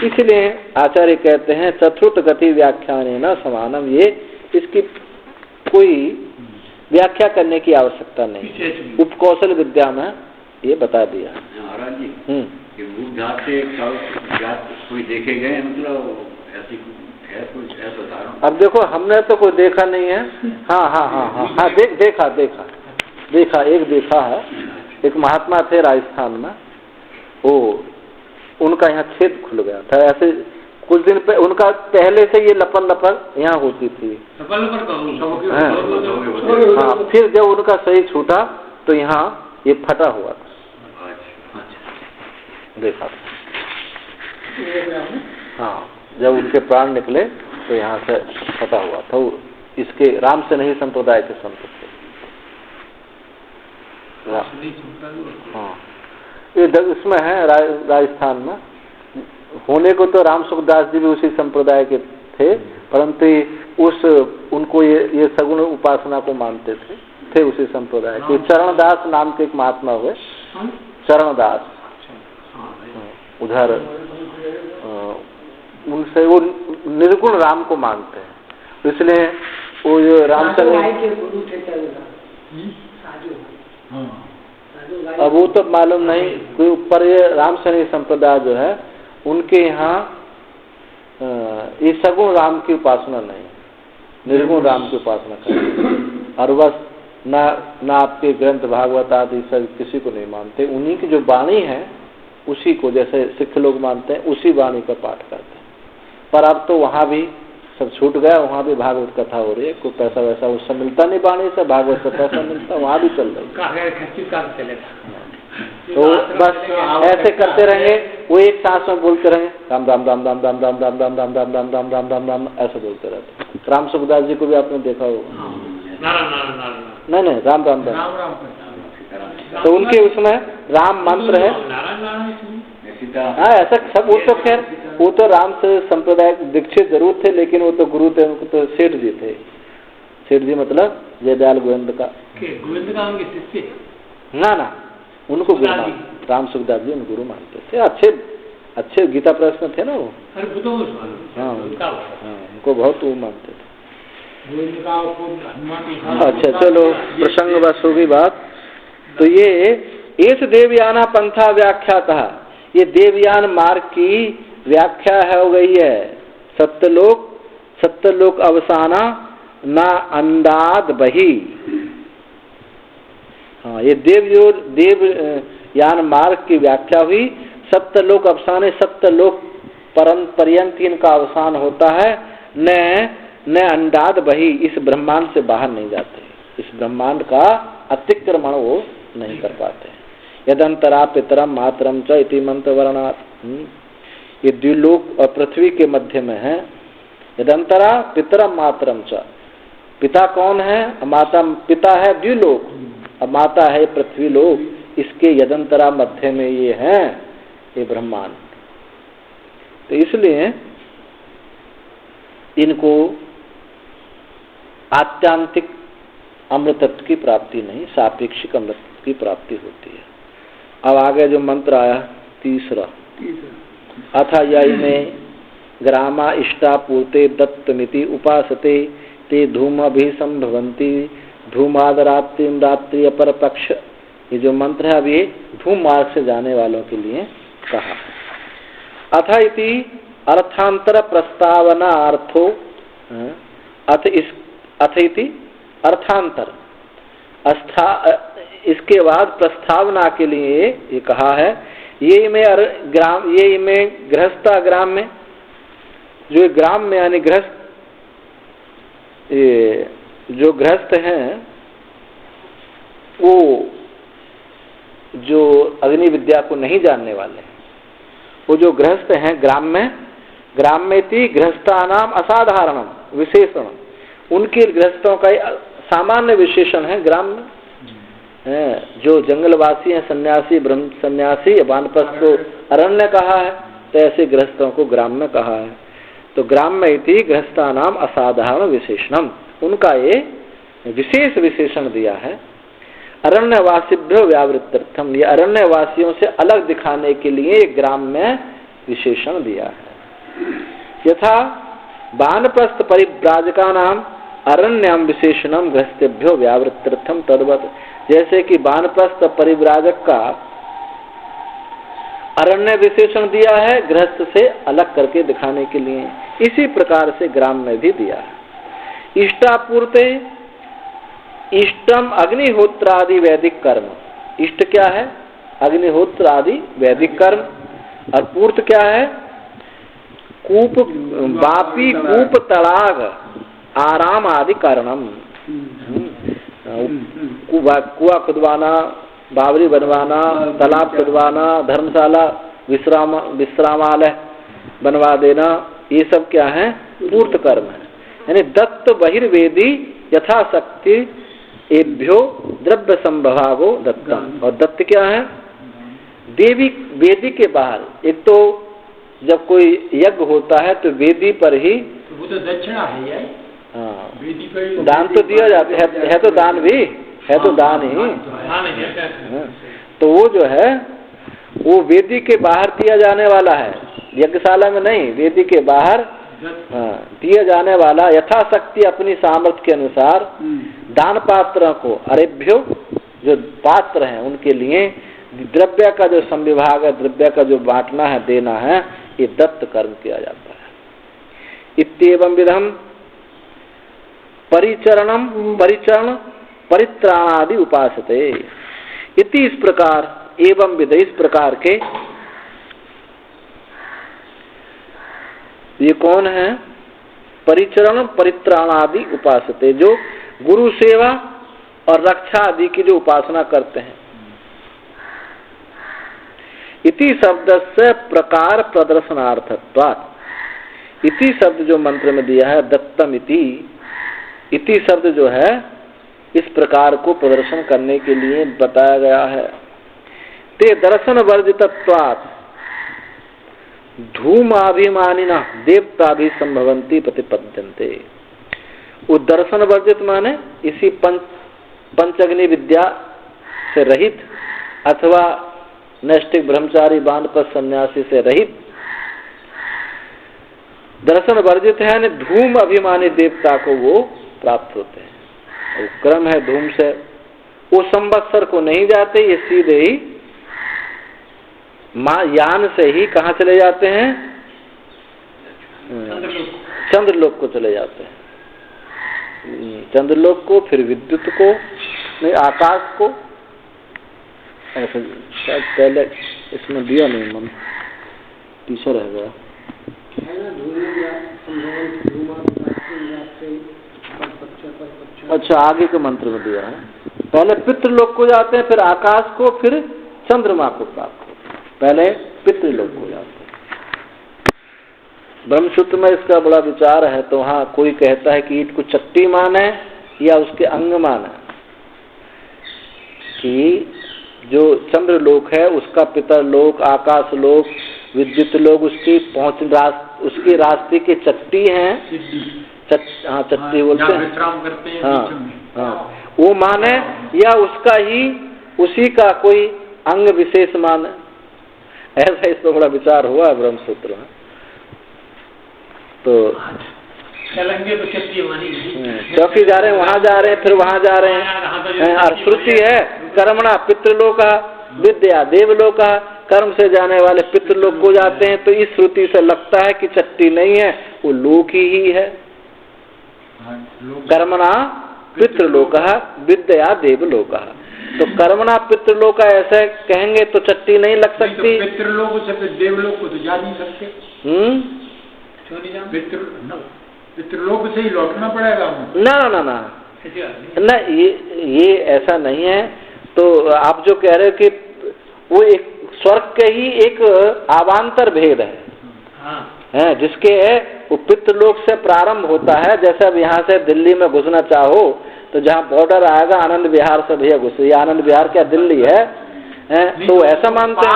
इसलिए आचार्य कहते हैं चतुर्थ गति व्याख्यान न समानम, ये इसकी कोई व्याख्या करने की आवश्यकता नहीं, उपकौशल विद्या में ये बता दिया। महाराज जी से कोई देखे गए, मतलब ऐसी है कुछ ऐसा बता रहा हूँ। अब देखो हमने तो कोई देखा नहीं है। हाँ, देखा एक देखा है। एक महात्मा थे राजस्थान में, वो उनका यहाँ खेत खुल गया था। ऐसे कुछ दिन पे उनका पहले से ये लपल यहाँ होती थी। हाँ, फिर जब उनका सही छूटा तो यहाँ ये फटा हुआ था, देखा था। हाँ, जब उनके प्राण निकले तो यहाँ से फटा हुआ था। इसके राम से नहीं संप्रदाय के संत थे। हाँ, ये इसमें है राजस्थान में। होने को तो राम सुखदास जी भी उसी संप्रदाय के थे, परंतु उनको ये सगुण उपासना को मानते थे उसी संप्रदाय के। चरणदास नाम के एक महात्मा हुए, चरणदास, उधर उनसे वो निर्गुण राम को मानते हैं। इसलिए वो जो रामचंद्र, अब वो तो मालूम नहीं कोई, पर ये रामचंद्र संप्रदाय जो है उनके यहाँ ये सगुण राम की उपासना नहीं, निर्गुण राम की उपासना करें। और बस ना आपके ग्रंथ भागवत आदि सब किसी को नहीं मानते। उन्हीं की जो वाणी है उसी को, जैसे सिख लोग मानते हैं, उसी वाणी का पाठ करते हैं। पर अब तो वहाँ भी सब छूट गया, वहाँ भी भागवत कथा हो रही है। कोई पैसा वैसा उससे मिलता नहीं वाणी से, भागवत का पैसा मिलता, वहाँ भी चल रही है। तो बस ऐसे करते रहेंगे, वो एक सांस में बोलते रहेंगे राम राम राम राम राम राम राम राम राम राम राम राम राम राम राम ऐसे बोलते रहते। राम सुखदास जी को भी आपने देखा होगा। नहीं, राम राम राम। तो उनके उसमें राम मंत्र है। हाँ, ऐसा सब। वो तो खैर वो तो राम से संप्रदाय दीक्षित जरूर थे, लेकिन वो तो गुरु थे, उनको तो सेठ जी थे। सेठ जी मतलब जयदयाल गोविंद का उनके शिष्य। ना, उनको गुरु मानते, राम सुखदास जी उनको गुरु मानते थे। अच्छे गीता प्रश्न थे ना वो। हाँ, उनको बहुत वो मानते थे। अच्छा, चलो प्रसंग बस होगी बात। तो ये एस देवयाना पंथा व्याख्याता, ये देवयान मार्ग की व्याख्या हो गई है। सत्यलोक अवसाना ना अंदाद बही। हाँ, ये देवयान मार्ग की व्याख्या हुई। सत्यलोक अवसाने, सत्यलोक पर्यंत इनका अवसान होता है। न अंडाद बही, इस ब्रह्मांड से बाहर नहीं जाते, इस ब्रह्मांड का अतिक्रमण वो नहीं कर पाते। यदंतरा पितरम मातरम च इति मंत्र वर्णात्, ये द्विलोक और पृथ्वी के मध्य में है। यदंतरा पितरम मातरम च, पिता कौन है? माता, पिता है द्विलोक और माता है पृथ्वी लोक। इसके यदंतरा मध्य में ये है, ये ब्रह्मांड। तो इसलिए इनको आत्यांतिक अमृतत्व की प्राप्ति नहीं, सापेक्षिक अमृत की प्राप्ति होती है। अब आगे जो मंत्र आया तीसरा, अथा यही में ग्रामा इष्टा पूर्ते दत्तमिति उपासते ते धूम भी संभवंती धूमाद रात्रि अपर पक्ष ये जो मंत्र है अभी धूम मार्ग से जाने वालों के लिए कहा। अथ इति अर्थांतर प्रस्तावना अर्थो अथ इति अर्थांतर इसके बाद प्रस्तावना के लिए ये कहा है। ये में गृहस्था ग्राम में, जो ग्राम में यानी गृहस्थ, जो गृहस्थ हैं वो जो अग्नि विद्या को नहीं जानने वाले हैं, वो जो गृहस्थ हैं ग्राम में थी गृहस्थानाम असाधारणम विशेषण, उनके गृहस्थों का सामान्य विशेषण है ग्राम में। जो जंगलवासी हैं, सन्यासी, ब्रह्म सन्यासी, वानप्रस्थ को अरण्य कहा है, तो ऐसे गृहस्थों को ग्राम में कहा है। तो ग्राम में थी गृहस्थानाम असाधारण विशेषणम, उनका ये विशेष विशेषण दिया है। अरण्यवासिभ्यो व्यावृत्तर्थम, ये अरण्यवासियों से अलग दिखाने के लिए ग्राम में विशेषण दिया है। यथा वानप्रस्थ परिव्राजका नाम अरण्यम विशेषणम गृहस्थेभ्यो व्यावृत्तर्थम तद्वत्, जैसे कि वानप्रस्थ परिव्राजक का अरण्य विशेषण दिया है गृहस्थ से अलग करके दिखाने के लिए, इसी प्रकार से ग्राम में भी दिया है। इष्टापूर्ते इष्टम अग्निहोत्रादि वैदिक कर्म, इष्ट क्या है? अग्निहोत्र आदि वैदिक कर्म, और पूर्त क्या है? कूप वापी कूप तड़ाग आराम आदि कारणम, कुआ खुदवाना, बावरी बनवाना, तालाब खुदवाना, धर्मशाला विश्रामालय बनवा देना, ये सब क्या है? पूर्त कर्म है। यानी दत्त बहिर्वेदी यथाशक्ति एभ्यो द्रव्य संभवागो दत्तम, और दत्त क्या है? देवी वेदी के बाहर, एक तो जब कोई यज्ञ होता है तो वेदी पर ही, तो वो तो दक्षिणा है। हाँ, वेदी पर दान तो दिया जाता है तो दान भी है, तो दान ही। तो वो जो है वो वेदी के बाहर दिया जाने वाला है, यज्ञशाला में नहीं, वेदी के बाहर दिया जाने वाला, यथाशक्ति अपनी सामर्थ्य के अनुसार दान पात्रों को, अरेभ्यो जो पात्र हैं उनके लिए द्रव्य का जो संविभाग है, द्रव्य का जो बांटना है, देना है, ये दत्त कर्म किया जाता है। इत्येवं विधम परिचरण परित्राणादि उपासते, इति इस प्रकार, एवं विध इस प्रकार के, ये कौन है? परिचरण परित्राणादि उपासते, जो गुरु सेवा और रक्षा आदि की जो उपासना करते हैं। इति शब्द से प्रकार प्रदर्शनार्थत्वात्, इति शब्द जो मंत्र में दिया है दत्तम इति शब्द जो है इस प्रकार को प्रदर्शन करने के लिए बताया गया है। ते दर्शन वर्जितत्वात् धूमाभिमानिना देवता भी संभवंती प्रतिपद्यन्ते। वो दर्शन वर्जित माने इसी पंचअग्नि विद्या से रहित अथवा नैष्ठिक ब्रह्मचारी वानप्रस्थ सन्यासी से रहित, दर्शन वर्जित है, धूम अभिमानी देवता को वो प्राप्त होते हैं। और क्रम है धूम से, वो संवत्सर को नहीं जाते, ये सीधे ही यान से ही कहाँ चले जाते हैं? चंद्रलोक को चले जाते हैं। चंद्रलोक को, फिर विद्युत को, नहीं आकाश को, ऐसे पहले इसमें दिया नहीं, मन पीछे रह गया। अच्छा, आगे के मंत्र में दिया है, पहले पितृलोक को जाते हैं, फिर आकाश को, फिर चंद्रमा को प्राप्त होते हैं, पहले पितृलोक को जाते हैं। ब्रह्मसूत्र में इसका बड़ा विचार है। तो हाँ, कोई कहता है कि ईट को चट्टी माने या उसके अंग माने, कि जो चंद्रलोक है उसका पितरलोक, आकाश लोक, विद्युत लोक उसकी उसके रास्ते के चट्टी हैं, हाँ चट्टी बोलते हैं, हाँ, वो माने या उसका ही उसी का कोई अंग विशेष माने, ऐसा इस पर बड़ा विचार हुआ है ब्रह्मसूत्र में। तो चलेंगे तो चट्टी बनी, क्योंकि जा रहे हैं वहाँ जा रहे हैं फिर वहाँ जा रहे हैं। और श्रुति है कर्मणा पितृलोका विद्या देवलोका, कर्म से जाने वाले पितृलोक को जाते हैं। तो इस श्रुति से लगता है कि चट्टी नहीं है, वो लोक ही है। कर्मणा पितृलोका विद्या देवलोका, तो कर्मणा पितृलोका ऐसे कहेंगे तो चट्टी नहीं लग सकती। तो पितृलोक से देवलोक को तो जा नहीं सकते। पितृलोक से ही लौटना पड़ेगा। ना ना ना ना, ये ऐसा नहीं है। तो आप जो कह रहे हो कि वो एक स्वर्ग के ही एक अवान्तर भेद है, हाँ। जिसके वो पितृलोक से प्रारंभ होता है। जैसे अब यहाँ से दिल्ली में घुसना चाहो तो जहाँ बॉर्डर आएगा आनंद विहार से भैया घुसे, ये आनंद विहार क्या दिल्ली है, तो ऐसा मानते हैं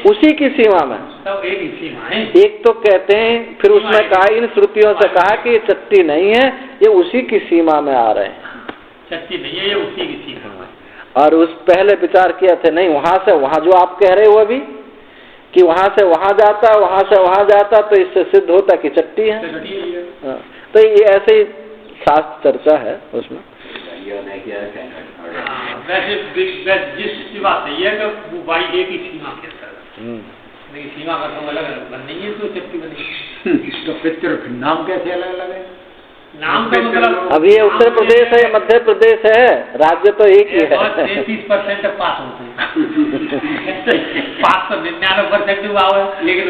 उसी की सीमा में। एक तो कहते हैं, फिर उसमें कहा इन श्रुतियों से कहा कि चट्टी नहीं है, ये उसी की सीमा में आ रहे हैं। चट्टी नहीं है, ये उसी की सीमा में। और उस पहले विचार किया थे नहीं, वहां से वहां जो आप कह रहे हो अभी कि वहां से वहां जाता, वहां से वहां जाता, तो इससे सिद्ध होता कि चट्टी है। तो ये ऐसे ही शास्त्र चर्चा है उसमें। वैसे जिस बात है ये वो भाई एक ही सीमा के अंदर, लेकिन सीमा का तो अलग अलग नहीं है, तो चट्टी बनी। तो पितृ नाम कैसे अलग अलग है? नाम का मतलब अब ये उत्तर प्रदेश है, मध्य प्रदेश है, राज्य तो एक ही है। 33% पास होते हैं। पास तो 99% हुआ है, लेकिन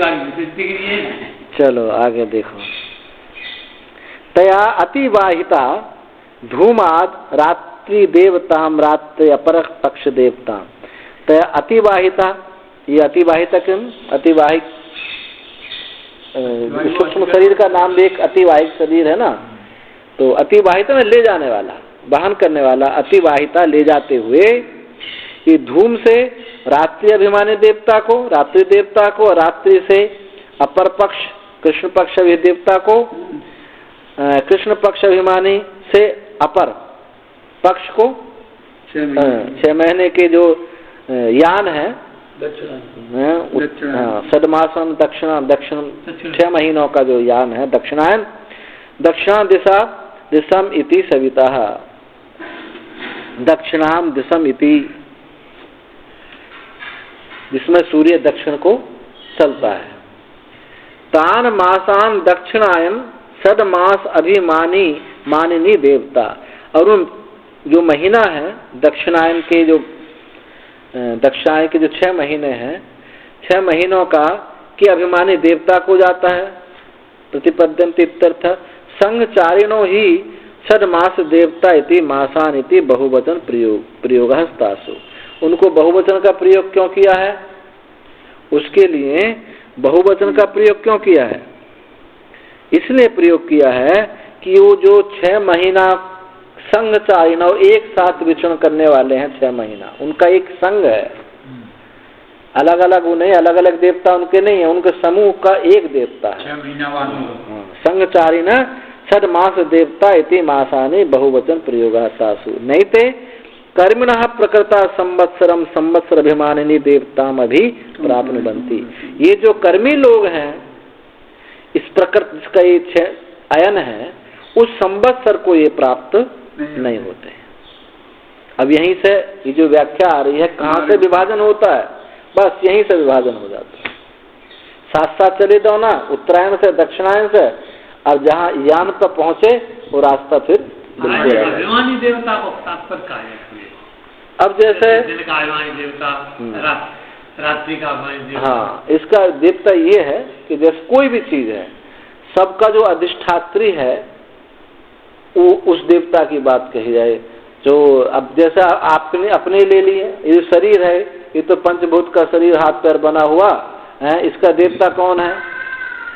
चलो आगे देखो। तया अतिवाहिता धूमाद रात्रि देवताम रात्रि अपर पक्ष देवताम। तया अतिवाहिता, ये अतिवाहिता क्यों? अतिवाहिक सूक्ष्म शरीर का नाम भी एक अतिवाहिक शरीर है ना, तो अतिवाहिता में ले जाने वाला, वाहन करने वाला, अतिवाहिता ले जाते हुए ये धूम से रात्रि अभिमानी देवता को, रात्रि देवता को, रात्रि से अपर पक्ष कृष्ण पक्ष देवता को, कृष्ण पक्ष अभिमानी से अपर पक्ष को, 6 महीने के जो यान है सदमासन दक्षिण 6 महीनों का जो यान है दक्षिणायन, दक्षिणा दिशा दिशम इति सविता, दक्षिणाम दिशम इति, जिसमें सूर्य दक्षिण को चलता है। तान मासान दक्षिणायन सदमास अभिमानी मानिनी देवता, और उन जो महीना है दक्षिणायन के जो दक्षिणायन के जो 6 महीने हैं, 6 महीनों का कि अभिमानी देवता को जाता है। प्रतिपद्यन्ते इत्यर्थ संघचारिणो ही सदमास देवता इति मासान इति बहुवचन प्रयोग हस्तासु। उनको बहुवचन का प्रयोग क्यों किया है? उसके लिए बहुवचन का प्रयोग क्यों किया है? इसलिए प्रयोग किया है कि वो जो 6 महीना संघचारिणो एक साथ विचरण करने वाले हैं, 6 महीना उनका एक संघ है, अलग अलग वो नहीं, अलग अलग देवता उनके नहीं है, उनके समूह का एक देवता है। 6 महीना वाले संघचारिण सदमास देवता इति मासानि बहुवचन प्रयोगासासु। नहीं ते कर्मिणः प्रकृता संवत्सरम संवत्सर अभिमानिनी देवताम अभी प्राप्नुवन्ति। ये जो कर्मी लोग हैं, इस प्रकृति जिसका ये अयन है, उस संवत्सर को ये प्राप्त नहीं होते। अब यहीं से ये जो व्याख्या आ रही है, कहाँ से विभाजन होता है? बस यहीं से विभाजन हो जाता है। साथ साथ चले जाओ ना, उत्तरायण से दक्षिणायन से, और जहाँ यान पर पहुंचे वो रास्ता फिर बिल्कुल अभिमानी देवता को तात्पर्य का है। अब जैसे दिन का अभिमानी देवता, रात्रि का अभिमानी देवता, हाँ, इसका देवता ये है कि जैसे कोई भी चीज है, सबका जो अधिष्ठात्री है वो उस देवता की बात कही जाए। जो अब जैसा आपने अपने ले लिए, ये शरीर है, ये तो पंचभूत का शरीर, हाथ पैर बना हुआ है, इसका देवता कौन है?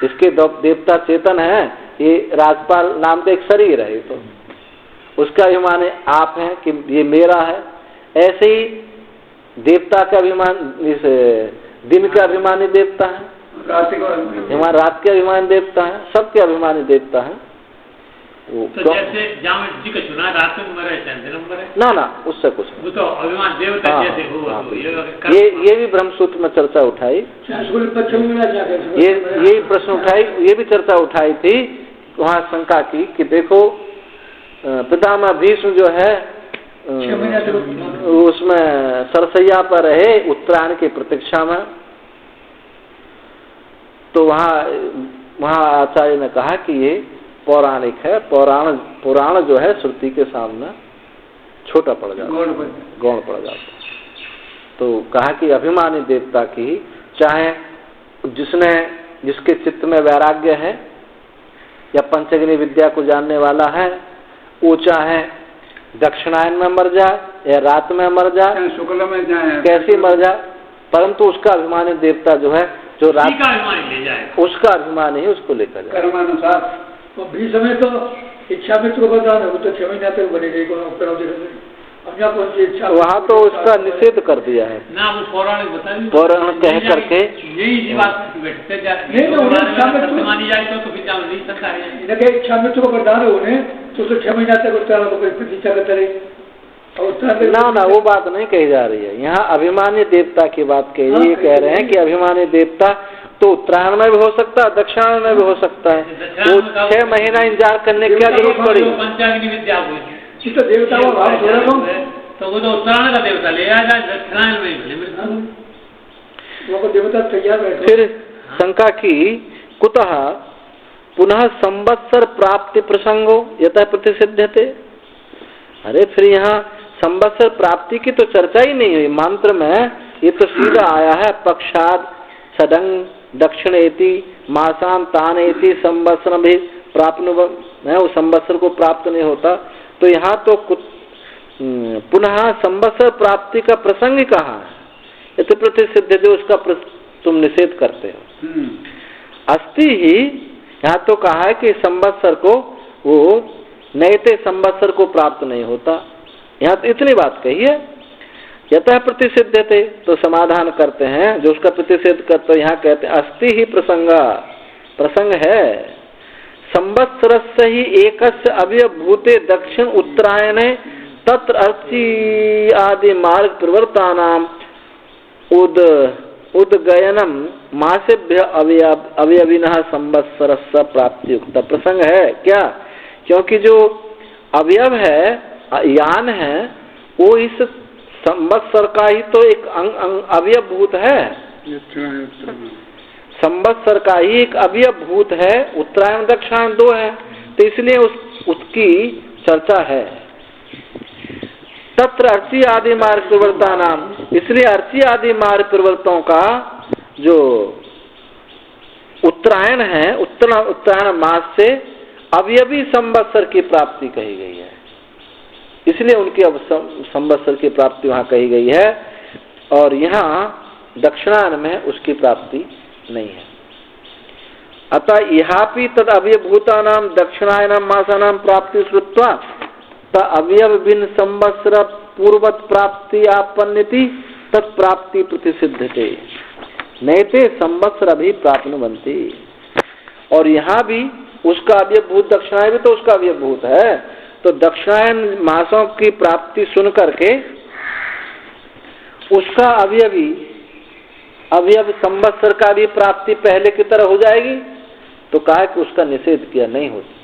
इसके देवता चेतन है, ये राजपाल नाम का एक शरीर है, तो उसका अभिमान आप है कि ये मेरा है। ऐसे ही देवता का अभिमान, इस दिन का अभिमानी देवता है, रात के अभिमानी देवता है, सबके अभिमानी देवता है। तो जैसे जहाँ जी का चुना रात में नंबर है, चंद्र नंबर है ना, उससे कुछ वो तो अभिमान देवता जैसे हो। ये भी ब्रह्मसूत्र में चर्चा उठाई, ये प्रश्न उठाई, ये भी चर्चा उठाई थी वहाँ शंका की कि देखो पितामह भीष्म जो है उसमें सरसैया पर रहे उत्तरायण की प्रतीक्षा में, तो वहाँ आचार्य ने कहा कि ये पौराणिक है, पुराण जो है श्रुति के सामने छोटा पड़ जाता, गौण पड़ जाता। तो कहा कि अभिमानी देवता की, चाहे जिसके चित्त में वैराग्य है या पंचग्नि विद्या को जानने वाला है, वो चाहे दक्षिणायन में मर जाए या रात में मर जाए, शुक्ल में जाए, कैसे मर जाए, परंतु उसका अभिमानी देवता जो है, जो रात का अभिमान ले जाए, उसका अभिमान ही उसको लेकर जाए कर्मानुसार। तो भी समय तो इच्छा मृत्यु को बता वो तो 6 महीने तक बनेगी, वहाँ तो उसका निषेध कर दिया है ना, वो पौराणिक बता पौराण कह करके यही बात बैठते जाए मानी जाए तो फिर नहीं सकता है इच्छा मृत्यु को बता रहे उन्हें तो 6 महीना तक प्रतीक्षा करते रहे। ना वो बात नहीं कही जा रही है, यहाँ अभिमानी देवता की बात कही, ये कह रहे हैं कि अभिमानी देवता तो उत्तरायण में भी हो सकता है, दक्षिणायन में भी हो सकता है, वो 6 महीना इंतजार करने की क्या जरूरत पड़ी। पंचाग्नि विद्या तो देवता को भाव थोड़ा कम तो वो तो उत्तरायण का देवता ले आया, दक्षिणायन में वो देवता तैयार बैठे। फिर शंका की कुतः पुनः संवत्सर प्राप्ति प्रसंगो यतः प्रतिसिध्यते। अरे फिर यहाँ संवत्सर प्राप्ति की तो चर्चा ही नहीं हुई मंत्र में, ये तो सीधा आया है पक्षाद सडंग दक्षिणेति मासां तानेति संवत्सर भी प्राप्त, वो संवत्सर को प्राप्त नहीं होता। तो यहाँ तो पुनः संवत्सर प्राप्ति का प्रसंग ही कहा है, यदि प्रतिसिद्ध जो उसका तुम निषेध करते हो। अस्ति ही यहाँ तो कहा है कि संवत्सर को वो नैते संवत्सर को प्राप्त नहीं होता, यहाँ तो इतनी बात कही है। यतः प्रतिसिद्ध थे तो समाधान करते हैं, जो उसका प्रतिषेध करते हैं यहाँ कहते हैं अस्ति ही प्रसंग है संवत्सरस्य ही एकस्य अव्यभूते दक्षिण उत्तरायणे तत्र अर्ची आदि मार्ग प्रवर्तानाम उद्गयनम मासेभ्य अवयविनः संवत्सरस्य प्राप्ति युक्त प्रसंग है क्या, क्योंकि जो अवयव है यान है वो इस संवत्सर का ही तो एक अवयवभूत है, संवत्सर का ही एक अवयवभूत है, उत्तरायण दक्षिणायन 2 है, तो इसलिए उसकी चर्चा है। तत्र अर्ची आदि मार्ग प्रवर्ता नाम, इसलिए अर्ची आदि मार्ग प्रवर्तों का जो उत्तरायण है, उत्तरायण मास से अवयवी संवत्सर की प्राप्ति कही गई है, इसलिए उनकी अब संवत्सर की प्राप्ति वहाँ कही गई है, और यहाँ दक्षिणायन में उसकी प्राप्ति नहीं है। अतः यहापि तद अवयभूतानां दक्षिणायनम मासानां प्राप्ति श्रुत्वा त अवयव भिन्न संवत्सर पूर्वत प्राप्ति आपन्नति तत्प्राप्ति प्रतिसिद्धते नैते संवत्सर अभी प्राप्त बनती। और यहाँ भी उसका अवयवभूत दक्षिणायन भी तो उसका अवयवभूत है, तो दक्षिणायन मासों की प्राप्ति सुन करके उसका अवयव संवत्सर का भी प्राप्ति पहले की तरह हो जाएगी, तो कहा कि उसका निषेध किया नहीं होती।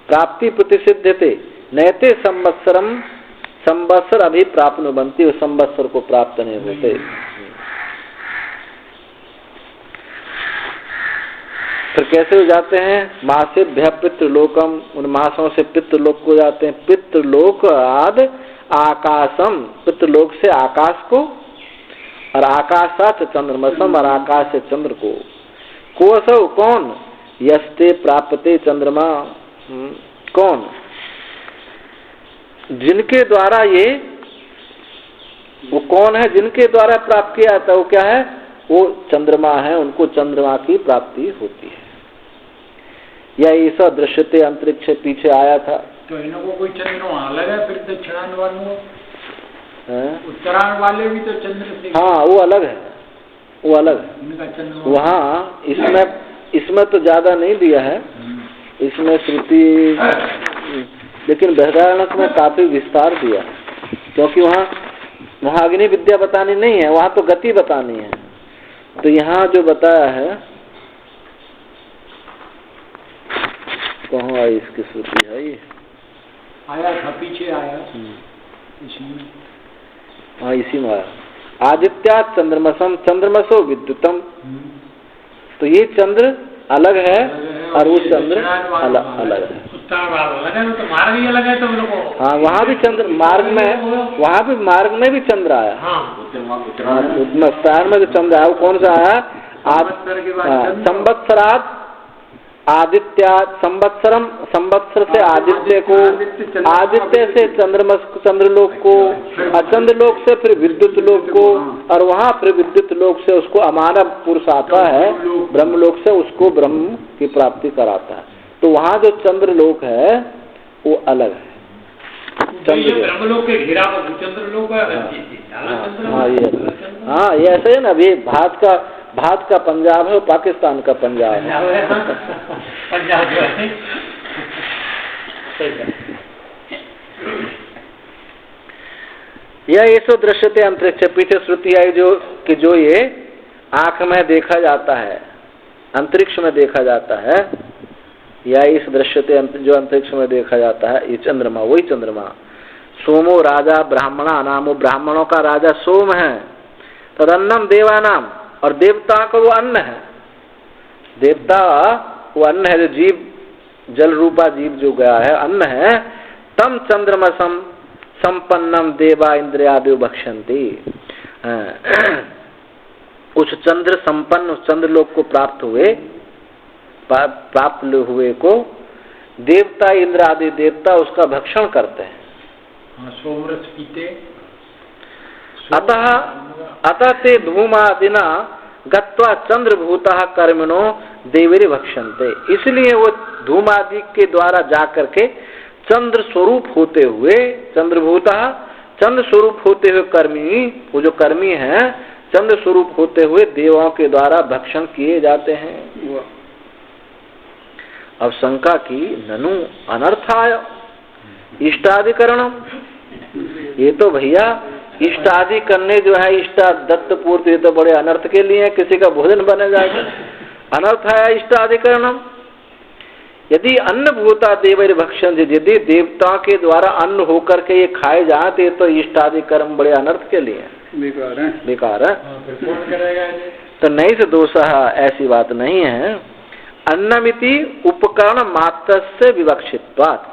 प्राप्ति प्रतिसिद्धते नैते संवत्सर अभी प्राप्त बनती, वो संवत्सर को प्राप्त नहीं होते। फिर कैसे हो जाते हैं, मासेभ्य पितृलोकम, उन मासों से पितृलोक को जाते हैं। पितृलोक आद आकाशम, पितृलोक से आकाश को, और आकाशात चंद्रमसम, और आकाश से चंद्र को। कोसव कौन, यस्ते प्राप्ते चंद्रमा, कौन, जिनके द्वारा ये, वो कौन है जिनके द्वारा प्राप्त किया जाता है, वो क्या है, वो चंद्रमा है, उनको चंद्रमा की प्राप्ति होती है। या ऐसा दृश्यते अंतरिक्ष पीछे आया था, तो इनको कोई चंद्रमा अलग है, फिर दक्षिणायन वालों उत्तरायण वाले भी तो चंद्र, हाँ वो अलग है, वो अलग है। वहाँ इसमें तो ज्यादा नहीं दिया है, इसमें श्रुति, लेकिन बृहदारण्यक में काफी विस्तार दिया, क्योंकि वहाँ अग्नि विद्या बतानी नहीं है, वहाँ तो गति बतानी है। तो यहाँ जो बताया है, कहाँ आई इसकी श्रुति है? ये आया था, पीछे आया इसमें। हाँ, इसी में आया, आदित्या चंद्रमसम चंद्रमसो विद्युतम। तो ये चंद्र अलग है और वो चंद्र अलग है। हाँ, वहाँ भी चंद्र मार्ग में, वहाँ भी मार्ग में भी चंद्र आया। उत्तरायण में जो चंद्र आया वो कौन सा आया? संवत्सरात आदित्या, संवत्सरम, संवत्सर से आदित्य को, आदित्य से चंद्रलोक को, चंद्रलोक से फिर विद्युत लोक को, और वहाँ फिर विद्युत लोक से उसको अमानव पुरुष आता है ब्रह्मलोक से, उसको ब्रह्म की प्राप्ति कराता है। तो वहाँ जो चंद्रलोक है वो अलग है। ब्रह्मलोक के घेरा पर चंद्रलोक है। हाँ, ये ऐसे है ना। अभी भारत का पंजाब है, पाकिस्तान का पंजाब है। पंजाब जो है यह ऐसो दृश्यते अंतरिक्ष, पीछे श्रुति आई जो ये आंख में देखा जाता है, अंतरिक्ष में देखा जाता है, या इस दृश्यते जो अंतरिक्ष में देखा जाता है, ये चंद्रमा, वही चंद्रमा। सोमो राजा ब्राह्मणा नामो, ब्राह्मणों का राजा सोम है। तदन्नम देवानाम, और देवता को वो अन्न है। देवता वो अन्न है, जो जीव, जल रूपा जीव जो गया है, अन्न है। तम चंद्रमसम संपन्नम देवा इंद्रियादि भक्षन्ति। उस चंद्र संपन्न, उस चंद्रलोक को प्राप्त हुए को देवता, इंद्र आदि देवता उसका भक्षण करते हैं। सोमरस पीते। अतः ते धूमादिना गत्वा चंद्रभूता कर्मिणो देवीरि भक्षन्ते। इसलिए वो धूमादि के द्वारा जाकर के चंद्र स्वरूप होते हुए, चंद्रभूता, चंद्र स्वरूप होते हुए कर्मी, वो जो कर्मी हैं चंद्र स्वरूप होते हुए देवों के द्वारा भक्षण किए जाते हैं। अब शंका की, ननु अनर्थाय इष्टाधिकरणम। ये तो भैया इष्ट आदि करने जो है, इष्ट दत्त पूर्ति, तो बड़े अनर्थ के लिए है, किसी का भोजन बने जाएगा। अनर्थ है इष्ट आदिकरणम। यदि अन्न भूता देवर भक्षण, यदि देवताओं के द्वारा अन्न होकर के ये खाए जाते तो इष्ट आदि कर्म बड़े अनर्थ के लिए बेकार है। तो नहीं से दोष, ऐसी बात नहीं है। अन्नमिति उपकरण मात्र से विवक्षित्वात्।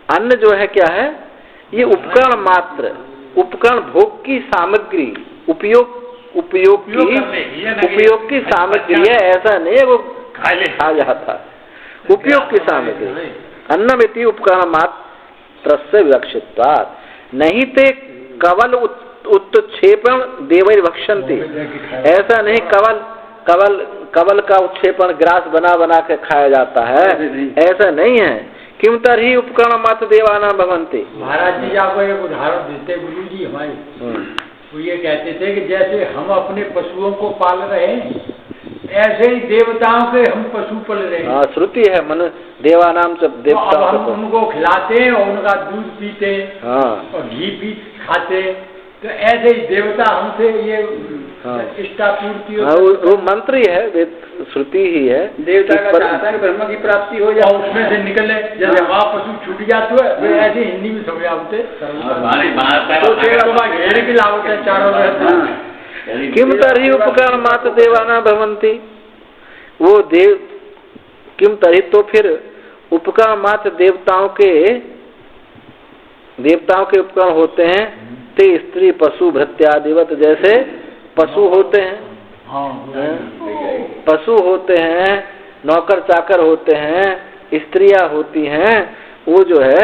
अन्न जो है क्या है? ये उपकरण मात्र, उपकरण भोग की सामग्री, उपयोग की सामग्री है, ऐसा नहीं है वो खा जाता, उपयोग की सामग्री। अन्नमिति उपकरण मात्र से विवक्षित्वात्। नहीं ते कवल उत्क्षेपण देवै भक्षन्ति। ऐसा नहीं कवल का उत्क्षेपण ग्रास बना के खाया जाता है, ऐसा नहीं है। किम तरही उपकरण मात्र देवाना भवन्ति। महाराज जी आपको एक उदाहरण देते गुरु जी हमारे, वो ये कहते थे कि जैसे हम अपने पशुओं को पाल रहे हैं, ऐसे ही देवताओं के हम पशु पाल रहे हैं। श्रुति है, मन देवानाम सब देवता। हम उनको खिलाते हैं और उनका दूध पीते और घी भी खाते, तो ऐसे ही देवता हमसे ये इष्टापूर्ति। वो मंत्र ही है, श्रुति ही है। देवता का चाहता है ब्रह्म की प्राप्ति हो जाए, उसमें से निकले। जैसे वहाँ पशु छूट जाते है, ऐसे हिंदी में समझाते घेर की लावत है चारों में। किम तरही उपकरण मात्र देवाना भवन्ति। वो किम तरही, तो फिर उपकरण मात्र देवताओं के उपकरण होते हैं। ते स्त्री पशु भृत्यादिवत, जैसे पशु होते हैं, पशु होते हैं, नौकर चाकर होते हैं, स्त्रियां होती हैं, वो जो है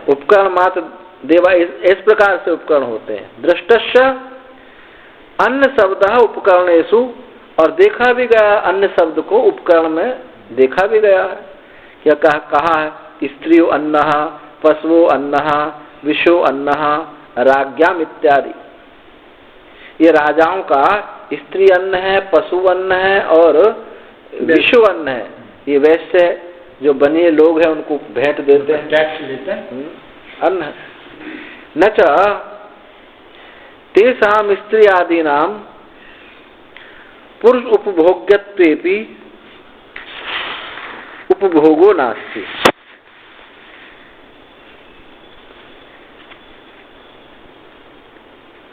उपकरण मात्र देवा, इस प्रकार से उपकरण होते हैं। दृष्टस्य अन्न शब्द उपकरणेषु, और देखा भी गया अन्य शब्द को उपकरण में देखा भी गया है। क्या कहा है? स्त्रियो अन्नः, पशवो अन्नः, विशो अन्नः, राज्ञाम इत्यादि। ये राजाओं का स्त्री अन्न है, पशु अन्न है और विशु अन्न है। ये वैश्य जो बनिए लोग हैं उनको भेंट देते हैं, टैक्स लेते हैं अन्न। न च तेषां स्त्री आदीनां पुरुष उपभोग्यत्वेपि उपभोगो नास्ति।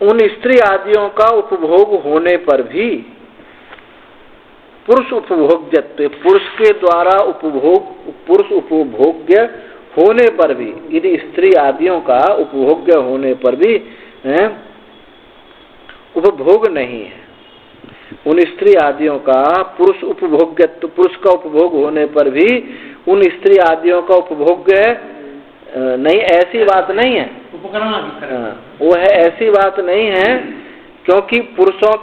उन स्त्री आदियों का उपभोग होने पर भी पुरुष उपभोग्यत्व, पुरुष के द्वारा पुरुष उपभोग्य होने पर भी, यदि स्त्री आदियों का उपभोग्य होने पर भी उपभोग नहीं है। उन स्त्री आदियों का पुरुष उपभोग्यत्व, पुरुष का उपभोग होने पर भी उन स्त्री आदियों का उपभोग्य नहीं, ऐसी बात नहीं है। वो है ऐसी बात नहीं है, क्योंकि पुरुषों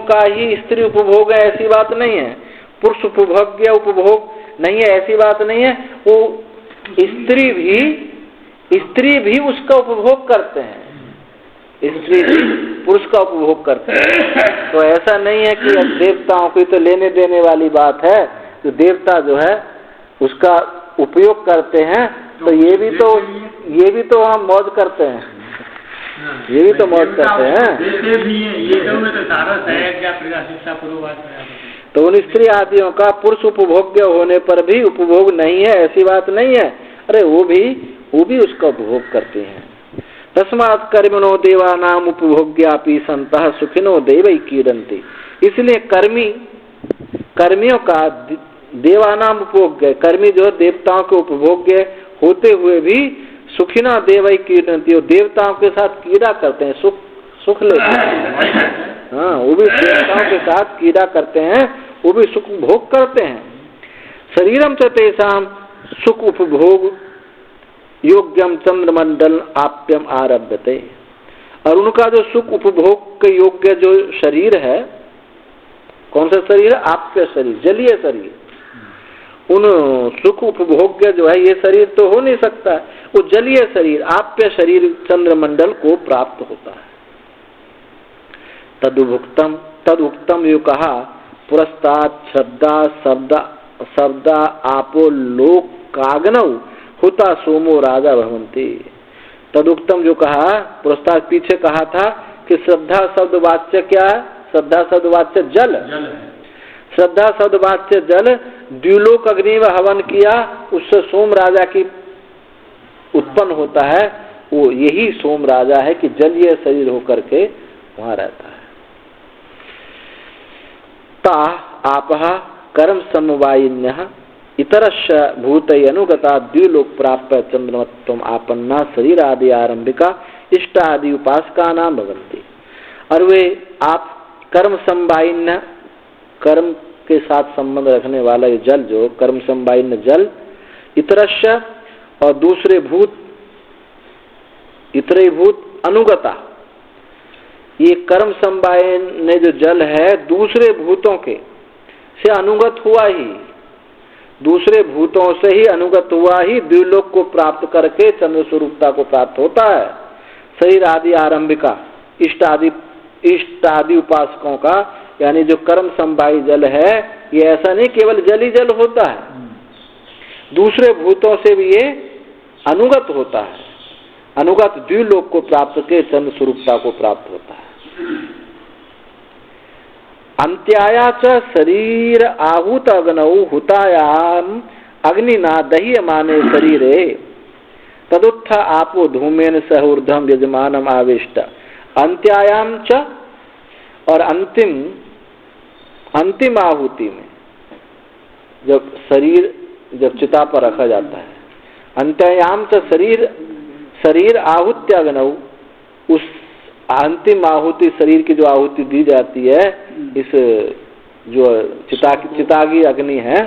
का ही स्त्री उपभोग है, ऐसी बात नहीं है। पुरुष उपभोग्य उपभोग नहीं है, ऐसी बात नहीं है। वो स्त्री भी उसका उपभोग करते हैं, स्त्री भी पुरुष का उपभोग करते हैं। तो ऐसा नहीं है कि देवताओं की तो लेने देने वाली बात है, तो देवता जो है उसका उपयोग करते हैं, तो ये भी तो हम मौज करते हैं, ये भी तो मौज करते हैं। तो उन स्त्री आदियों का पुरुष उपभोग्य होने पर भी उपभोग नहीं है, ऐसी बात नहीं है। अरे वो भी उसका उपभोग करते हैं। तस्मात् कर्मिणो देवानाम उपभोग्यापि संतः सुखिनो दैवै कीडन्ति। इसलिए कर्मियों का देवानाम उपभोग्य, कर्मी जो देवताओं के उपभोग्य होते हुए भी सुखिना देवै कीडन्ति, देवताओं के साथ कीड़ा करते हैं, सुख लेते हैं। हाँ, वो भी देवताओं के साथ कीड़ा करते हैं, वो भी सुख भोग करते हैं। शरीरम च तेषां सुख उपभोग योग्यम चंद्रमंडल आप्यम आरभ्यते। और उनका जो सुख उपभोग के योग्य जो शरीर है, कौन सा शरीर है? आप्य शरीर, जलीय शरीर। उन सुख उपभोग्य जो है ये शरीर तो हो नहीं सकता, वो जलीय शरीर, आप्य शरीर चंद्रमंडल को प्राप्त होता है। तदुक्तम यो कहा पुरस्तात् शब्दा आपो लोक काग्नौ हुता सोमो राजा भवंती। तदुक्तम जो कहा पुरस्तात्, पीछे कहा था कि श्रद्धा शब्द वाच्य क्या है? श्रद्धा शब्द वाच्य जल। श्रद्धा शब्द वाच्य जल, द्युलोक अग्नि में हवन किया, उससे सोम राजा की उत्पन्न होता है। वो यही सोम राजा है कि जलीय शरीर होकर के वहां रहता है। ता आपः कर्म समवायिन्यः इतरस्य भूतै अनुगता द्युलोक प्राप्य चंद्रमत्वम आपन्ना शरीर आदि आरंभिका इष्ट आदि उपासका नाम भवन्ति। और वे आप कर्म समवायिन्य, कर्म के साथ संबंध रखने वाला ये जल, जो कर्म समवायिन्य जल, इतरस्य और दूसरे भूत, इतरे भूत अनुगता, ये कर्म समवायिन्य जो जल है दूसरे भूतों के से अनुगत हुआ ही, दूसरे भूतों से ही अनुगत हुआ ही द्युलोक को प्राप्त करके चंद्र स्वरूपता को प्राप्त होता है। शरीर आदि आरंभिका, इष्ट आदि उपासकों का, यानी जो कर्म समवायी जल है, ये ऐसा नहीं केवल जल ही जल होता है, दूसरे भूतों से भी ये अनुगत होता है। अनुगत द्युलोक को प्राप्त के चंद्र स्वरूपता को प्राप्त होता है। अंत्याया च शरीर आहूत अग्नौ हुतायाम अग्निना दह्यमाने शरीरे तदुत्थ आपो धूमेन सह ऊर्ध्वम यजमानम आविष्ट। अंत्यायाम च, और अंतिम आहुति में जब शरीर जब चिता पर रखा जाता है, अंत्यायाम च शरीर आहुत्य अग्नौ, उस अंतिम आहुति शरीर की जो आहुति दी जाती है, इस जो चिता की अग्नि है,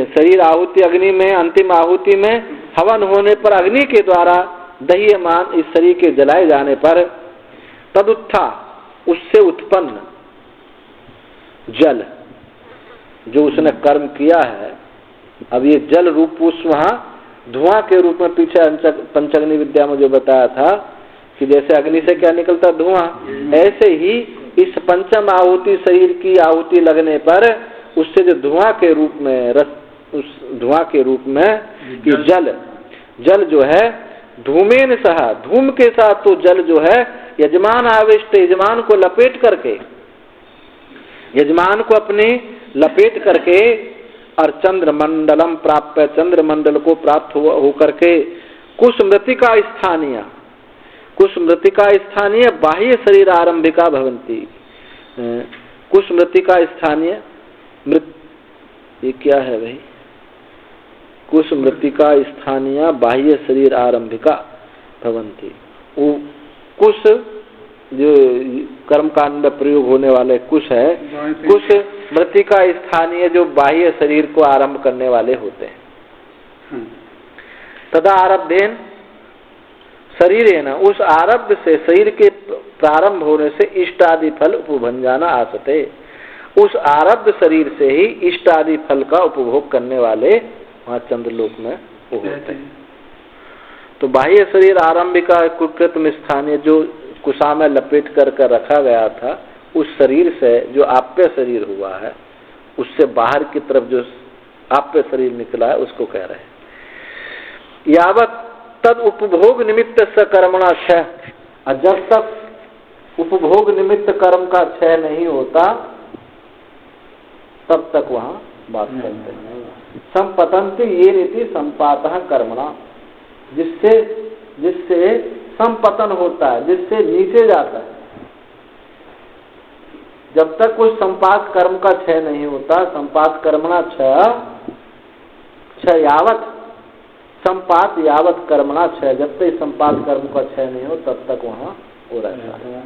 शरीर आहुति अग्नि में, अंतिम आहुति में हवन होने पर अग्नि के द्वारा दह्यमान इस शरीर के जलाए जाने पर तदुत्था, उससे उत्पन्न जल जो उसने कर्म किया है, अब ये जल रूप पुष्प वहां धुआं के रूप में पीछे पंचअग्नि विद्या में जो बताया था कि जैसे अग्नि से क्या निकलता धुआं, ऐसे ही इस पंचम आहुति शरीर की आहुति लगने पर उससे जो धुआं के रूप में उस धुआं के रूप में कि जल जो है धूमेन सह, धूम के साथ तो जल जो है यजमान आविष्ट, यजमान को लपेट करके, यजमान को अपनी लपेट करके, और चंद्रमंडलम प्राप्त, चंद्रमंडल को प्राप्त हो करके कुसुमृतिका स्थानीय, कुसुमृतिका स्थानीय बाह्य शरीर आरंभिका भवंती। कुसुमृतिका स्थानीय मृत, ये क्या है भाई? कुसुमृतिका स्थानीय बाह्य शरीर आरंभिका भवंती। वो कुश जो कर्मकांड में प्रयोग होने वाले कुश है, कुश मृतिका स्थानीय जो बाह्य शरीर को आरंभ करने वाले होते हैं। तदा आरब्धेन शरीर है ना, उस आरब्ध से, शरीर के प्रारंभ होने से इष्ट आदि फल उपभंजाना आसते, उस आरब्ध शरीर से ही इष्ट आदि फल का उपभोग करने वाले वहाँ चंद्रलोक में वो होते हैं। तो बाह्य शरीर आरंभिका कुकृत्म स्थानीय जो कुशा में लपेट कर रखा गया था, उस शरीर से जो आप्य शरीर हुआ है, उससे बाहर की तरफ जो आप्य शरीर निकला है उसको कह रहे हैं। यावत तद उपभोग निमित्त से कर्मणा क्षय, जब तक उपभोग निमित्त कर्म का क्षय नहीं होता तब तक वहाँ बात करते हैं। संपतंति ये रीति संपातः कर्मणा, जिससे संपतन होता है, जिससे नीचे जाता है। जब तक कुछ संपात कर्म का क्षय नहीं होता, संपात कर्मणा क्षय यावत, संपात यावत कर्मणा क्षय, जब तक संपात कर्म का क्षय नहीं हो तब तक वहाँ हो रहता है।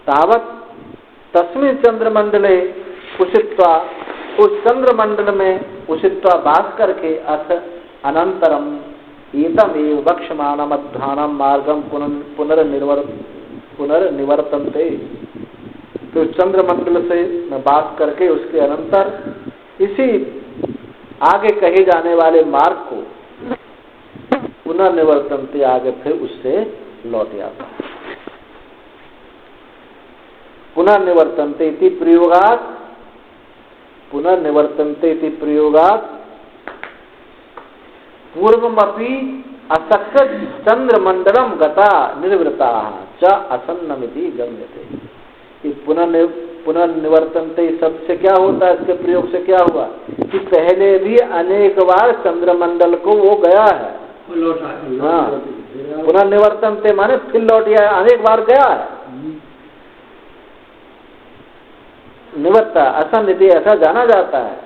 तावत तस्मिन् चंद्रमंडले उषित्वा, उस चंद्रमंडल में उषित्वा बास करके, अथ अनंतरम एतमेव वक्ष्यमाणम अध्यानम मार्गम पुनर्निवर्तन्ते। तो चंद्रमंडल से बास करके उसके अनंतर इसी आगे कहे जाने वाले मार्ग को पुनर्निवर्तन्ते, आगे फिर उससे लौट आता। पुनर्निवर्तन्ते इति प्रयोगात्, पुनर्निवर्तन्ते इति प्रयोगात् पूर्वमपि असकृत चंद्रमंडलम गता निर्वृता च असन्नमिति गम्यते। पुनर्निवर्तन्ते शब्द से क्या होता है? इसके प्रयोग से क्या हुआ कि पहले भी अनेक बार चंद्रमंडल को वो गया है। हाँ, पुनर्निवर्तन्ते माने फिर लौट आया, अनेक बार गया है। निवर्ता असन्निधि ऐसा जाना जाता है।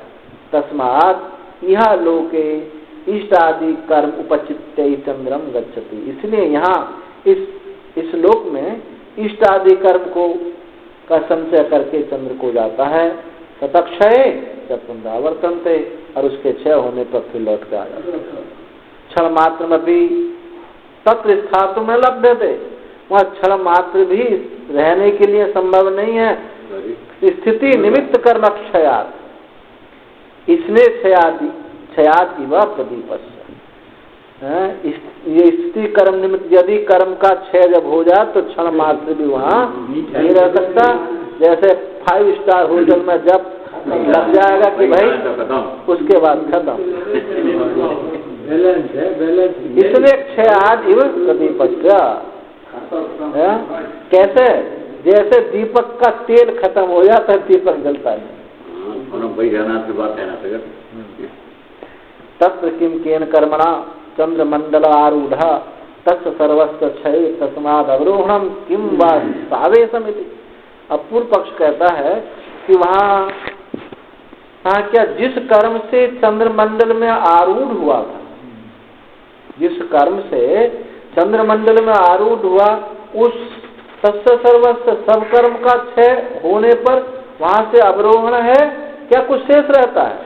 तस्मात् यह लोके इष्ट आदि कर्म उपचित्ते चंद्रम गच्छति, इसलिए यहाँ इस लोक में इष्ट आदि कर्म को का संचय करके चंद्र को जाता है। ततक्षय पुनरावर्तन्ते, और उसके क्षय होने पर फिर लौट कर आ जाता है। क्षण मात्र में भी तत्र स्थातु में लभ्यते, वहाँ क्षण मात्र भी रहने के लिए संभव नहीं है। स्थिति निमित्त कर्म क्षयात, इसने क्षयात इवा प्रदीपस्य, ये स्थिति कर्म निमित्त, यदि कर्म का क्षय जब हो जाए तो क्षण मात्र भी वहाँ नहीं रह सकता। जैसे 5 स्टार होटल में जब लग जाएगा कि भाई उसके बाद खत्म, इसलिए क्षयात इव प्रदीपस्य। कैसे? जैसे दीपक का तेल खत्म हो जाता है, दीपक जलता है। तत्र किम केन कर्मणा चंद्रमंडल आरूढ़ तत् सर्वस्व क्षय तस्माद अवरोहणम किम वा सावेशमिति। अब पूर्व पक्ष कहता है कि वहाँ क्या जिस कर्म से चंद्रमंडल में आरूढ़ हुआ था, जिस कर्म से चंद्रमंडल में आरूढ़ हुआ, उस तस्य सर्वस्व सब कर्म का क्षय होने पर वहां से अवरोहण है, क्या कुछ शेष रहता है?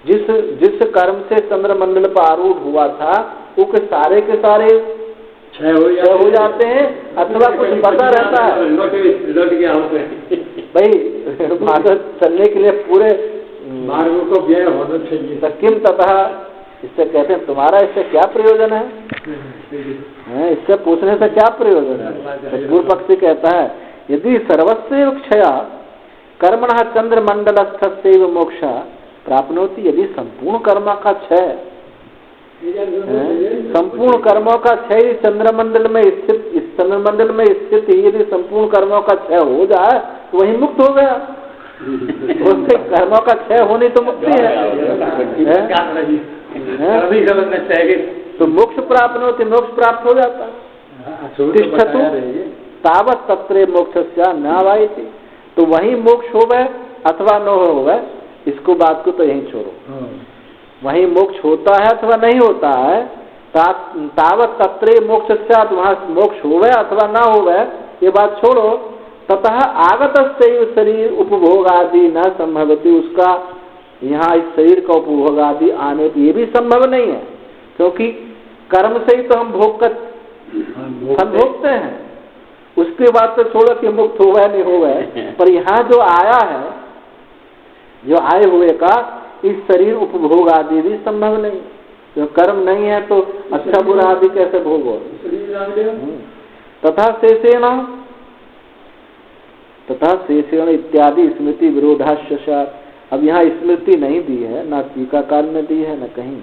जिस कर्म से चंद्रमंडल पर आरूढ़ हुआ था वो के सारे क्षय हो जाते हैं, अथवा कुछ बचा रहता है? भाई भागवत चलने के लिए पूरे मार्ग को व्यय होना चाहिए। किम तथा, इससे कहते हैं तुम्हारा इससे क्या प्रयोजन है? इससे पूछने से क्या प्रयोजन है? पूर्व पक्षी कहता है यदि सर्वस्व क्षया, कर्मणः चंद्रमंडलस्थस्यैव मोक्ष प्राप्नोति। यदि संपूर्ण कर्म का क्षय, संपूर्ण कर्मों का क्षय चंद्रमंडल में स्थित, इस चंद्रमंडल में स्थित ही यदि संपूर्ण कर्मों का क्षय हो जाए तो वही मुक्त हो गया। उससे कर्मों का क्षय होनी तो मुक्ति है? तो मोक्ष प्राप्त होते, मोक्ष प्राप्त हो जाता। तिष्ठतु तावत तत्रे मोक्षस्या न वायते। तो वही मोक्ष हो गए अथवा न हो गए, इसको बात को तो यही छोड़ो। वही मोक्ष होता है अथवा नहीं होता है, तावत तत्रे मोक्षस्या, वहां मोक्ष हो गया अथवा ना हो गए, ये बात छोड़ो। ततः आगत शरीर उपभोग आदि न संभवती। उसका यहाँ इस शरीर का उपभोग आदि आने ये भी संभव नहीं है, क्योंकि कर्म से ही तो हम भोग कर फल भोगते हैं। उसके बाद तो छोड़ो कि मुक्त हो गए नहीं हो गए, पर यहाँ जो आया है, जो आए हुए का इस शरीर उपभोग आदि भी संभव नहीं। जो कर्म नहीं है तो अच्छा बुरा आदि कैसे भोगो? तथा शेषेण इत्यादि स्मृति विरोधाश्चात। अब यहाँ स्मृति नहीं दी है, ना टीकाकार ने दी है, न कहीं।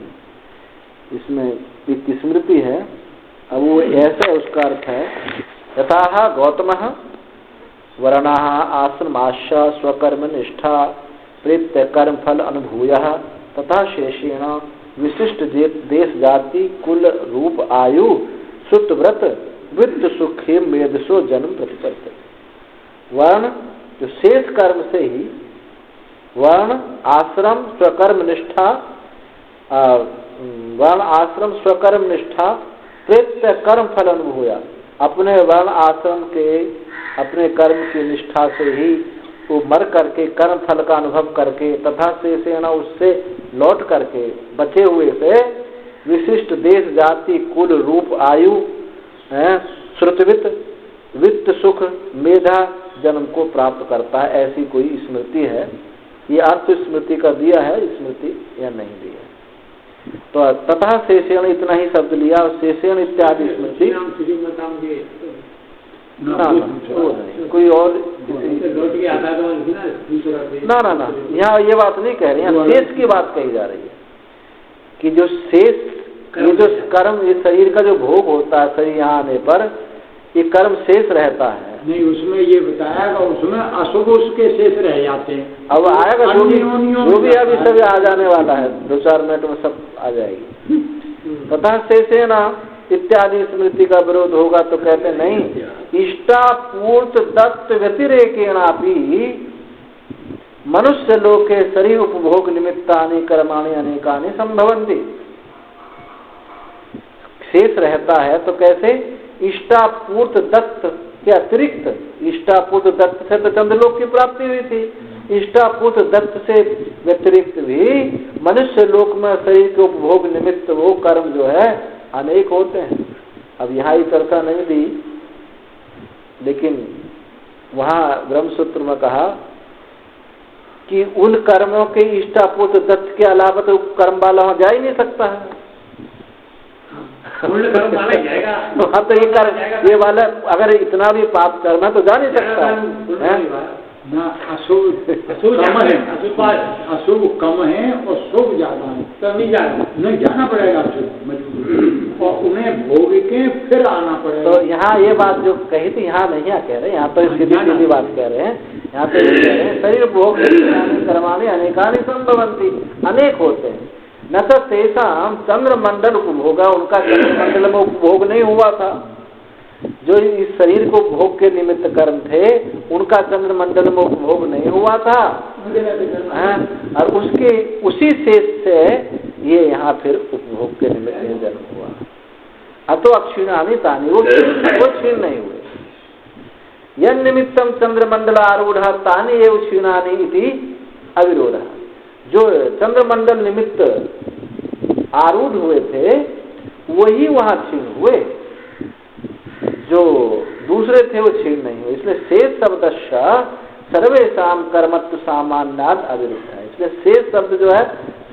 इसमें एक स्मृति है, अब वो ऐसा उसका अर्थ है, यथा गौतमः वर्णाः आश्रमाश्च स्वकर्म निष्ठा प्रेत्य कर्म फल अनुभूयः तथा शेषेण विशिष्ट देश जाति कुल रूप आयु श्रुत व्रत वित्त सुखे मेधसो जन्म प्रतिपत्ति। वर्ण जो शेष कर्म से ही वर्ण आश्रम स्वकर्म निष्ठा, वर्ण आश्रम स्वकर्म निष्ठा प्रेत्य कर्म फल अनुभूया। अपने वर्ण आश्रम के अपने कर्म की निष्ठा से ही वो मर करके कर्म फल का अनुभव करके तथा शेषेण उससे लौट करके बचे हुए से विशिष्ट देश जाति कुल रूप आयु श्रुतवित वित्त सुख मेधा जन्म को प्राप्त करता है। ऐसी कोई स्मृति है? ये अर्थ स्मृति का दिया है, स्मृति या नहीं दिया? तो तथा शेषेण इतना ही शब्द लिया, और शेषेण इत्यादि स्मृति कोई और ना यहाँ ये बात नहीं कह रही, यहाँ शेष की बात कही जा रही है कि जो शेष ये जो कर्म, ये शरीर का जो भोग होता है शरीर यहाँ आने पर, ये कर्म शेष रहता है। नहीं, उसमें ये बताया उसमें अशुभ उसके शेष रह जाते हैं। अब आएगा जो भी अभी सभी आ जाने वाला है, 2-4 मिनट में सब आ जाएगी। तथा शेषेण इत्यादि स्मृति का विरोध होगा तो कहते नहीं, इष्टापूर्त दत्त व्यतिरेकेणापि मनुष्य लोके शरीर उपभोग निमित्तानि कर्माणि अनेकानि संभवन्ति। शेष रहता है तो कैसे? इष्टापूर्त दत्त के अतिरिक्त, इष्टापूर्त दत्त से तो चंद्रलोक की प्राप्ति हुई थी, इष्टापूर्त दत्त से व्यतिरिक्त भी मनुष्य लोक में शरीर के उपभोग निमित्त वो कर्म जो है अनेक होते हैं। अब यहाँ ये चर्चा नहीं दी, लेकिन वहाँ ब्रह्मसूत्र में कहा कि उन कर्मों के इष्टापूर्त दत्त के अलावा तो कर्म वाला वहाँ जा ही नहीं सकता है। वहाँ तो ये वाला अगर इतना भी पाप करना तो जा नहीं सकता है। अशुभ कम है और शुभ ज्यादा है, तो नहीं जाना पड़ेगा अशुभ, और उन्हें भोग के फिर आना पड़ेगा। तो यहाँ ये बात जो कही थी, यहाँ नहीं कह रहे, यहाँ तो सीधी बात कह रहे हैं। यहाँ तो ये कह रहे हैं शरीर भोग कर्माणि अनेकानि संभवन्ति, अनेक होते हैं। न तो तेषां चंद्रमंडल उपभोगा, उनका चंद्रमंडल में उपभोग नहीं हुआ था। जो इस शरीर को भोग के निमित्त कर्म थे उनका चंद्रमंडल में उपभोग नहीं हुआ था, और उसके उसी शेष से ये यहाँ फिर उपभोग के निमित्त जन्म हुआ। अतो अक्षीणानि तानि, वो क्षीण नहीं हुए। यन निमित्तम चंद्रमंडल आरूढ़ तानि एव क्षीणानि इति अविरोध। जो चंद्रमंडल निमित्त आरूढ़ हुए थे वही वहां क्षीण हुए, जो दूसरे थे वो क्षीण नहीं हुए। इसलिए शेष शब्दस्य सर्वेषां कर्मत्व सामान्याद अविरुद्ध है। इसलिए शेष शब्द जो है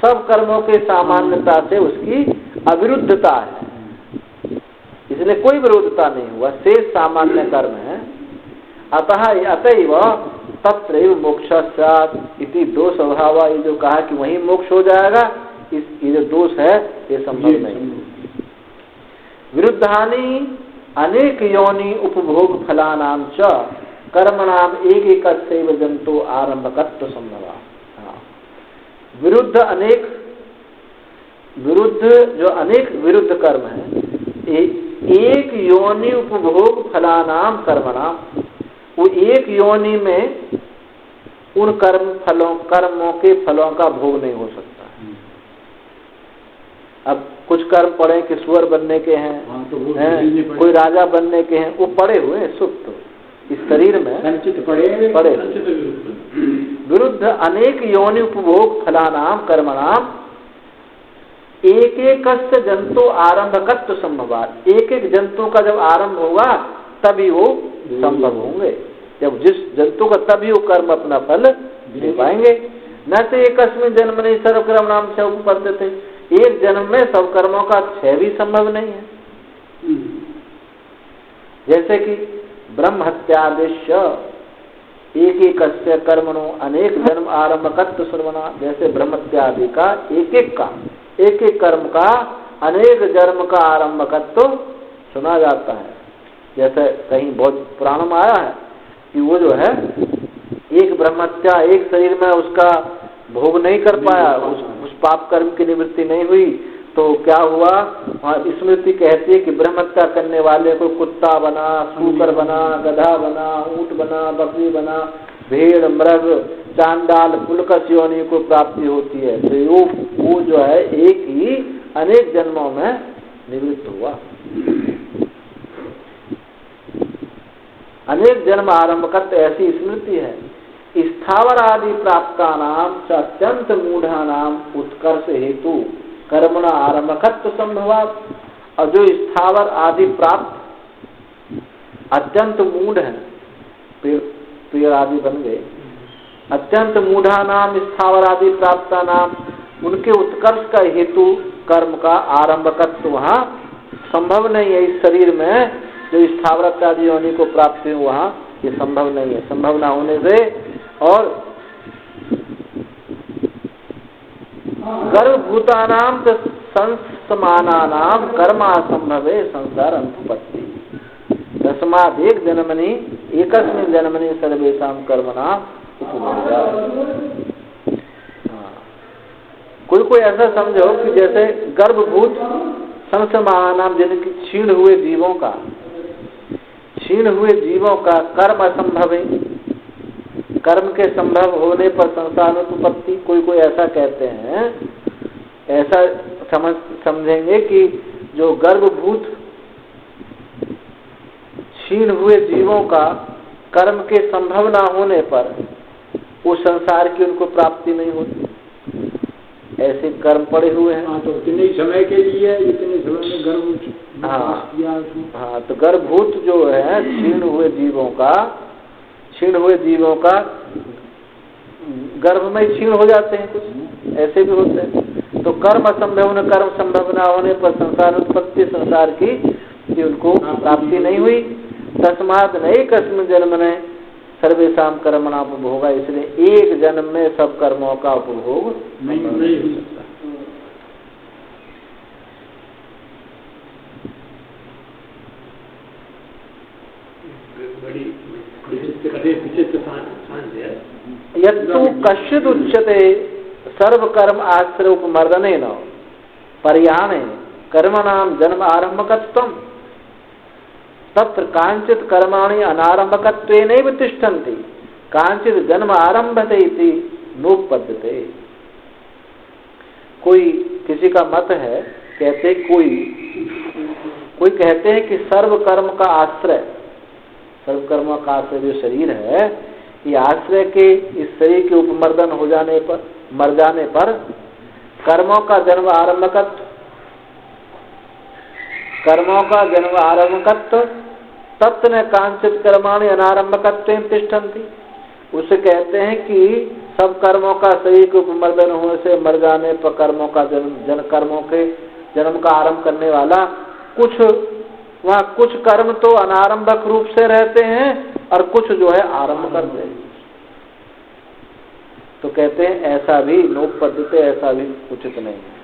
सब कर्मों के सामान्यता से उसकी अविरुद्धता है, इसलिए कोई विरोधता नहीं हुआ, शेष सामान्य कर्म है। अतएव तत्रैव मोक्ष स्यात् इति दोष अभाव, ये जो कहा कि वही मोक्ष हो जाएगा, ये जो दोष है ये संभव नहीं। विरुद्धानि अनेक योनि उपभोग फलानां च कर्मणाम एक एकस्यैव जंतु आरंभकत्व संभवा। विरुद्ध जो अनेक विरुद्ध कर्म है, एक योनि उपभोग फलानाम कर्मणाम, वो एक योनि में उन कर्मों के फलों का भोग नहीं हो सकता। अब कुछ कर्म पड़े कि सुअर बनने के हैं, कोई राजा बनने के हैं, वो पड़े हुए हैं सुप्त इस शरीर में संचित पड़े विरुद्ध अनेक योनि उपभोग फलानाम कर्मणाम एक एक जंतु आरंभकत्व संभवात, एक एक जंतु का जब आरंभ होगा तभी वो संभव होंगे। जब जिस जंतु का तभी वो कर्म अपना फल दे पाएंगे। न तो एकस्मिन् जन्म नहीं सर्व कर्म नाम से उपपद्य थे, एक जन्म में सब कर्मों का क्षय भी संभव नहीं है। जैसे कि ब्रह्म हत्यादेश एक एक कर्मणो अनेक जन्म आरंभकत्व सर्वना, जैसे ब्रह्म हत्यादि का एक एक कर्म का अनेक जन्म का आरंभकत्व सुना जाता है। जैसे कहीं बहुत पुराण में आया है कि वो जो है एक ब्रह्महत्या एक शरीर में उसका भोग नहीं कर पाया, उस पाप कर्म की निवृत्ति नहीं हुई, तो क्या हुआ, स्मृति कहती है कि ब्रह्महत्या करने वाले को कुत्ता बना, सूकर बना, गधा बना, ऊंट बना, बकरी बना, भेड़, मृग, चांडाल, पुलकस योनि को प्राप्ति होती है। तो वो जो है एक ही अनेक जन्मों में निवृत्त हुआ। अनेक जन्म आरंभकत्व ऐसी स्मृति है। स्थावर आदि प्राप्ता नाम अत्यंत मूढ़ा नाम उत्कर्ष हेतु कर्मणा आरंभकत्व संभवात। और जो स्थावर आदि प्राप्त अत्यंत मूढ़ है, पेड़ आदि बन गए, अत्यंत मूढ़ा नाम स्थावर आदि प्राप्ता नाम, उनके उत्कर्ष का हेतु कर्म का आरंभकत्व वहाँ संभव नहीं है। इस शरीर में जो स्थावर आदि योनि को प्राप्ति हो वहाँ ये संभव नहीं है। संभव ना होने से और गर्भभूतानाम संसमानानाम कर्मासंभवे संसार अनुपत्ति तस्मात् एक जन्मनि एकस्मिन् जन्मनि सर्वेषां कर्मणाम उपभोगा। कोई ऐसा समझो कि जैसे गर्भभूत संसमानानाम, जिनकी क्षीण हुए जीवों का कर्म असंभव है, कर्म के संभव होने पर संसार उत्पत्ति। कोई ऐसा कहते हैं, ऐसा समझेंगे कि जो गर्भभूत क्षीण हुए जीवों का कर्म के संभव ना होने पर वो संसार की उनको प्राप्ति नहीं होती। ऐसे कर्म पड़े हुए हैं। तो इतने समय के लिए, इतने समय में गर्भभूत, हाँ, तो गर्भभूत जो है क्षीण हुए जीवों का गर्भ में क्षीण हो जाते हैं, कुछ ऐसे भी होते हैं। तो कर्म असंभव न कर्म संभव न होने पर संसार उत्पत्ति, संसार की उनको प्राप्ति नहीं हुई। तस्मात् नहीं कस्मिन् जन्म ने सर्वेषां कर्मणां उपभोगा, इसलिए एक जन्म में सब कर्मों का उपभोग नहीं हो सकता। यत्तु कश्चित् उच्यते सर्वकर्म आश्रय उपमर्दनेन पर्याणे कर्मणां जन्म आरंभकत्वम् तत्र कांचित् कर्माणि अनारंभकत्वेनैव तिष्ठन्ति कांचित् जन्म आरंभते इति नोपपद्यते। कोई किसी का मत है, कहते कोई कहते हैं कि सर्व कर्म का आश्रय जो शरीर है, ये आश्रय के इस शरीर के उपमर्दन हो जाने पर, मर जाने पर कर्मों का जन्म आरंभकत्व तत्व न कांचित कर्माणि अनारंभकत्वेन तिष्ठन्ति। उसे कहते हैं कि सब कर्मों का शरीर के उपमर्दन होने से मर जाने पर कर्मों का कर्मों के जन्म का आरंभ करने वाला कुछ कर्म तो अनारंभक रूप से रहते हैं और कुछ जो है आरंभ करते हैं। तो कहते हैं ऐसा भी नोप पद्धति, ऐसा भी उचित नहीं है,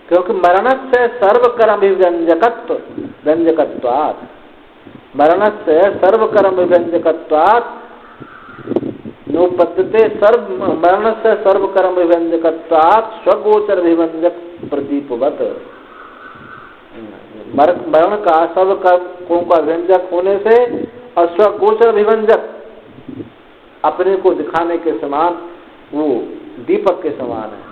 क्योंकि मरणस्य सर्वकर्म व्यंजकत्व व्यंजकत्वात्, मरणस्य सर्वकर्म व्यंजकत्वात् नोपद्यते मरणस्य सर्वकर्म व्यंजकत्वात् स्वगोचर विभंजक प्रदीपवत। मरण का सब कर्मों का व्यंजक होने से और स्वगोचर विभंजक अपने को दिखाने के समान वो दीपक के समान है।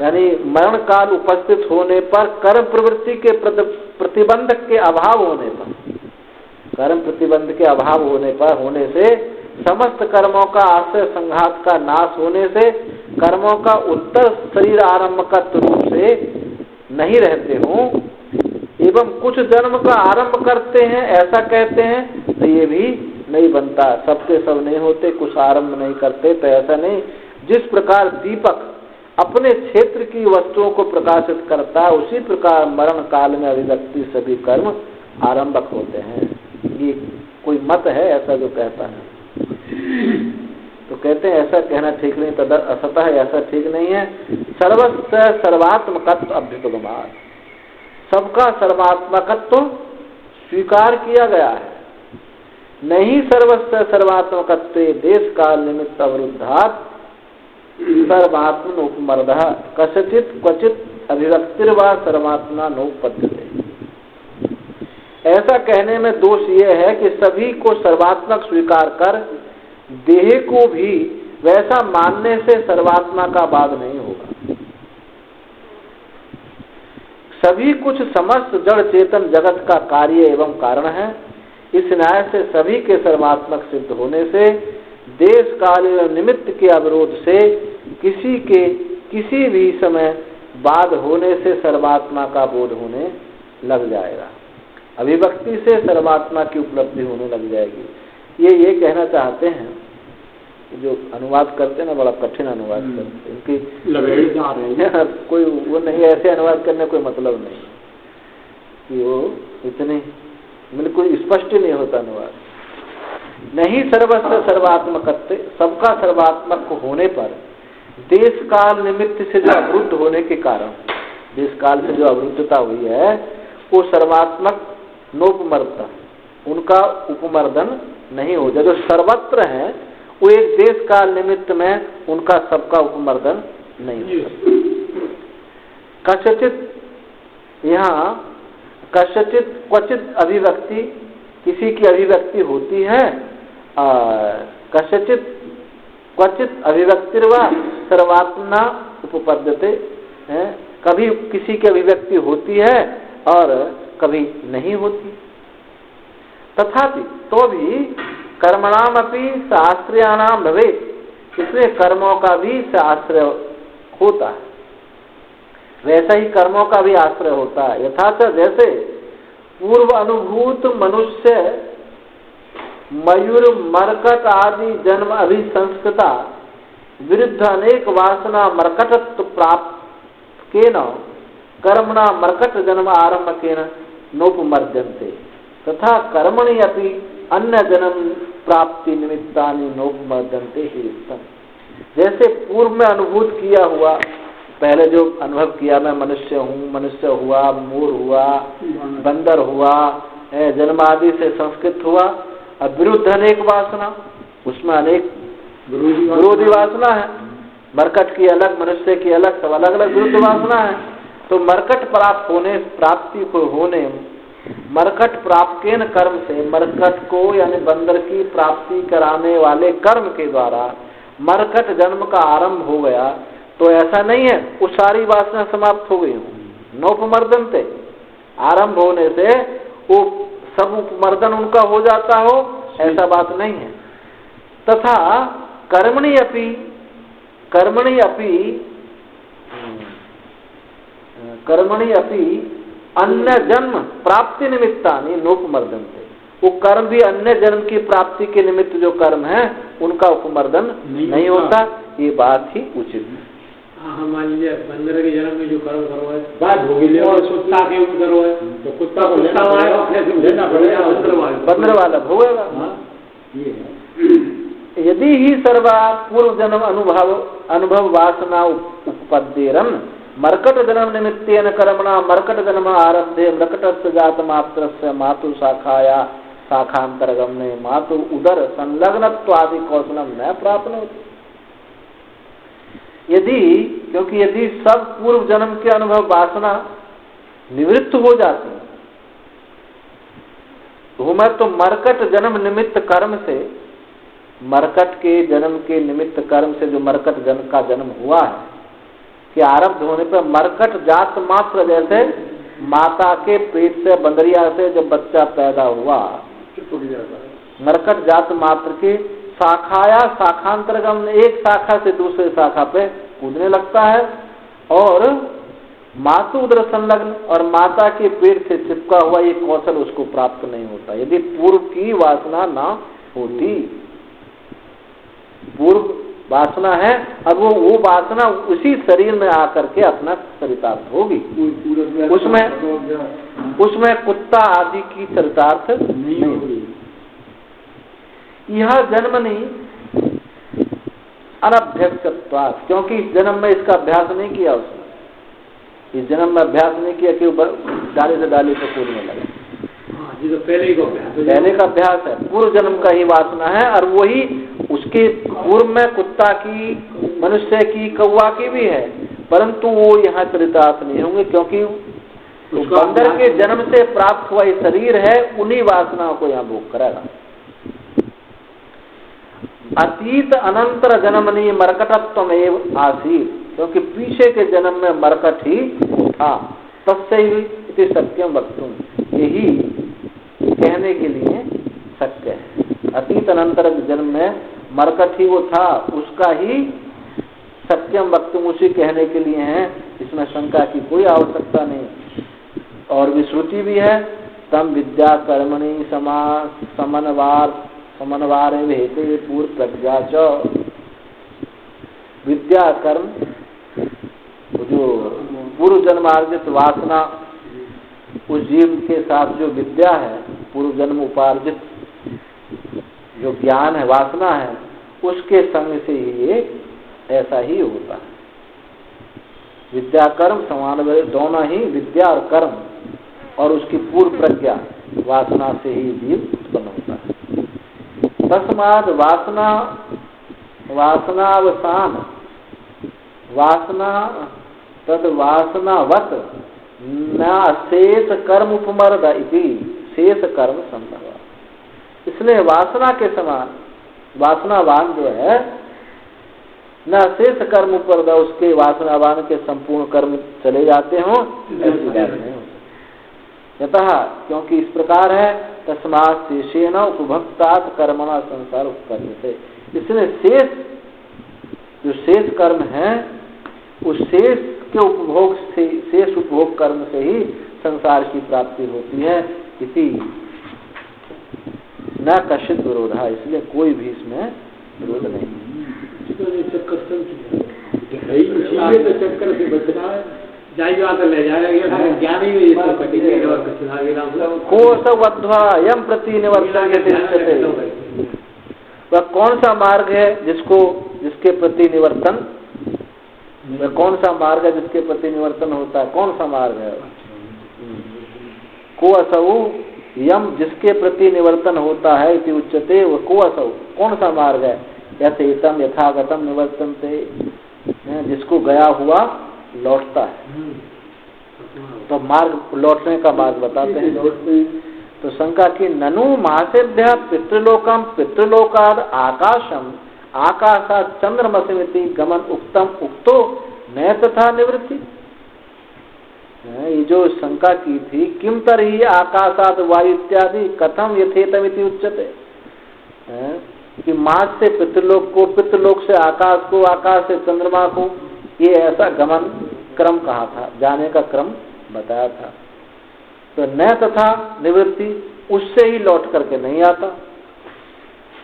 यानी मरण काल उपस्थित होने पर कर्म प्रवृत्ति के प्रतिबंधक के अभाव होने पर, कर्म प्रतिबंध के अभाव होने से समस्त कर्मों का आश्रय संघात का नाश होने से कर्मों का उत्तर शरीर आरंभकत्व रूप से नहीं रहते हों एवं कुछ जन्म का आरंभ करते हैं ऐसा कहते हैं, तो ये भी नहीं बनता। सबके सब नहीं होते, कुछ आरंभ नहीं करते, तो ऐसा नहीं। जिस प्रकार दीपक अपने क्षेत्र की वस्तुओं को प्रकाशित करता है, उसी प्रकार मरण काल में अभिव्यक्ति सभी कर्म आरंभक होते हैं। ये कोई मत है ऐसा जो कहता है, तो कहते हैं ऐसा कहना ठीक नहीं, तद असतः ऐसा ठीक नहीं है। सर्वस्य सर्वात्मकत्व अभ्युपगमात्, सबका सर्वात्मकत्व स्वीकार किया गया है। नहीं सर्वस्य सर्वात्मकत्वे देश काल निमित्त अवरुद्धात् सर्वात्मन उपमर्दः कस्यचित् क्वचित् अभिव्यक्तिर्वा सर्वात्मा नोपपद्यते। ऐसा कहने में दोष यह है कि सभी को सर्वात्मक स्वीकार कर देह को भी वैसा मानने से सर्वात्मा का बाद नहीं होगा। सभी कुछ समस्त जड़ चेतन जगत का कार्य एवं कारण है। इस न्याय से सभी के सर्वात्मक सिद्ध होने से देश काल एवं निमित्त के अवरोध से किसी के किसी भी समय बाद होने से सर्वात्मा का बोध होने लग जाएगा। अभिव्यक्ति से सर्वात्मा की उपलब्धि होने लग जाएगी। ये कहना चाहते हैं, जो अनुवाद करते हैं ना, बड़ा कठिन अनुवाद करते हैं, उनकी लवेड़ जा रहे हैं, कोई वो नहीं, ऐसे अनुवाद करने कोई मतलब नहीं कि वो इतने बिल्कुल स्पष्ट नहीं होता अनुवाद। नहीं सर्वस्य सर्वात्मकत्व, सबका सर्वात्मक होने पर देश काल निमित्त से जो अवरुद्ध होने के कारण, देश काल से जो अवरुद्धता हुई है वो सर्वात्मक नोपमर्दता, उनका उपमर्दन नहीं हो जाए। जो सर्वत्र है वो एक देश काल निमित्त में उनका सबका उपमर्दन नहीं हो। कस्यचित, यहाँ कस्यचित क्वचित अभिव्यक्ति, किसी की अभिव्यक्ति होती है, कस्यचित क्वचित अभिव्यक्तिर्वा सर्वात्मना उपपद्यते है। कभी किसी की अभिव्यक्ति होती है और कभी नहीं होती। तथापि तो भी कर्मणाम अपि शास्त्रीयाणाम भवेत्, इसमें कर्मों का भी आश्रय होता है, वैसा ही कर्मों का भी आश्रय होता है। यथाच जैसे पूर्व अनुभूत मनुष्य मयूर मरकट आदि जन्म अभिसंस्कृता विरुद्ध अनेक वासना मरकटत्व प्राप्त केन कर्मणा मरकट जन्म आरम्भकेन नोपमर्द्यन्ते तथा कर्मणि अपि अन्य जन्म प्राप्ति निमित्तानि नोपमर्द्यन्ते ही उत्तम। जैसे पूर्व में अनुभूत किया हुआ, पहले जो अनुभव किया, मैं मनुष्य हूँ, मनुष्य हुआ, मोर हुआ, बंदर हुआ, जन्म आदि से संस्कृत हुआ, अब विरुद्ध अनेक वासना, उसमें अनेक विरोधी वासना है। मरकट की अलग, मनुष्य की अलग, सब अलग अलग विरुद्ध वासना है। तो मरकट प्राप्त होने, प्राप्ति को होने, मरकट प्राप्तेन कर्म से, मरकट को यानी बंदर की प्राप्ति कराने वाले कर्म के द्वारा मरकट जन्म का आरंभ हो गया, तो ऐसा नहीं है वो सारी वासना समाप्त हो गई हो। नोपमर्दनते, आरंभ होने से वो सब उपमर्दन उनका हो जाता हो, ऐसा बात नहीं है। तथा कर्मणि अपि, कर्मणि अपि, कर्मणि अपि अन्य जन्म प्राप्ति निमित्तानि नोपमर्दनते, वो कर्म भी अन्य जन्म की प्राप्ति के निमित्त जो कर्म है उनका उपमर्दन नहीं होता। ये बात ही उचित है। हाँ, मान लीजिए बंदर के जन्म में जो कर्म करो है, बात होगी ले, और कुत्ता के करो है तो कुत्ता को लेना पड़ेगा, बंदर वाला भोगेगा। ये है यदि ही सर्वा पूर्व जन्म अनुभव वासना उपपद्येरन मर्कट जन्म निमित्तेन कर्मणा मर्कट जन्म आरब्धे मृकटस्य जात मात्रस्य मातु शाखाया शाखांतरगमने मातु उदर संलग्नत्वादि कौशलम न प्राप्नोति। क्योंकि यदि सब पूर्व जन्म के अनुभव वासना निवृत्त हो जाती है तो मरकट जन्म निमित्त कर्म से, मरकट के जन्म के निमित्त कर्म से जो मरकट जन्म का जन्म हुआ है कि आरब्ध होने पर मरकट जात मात्र, जैसे माता के पेट से बंदरिया से जब बच्चा पैदा हुआ मरकट जात मात्र के शाखाया शाखांतरगम, एक शाखा से दूसरे शाखा पे कूदने लगता है और मातु उदर संलग्न और माता के पेट से चिपका हुआ ये कौशल उसको प्राप्त नहीं होता यदि पूर्व की वासना ना होती। पूर्व वासना है, अब वो वासना उसी शरीर में आकर के अपना चरितार्थ होगी, उसमें कुत्ता आदि की चरितार्थ नहीं होगी। यह जन्म नहीं अनभ्यस्तत्वात्, क्योंकि इस जन्म में इसका अभ्यास नहीं किया उसने, इस जन्म में अभ्यास नहीं किया कि वो डाली से डाली पे कूदने लगे। तो पहले का अभ्यास है, पूर्व जन्म का ही वासना है और वही उसके पूर्व में कुत्ता की, मनुष्य की, कौवा की भी है, परंतु वो यहाँ चरितार्थ नहीं होंगे क्योंकि बंदर के जन्म से प्राप्त हुआ ये शरीर है, उन्हीं वासनाओं को यहाँ भोग करेगा। अतीत अनंतर जन्मनी मरकटत्व एव आसीत, क्योंकि पीछे के जन्म में मरकट ही था। तस्यैव सत्यम वक्तुम, यही कहने के लिए सत्य है। अतीत अनंतर जन्म में मरकट ही वो था, उसका ही सत्यम वक्तुम, उसी कहने के लिए है, इसमें शंका की कोई आवश्यकता नहीं। और विश्रुति भी है, तम विद्या कर्मणि समन्वार हेतु पूर्व प्रज्ञा च, विद्या कर्म जो पूर्व जन्मार्जित वासना, उस जीव के साथ जो विद्या है, पूर्व जन्म उपार्जित जो ज्ञान है, वासना है, उसके संग से ही ये ऐसा ही होता है। विद्या कर्म समान, दोनों ही विद्या और कर्म और उसकी पूर्व प्रज्ञा वासना से ही जीव उत्पन्न होता है। तस्माद वासनावसान वासना तद वासनावत न शेष कर्म उपमर्द इति शेष कर्म संभव। इसलिए वासना के समान वासनावान जो है न शेष कर्म उपमर्द, उसके वासनावान के संपूर्ण कर्म चले जाते हों, ऐसी बात नहीं हो। यतः क्योंकि इस प्रकार है, तस्मात् शेषेण उपभक्तात् कर्मणा संसार उपपद्यते, इसलिए जो शेष कर्म है उस शेष के उपभोग से, शेष उपभोग कर्म से ही संसार की प्राप्ति होती है। इसी न कशित विरोध है, इसलिए कोई भी इसमें विरोध नहीं। चक्कर से बचना है, ले जाएगा यम प्रति निवर्तन, वह कौन सा मार्ग है जिसके प्रति निवर्तन, वह कौन सा मार्ग है जिसके प्रति निवर्तन होता है, कौन सा मार्ग है? को असौ यम, जिसके प्रति निवर्तन होता है, इति उच्यते, वह को असौ, कौन सा मार्ग है? ऐसे इतम यथागतम निवर्तनते, जिसको गया हुआ लौटता है। तो मार्ग, लौटने का मार्ग बताते हैं। तो शंका की, ननु महासेभ्य पितृलोकम पितृलोकाद आकाशम आकाशात चंद्रमसिमिति गमन उक्तम उक्तो न तथा निवृत्ति। ये जो शंका की थी, किम तरही आकाशात वायु इत्यादि कथम यथेतमिति उच्यते, कि मार्ग से पितृलोक को, पितृलोक से आकाश को, आकाश से चंद्रमा को, ये ऐसा गमन क्रम कहा था, जाने का क्रम बताया था। तो न तथा निवृत्ति, उससे ही लौट करके नहीं आता।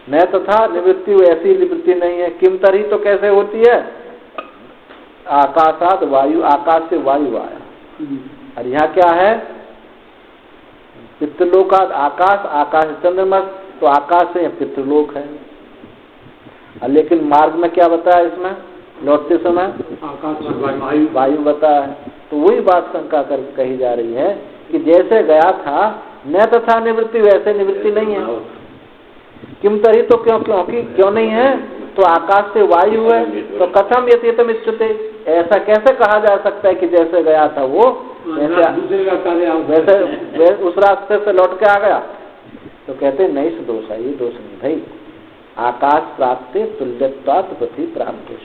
न तथा निवृत्ति, ऐसी निवृत्ति नहीं है। किम तरी, तो कैसे होती है? आकाशात वायु, आकाश से वायु आया, और यहाँ क्या है? पितृलोकाद आकाश, आकाश चंद्रमा, तो आकाश से पितृलोक है। लेकिन मार्ग में क्या बताया इसमें, लौटते समय आकाश में वायु वायु बताया है। तो वही बात शंका कर कही जा रही है कि जैसे गया था न तथा निवृत्ति, वैसे निवृत्ति नहीं है। किम तरी, तो क्यों नहीं है, तो आकाश से वायु है, तो कथम यथेतम इच्छते, ऐसा कैसे कहा जा सकता है कि जैसे गया था वो वैसे उस रास्ते से लौट के आ गया। तो कहते नहीं दोष है, ये दोष नहीं भाई। आकाश प्राप्ति तुल्यत्वात् पृथ्वी प्राप्ति,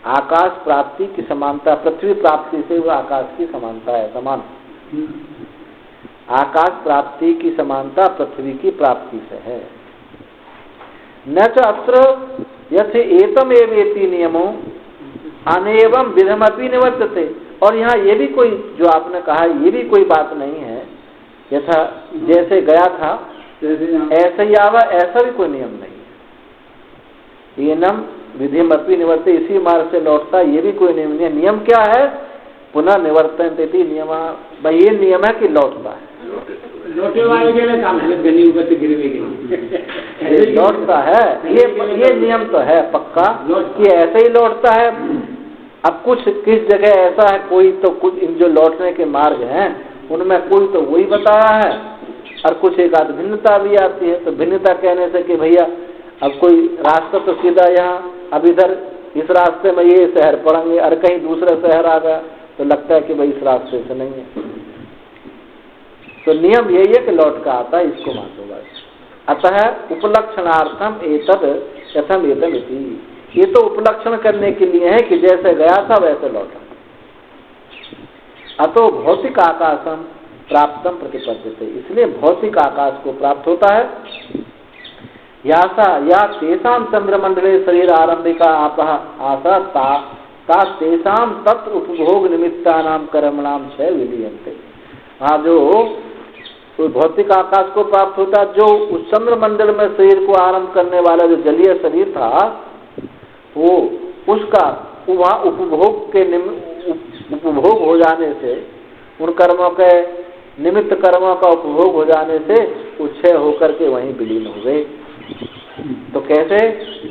आकाश प्राप्ति की समानता पृथ्वी प्राप्ति से वो आकाश की समानता है, समान। आकाश प्राप्ति की समानता पृथ्वी की प्राप्ति से है। न च अत्र यथ एतम एवेति नियमो अनेवम विधमपि निवर्तते, और यहाँ ये भी कोई जो आपने कहा ये भी कोई बात नहीं है, यथा जैसे गया था ऐसे ही आवा, ऐसा भी कोई नियम नहीं। ये नम विधिमपि निवर्ते, इसी मार्ग से लौटता, ये भी कोई नियम नहीं है। नियम क्या है, पुनः निवर्तन देती नियम, भाई ये नियम है कि लौटता है, लौटे वाले के लिए काम है, गनी ऊपर गिरवे के लौटता है। ये नियम तो है पक्का कि ऐसे ही लौटता है। अब कुछ किस जगह ऐसा है, कोई तो कुछ जो लौटने के मार्ग हैं उनमें कोई तो वही बताया है, और कुछ एक आध भिन्नता भी आती है। तो भिन्नता कहने से कि भैया अब कोई रास्ता तो सीधा यहाँ, अब इधर इस रास्ते में ये शहर पड़ेंगे और कहीं दूसरा शहर आ गया तो लगता है कि भाई इस रास्ते से नहीं है। तो नियम यही है कि लौट का आता है, इसको मान लो बस। अतः उपलक्षणार्थम एतद यथम एतम इति, ये तो उपलक्षण करने के लिए है कि जैसे गया था वैसे लौटा। अतो भौतिक आकाशम प्राप्तम प्रतिपद्यते, इसलिए भौतिक आकाश को प्राप्त होता है। या तेषाम चंद्रमंडले शरीर आरंभिका आपः आशा ता तेषाम तत् उपभोग निमित्तानाम कर्मणाम क्षय विलीयन्ते। हाँ, जो भौतिक आकाश को प्राप्त होता, जो उस चंद्रमंडल में शरीर को आरंभ करने वाला जो जलीय शरीर था, वो उसका वहाँ उपभोग हो जाने से, उन कर्मों के निमित्त कर्मों का उपभोग हो जाने से क्षय होकर के वहीं विलीन हो गए। तो कैसे,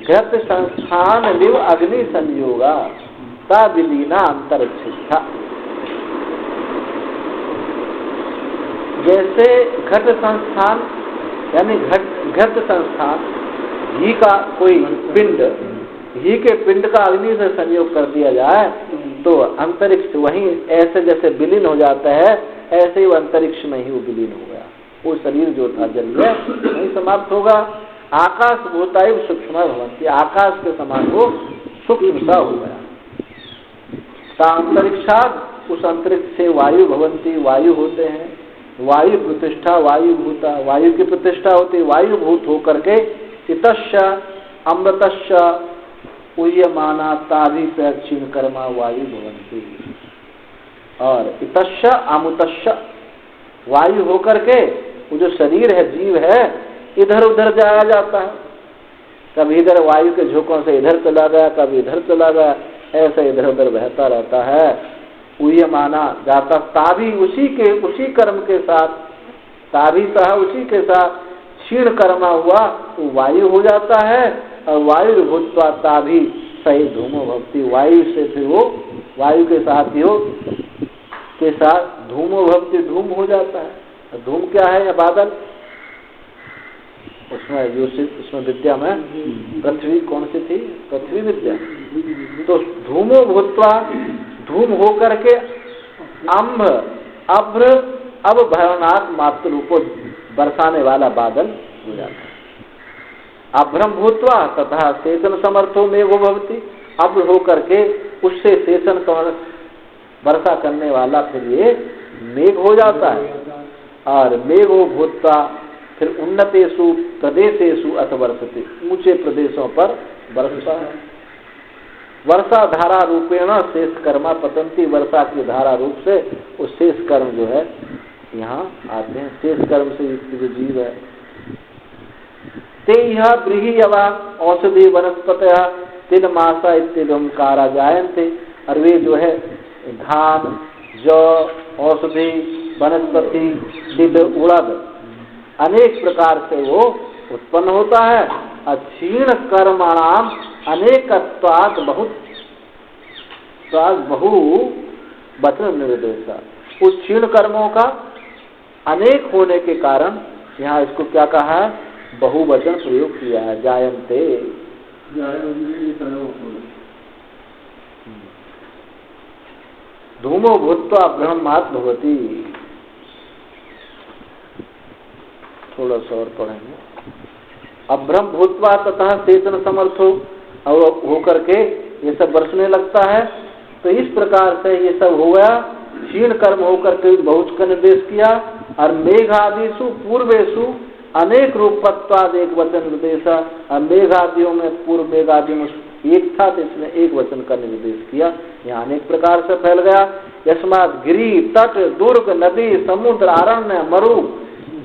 घट संस्थान लिव अग्नि संयोगा ता विलीना अंतरिक्षा। जैसे घट संस्थान यानी घट संस्थान, घी का कोई पिंड, घी के पिंड का अग्नि से संयोग कर दिया जाए तो अंतरिक्ष वहीं ऐसे जैसे विलीन हो जाता है, ऐसे ही वो अंतरिक्ष में ही वो विलीन हो गया। वो शरीर जो था जलीय वहीं समाप्त होगा। आकाश भूतायु सूक्ष्म भवन्ति, आकाश के समान वो सूक्ष्म सा हो गया। अंतरिक्षात, उस अंतरिक्ष से वायु भवन्ति, वायु होते हैं। वायु प्रतिष्ठा वायु भूता, वायु की प्रतिष्ठा होती है, वायु भूत होकर के इतश्च अमृतश्च उयमाना ताभि क्षीण कर्मा वायु भवन्ति। और इतश्च अमुतश्च, वायु होकर के वो जो शरीर है, जीव है, इधर उधर जाया जाता है। कभी इधर वायु के झोंकों से इधर चला गया, कभी इधर चला गया, ऐसे इधर उधर बहता रहता है। उय माना जाता, ताभी उसी कर्म के साथ, ताभी सह उसी के साथ क्षीण कर्मा हुआ तो वायु हो जाता है। और वायु भूतवा ताभी सही धूमो भक्ति, वायु से फिर वो वायु के साथ ही हो के साथ धूमो भक्ति, धूम हो जाता है। धूम क्या है, या बादल, उसमें विद्या में पृथ्वी कौन सी थी, पृथ्वी विद्या। तो धूमो भूतवा, धूम हो करके अम्भ अभ्र अब भयानक मात्र रूपो, बरसाने वाला बादल हो जाता है। अभ्रम भूतवा तथा सेचन समर्थो मेघो भवति, अभ्र हो करके उससे सेचन वर्षा करने वाला फिर ये मेघ हो जाता है। और मेघो भूतवा फिर उन्नतेषु प्रदेशेषु अथ वर्षते, ऊंचे प्रदेशों पर बरसता है। वर्षा धारा रूपेण शेष कर्मा पतंती, वर्षा की धारा रूप से वो शेष कर्म जो है यहाँ आते हैं। शेष कर्म से युक्त जो जीव है, ते यह ब्रीहियवा औषधि वनस्पतय तिल मासा इत्यादि जायन्ते। और वे जो है धान, जौ, औषधि, वनस्पति, तिल, उड़द, अनेक प्रकार से वो उत्पन्न होता है। अक्षीण कर्मणाम अनेकत्वात् बहु वचन निर्देशा। उस क्षीण कर्मों का अनेक होने के कारण यहाँ इसको क्या कहा है, बहुवचन प्रयोग किया है, जायन्ते। धूमो भूत्वा ब्रह्मात् भवति। थोड़ा सा और पढ़ेंगे। अब ब्रह्म भूत्वा तथा चेतन समर्थो होकर के ये सब बरसने लगता है। तो इस प्रकार से ये सब हो गया, क्षीण कर्म होकर के बहुत का निर्देश किया। और मेघादिषु पूर्वेशु अनेक रूपत्वाद एक वचन निर्देश। और मेघादियों में पूर्व मेघादि में एक था तो इसने एक वचन का निर्देश किया। यहाँ अनेक प्रकार से फैल गया। यस्मात् गिरि तट दुर्ग नदी समुद्र अरण्य मरु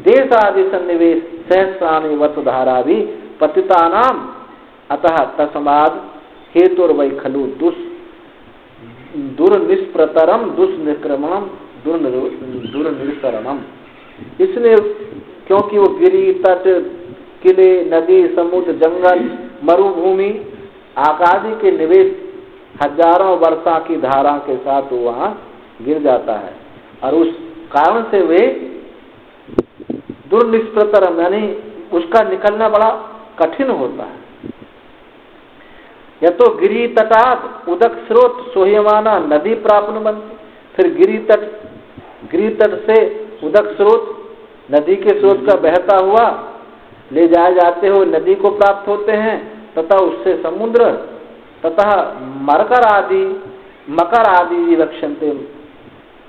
देश आदि सन्निवेश सहस्राणि वसुधारा भी पतितानाम अतः तस्माद् हेतुर्वै खलु दुर्निष्प्रतरम दुष्निक्रमणम दुर्निस्तरणम। इसलिए क्योंकि वो गिरि तट किले नदी समुद्र जंगल मरुभूमि आकादि के निवेश हजारों वर्षा की धारा के साथ वहाँ गिर जाता है और उस कारण से वे दुर्निष्प्रतरम यानी उसका निकलना बड़ा कठिन होता है। या तो गिरि तटात उदक स्रोत सोह्यमाना नदी प्राप्त बनती। फिर गिरि तट से उदक स्रोत नदी के स्रोत का बहता हुआ ले जाए जाते हुए नदी को प्राप्त होते हैं तथा उससे समुद्र तथा मकर आदि रक्षन्ते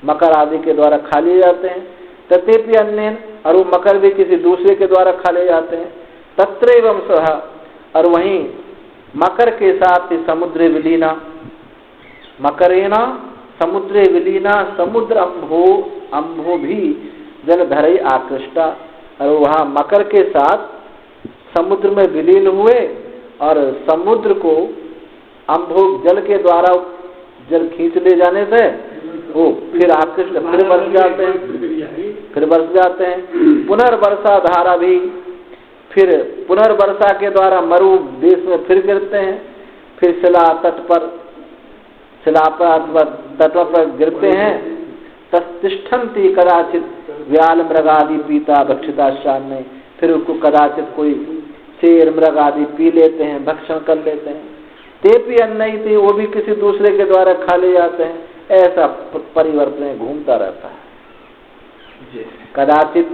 मकर आदि के द्वारा खा लिए जाते हैं। तथेपि अन्य और वो मकर भी किसी दूसरे के द्वारा खा ले जाते हैं। तत्रैवं सह और वहीं मकर के साथ समुद्र विलीना मकरेना समुद्र विलीना समुद्र अम्भो भी जलधरई आकृष्टा। और वहाँ मकर के साथ समुद्र में विलीन हुए और समुद्र को अम्भो जल के द्वारा जल खींच ले जाने से वो फिर आकृष्ट फिर बरस जाते हैं। पुनर्वर्षा धारा भी फिर पुनर्वर्षा के द्वारा मरु देश में फिर गिरते हैं। फिर शिला तट पर गिरते हैं। तस्तिष्ठन्ति कदाचित व्याल मृगादि पीता भक्षिता शान्य। फिर उसको कदाचित कोई शेर मृग आदि पी लेते हैं, भक्षण कर लेते हैं। तेपि अन्नयति वो भी किसी दूसरे के द्वारा खा ले जाते हैं। ऐसा परिवर्तन घूमता रहता है। कदाचित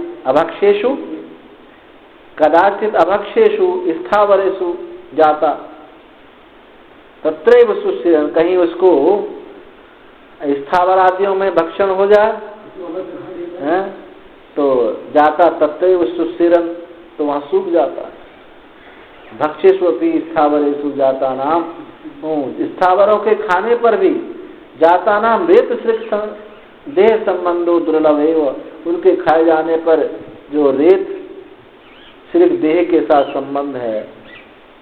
अभक्षेषु स्थावरेषु जाता तत्रैव सुस्थिरन्। कहीं उसको स्थावर आदियों में भक्षण हो जाए तो जाता तत्रैव सुस्थिरन् तो वहाँ सूख जाता है। भक्षेष्वपि स्थावरेषु जाता नाम स्थावरों के खाने पर भी जाता नाम रेत श्रिक देह संबंधो दुर्लभ है। उनके खाए जाने पर जो रेत श्रिक देह के साथ संबंध है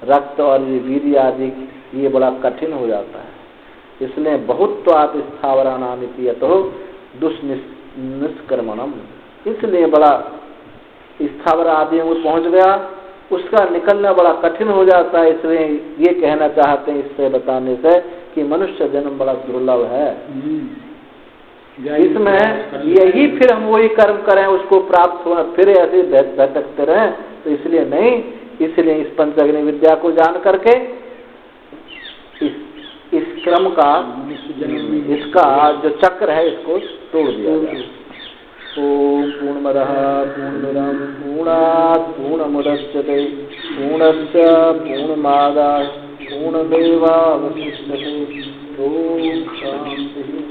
रक्त और वीर्य आदि ये बड़ा कठिन हो जाता है। इसलिए बहुत स्थावरानामिति यतो दुष्निष्क्रमणम। इसलिए बड़ा स्थावर आदियों में पहुंच गया उसका निकलना बड़ा कठिन हो जाता है। इसलिए ये कहना चाहते हैं इससे बताने से कि मनुष्य जन्म बड़ा दुर्लभ है। इसमें यही फिर हम वही कर्म करें उसको प्राप्त होना फिर ऐसे भटकते रहें तो इसलिए नहीं। इसलिए इस पंचअग्नि विद्या को जान करके इस क्रम का इसका जो चक्र है इसको तोड़ दिया जाए। ओम पूर्णमदः पूर्णमिदं पूर्णात् पूर्णमुदच्यते पूर्णस्य पूर्णमादाय पूर्णमेवावशिष्यते। ओम शांति।